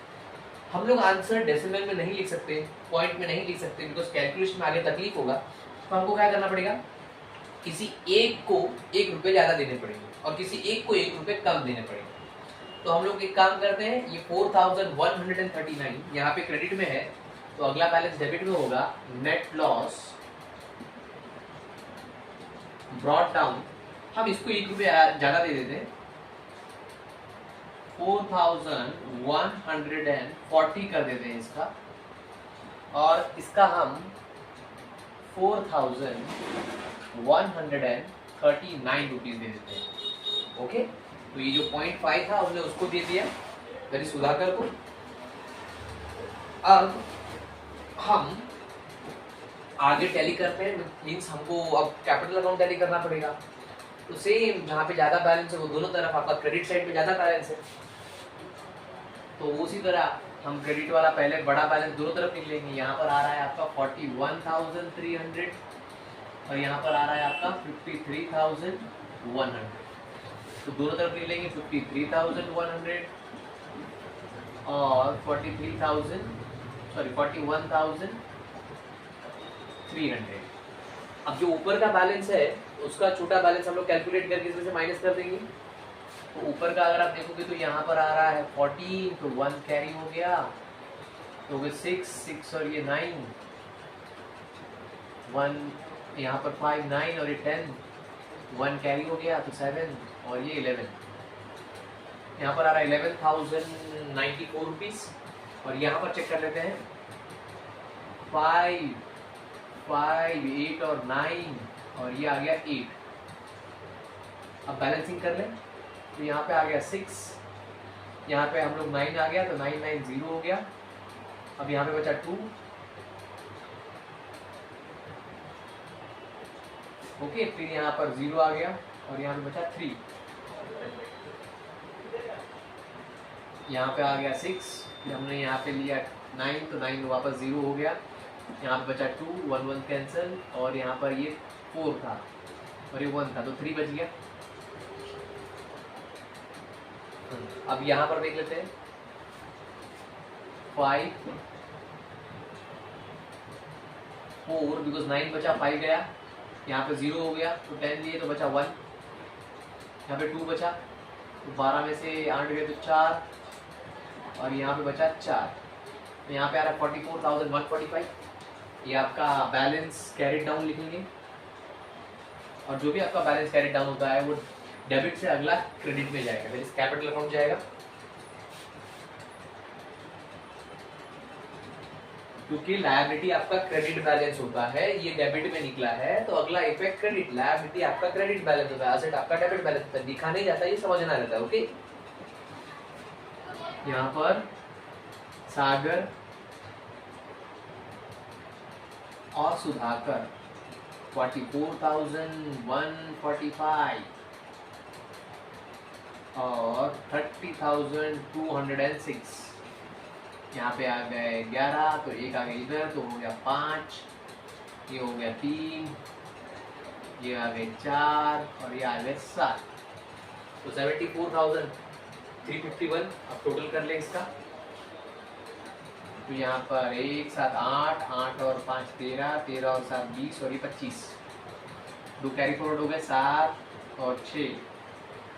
हम लोग आंसर डेसिमल में नहीं लिख सकते, पॉइंट में नहीं लिख सकते, बिकॉज कैलकुलेशन में आगे तकलीफ होगा। तो हमको क्या करना पड़ेगा, किसी एक को 1 रुपये ज्यादा देने पड़ेंगे और किसी एक को 1 रुपये कम देने पड़ेंगे। तो हम लोग एक काम करते हैं, ये 4139 यहाँ पे क्रेडिट में है, तो अगला बैलेंस डेबिट में होगा। नेट लॉस ब्रॉट डाउन, हम इसको 1 रुपये ज्यादा दे देते हैं, 4140 कर देते हैं इसका, और इसका हम 4139 रुपीज दे देते हैं। ओके, तो ये जो 0.5 था हमने उसको दे दिया मेरी सुधाकर को। अब हम आगे टैली करते हैं, मीन्स हमको अब कैपिटल अकाउंट टैली करना पड़ेगा। तो सेम जहाँ पे ज्यादा बैलेंस है वो दोनों तरफ, आपका क्रेडिट साइड पे ज्यादा बैलेंस है, तो उसी तरह हम क्रेडिट वाला पहले बड़ा बैलेंस दोनों तरफ लिख लेंगे। यहाँ पर आ रहा है आपका 41,300 और यहाँ पर आ रहा है आपका 53,100, तो दोनों तरफ लिख लेंगे 53,100 और 41,300। अब जो ऊपर का बैलेंस है उसका छोटा बैलेंस हम लोग कैलकुलेट करके इसमें से माइनस कर देंगे। तो ऊपर का अगर आप देखोगे तो यहाँ पर आ रहा है 14, तो 1 कैरी हो गया, तो 6 और ये 9, 1 यहाँ पर 5 9 और ये 10, 1 कैरी हो गया तो 7 और ये 11, यहाँ पर आ रहा है 11,094 रुपीज। और यहाँ पर चेक कर लेते हैं 5 5 8 और 9 और ये आ गया 8। अब बैलेंसिंग कर लें तो यहाँ पे आ गया 6, यहाँ पे हम लोग 9 आ गया तो 9 9 0 हो गया। अब यहाँ पे बचा 2, ओके, फिर यहाँ पर 0 आ गया और यहाँ पे बचा 3, यहाँ पे आ गया 6, फिर हमने यहाँ पे लिया 9 तो 9 वापस 0 हो गया, यहाँ पे बचा 2, 1 1 कैंसिल, और यहाँ पर ये 4 था और ये 1 था तो 3 बच गया। अब यहाँ पर देख लेते हैं 5 4, बिकॉज 9 बचा 5 गया, यहाँ पे 0 हो गया तो 10 लिए तो बचा 1, यहाँ पे 2 बचा तो 12 में से 8 गए तो 4 और यहाँ पे बचा 4, तो यहाँ पे आ रहा है 44,145। ये आपका बैलेंस कैरी डाउन लिखेंगे, और जो भी आपका बैलेंस कैरी डाउन होता है वो डेबिट से अगला क्रेडिट में जाएगा, फिर कैपिटल अकाउंट जाएगा। क्योंकि लायबिलिटी आपका क्रेडिट बैलेंस होता है, ये डेबिट में निकला है तो अगला इफेक्ट क्रेडिट, लायबिलिटी आपका क्रेडिट बैलेंस होता है, एसेट आपका डेबिट बैलेंस होता है, दिखा नहीं जाता, ये समझना रहता है। ओके, यहाँ पर सागर और सुधाकर 44,145 और 30,206, यहाँ पे आ गए 11, तो एक आ गया इधर तो हो गया 5, ये हो गया 3, ये आ गए 4 और ये आ गए 7, तो 74,351। अब टोटल कर ले इसका, तो यहाँ पर 1 7 8 8 और 5 13, 13 और 7 20 और ये 25, 2 कैरी फॉरवर्ड हो गए 7 और 6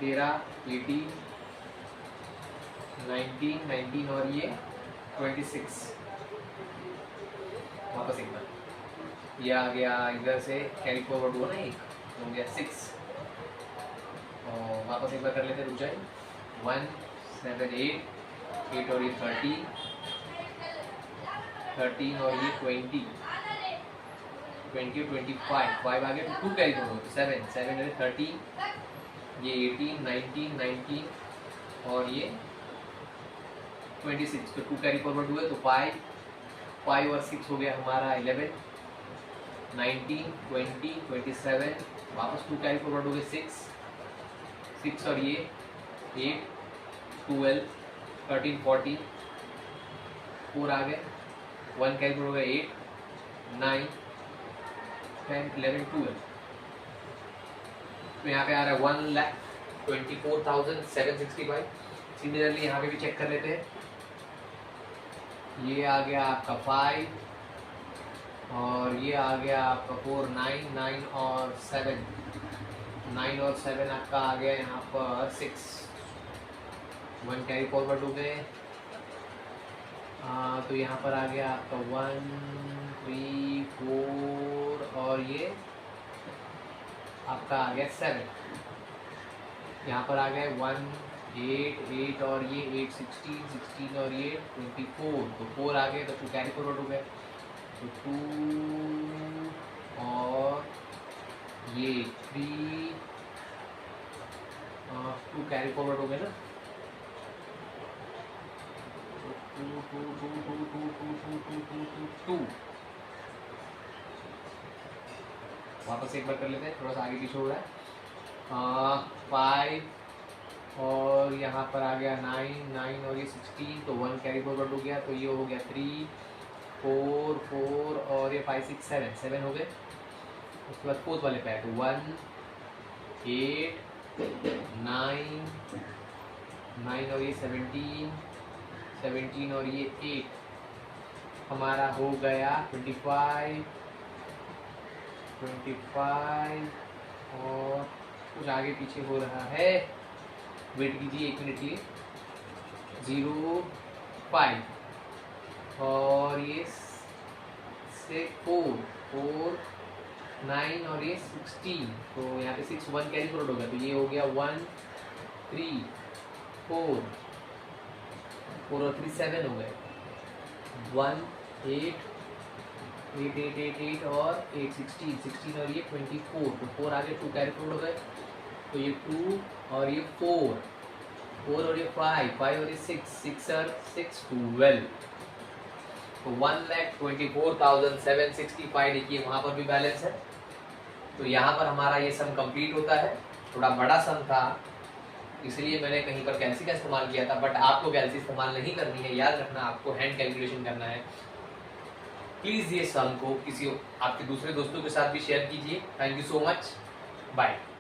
13 18 19 19 और ये 26। वापस एक बार ये आ गया, इधर से कैरी फॉरवर्ड हुआ ना, एक हो गया 6, और वापस एक बार कर लेते, रुक जाए 1 7 8 8 और ये 13 और ये 20 20 25, 5 आ गया तो 2 कैरी फॉरवर्ड, 7 7 और 13, ये 18 19 19 और ये 26, तो 2 कैरी फॉरवर्ड हुए तो 5 और 6 हो गया हमारा 11 19 20 27, वापस 2 कैरी फॉरवर्ड हो गए 6 और ये 8 12 13 14 4 आ गए, 1 कैरी फॉरवर्ड हो गया 8, 9, 10, 11, 12। तो यहाँ पे आ रहा है 1,24,765। सिमिलरली यहाँ पे भी चेक कर लेते हैं। ये आ गया आपका 5 और ये आ गया आपका 4, 9, 9 और 7, 9 और 7 आपका आ गया यहाँ पर 6, 1 कैरी फॉरवर्ड हो गए। तो यहाँ पर आ गया आपका 1, 3, 4 और ये आपका आ गया 7। यहाँ पर आ गया 1, 8, 8 और ये 8, 16, 16 और ये 24। तो 4 आ गए तो 2 कैरी फॉरवर्ड हो गए, तो 2 और ये 3, 2 कैरी फॉरवर्ड हो गए ना, 2 वापस एक बार कर लेते हैं, थोड़ा सा आगे पीछे हो रहा है। 5 और यहाँ पर आ गया 9, 9 और ये 16, तो 1 कैरी फॉरवर्ड हो गया, तो ये हो गया 3, 4, 4 और ये 5, 6, 7, 7 हो गए। उसके बाद फोर्थ वाले पे 1, 8, 9, 9 और ये 17, 17 और ये 8 हमारा हो गया 25, 25 और कुछ आगे पीछे हो रहा है, वेट कीजिए 1 मिनट के लिए। 0, 5 और ये 4, 9 और ये 16, तो यहाँ पे 6, 1 कैरी फॉरवर्ड हो गया, तो ये हो गया 1, 3, 4 और 3, 7 हो गए, 1, 8, 8, 8, 8, 8 और 8, 16, 16 और ये 24, तो 4 आगे 2 कैरी फॉरवर्ड हो गए, तो ये 2 और ये 4, 4 और ये 5, 5 और ये 6, 6 और 6, 12। तो 1,24,765 देखिए वहाँ पर भी बैलेंस है। तो यहाँ पर हमारा ये सम कंप्लीट होता है। थोड़ा बड़ा सम था इसलिए मैंने कहीं पर कैलसी का इस्तेमाल किया था, बट आपको कैलसी इस्तेमाल नहीं करनी है, याद रखना आपको हैंड कैलकुलेशन करना है। प्लीज़ ये सम को किसी आपके दूसरे दोस्तों के साथ भी शेयर कीजिए। Thank you so much, bye.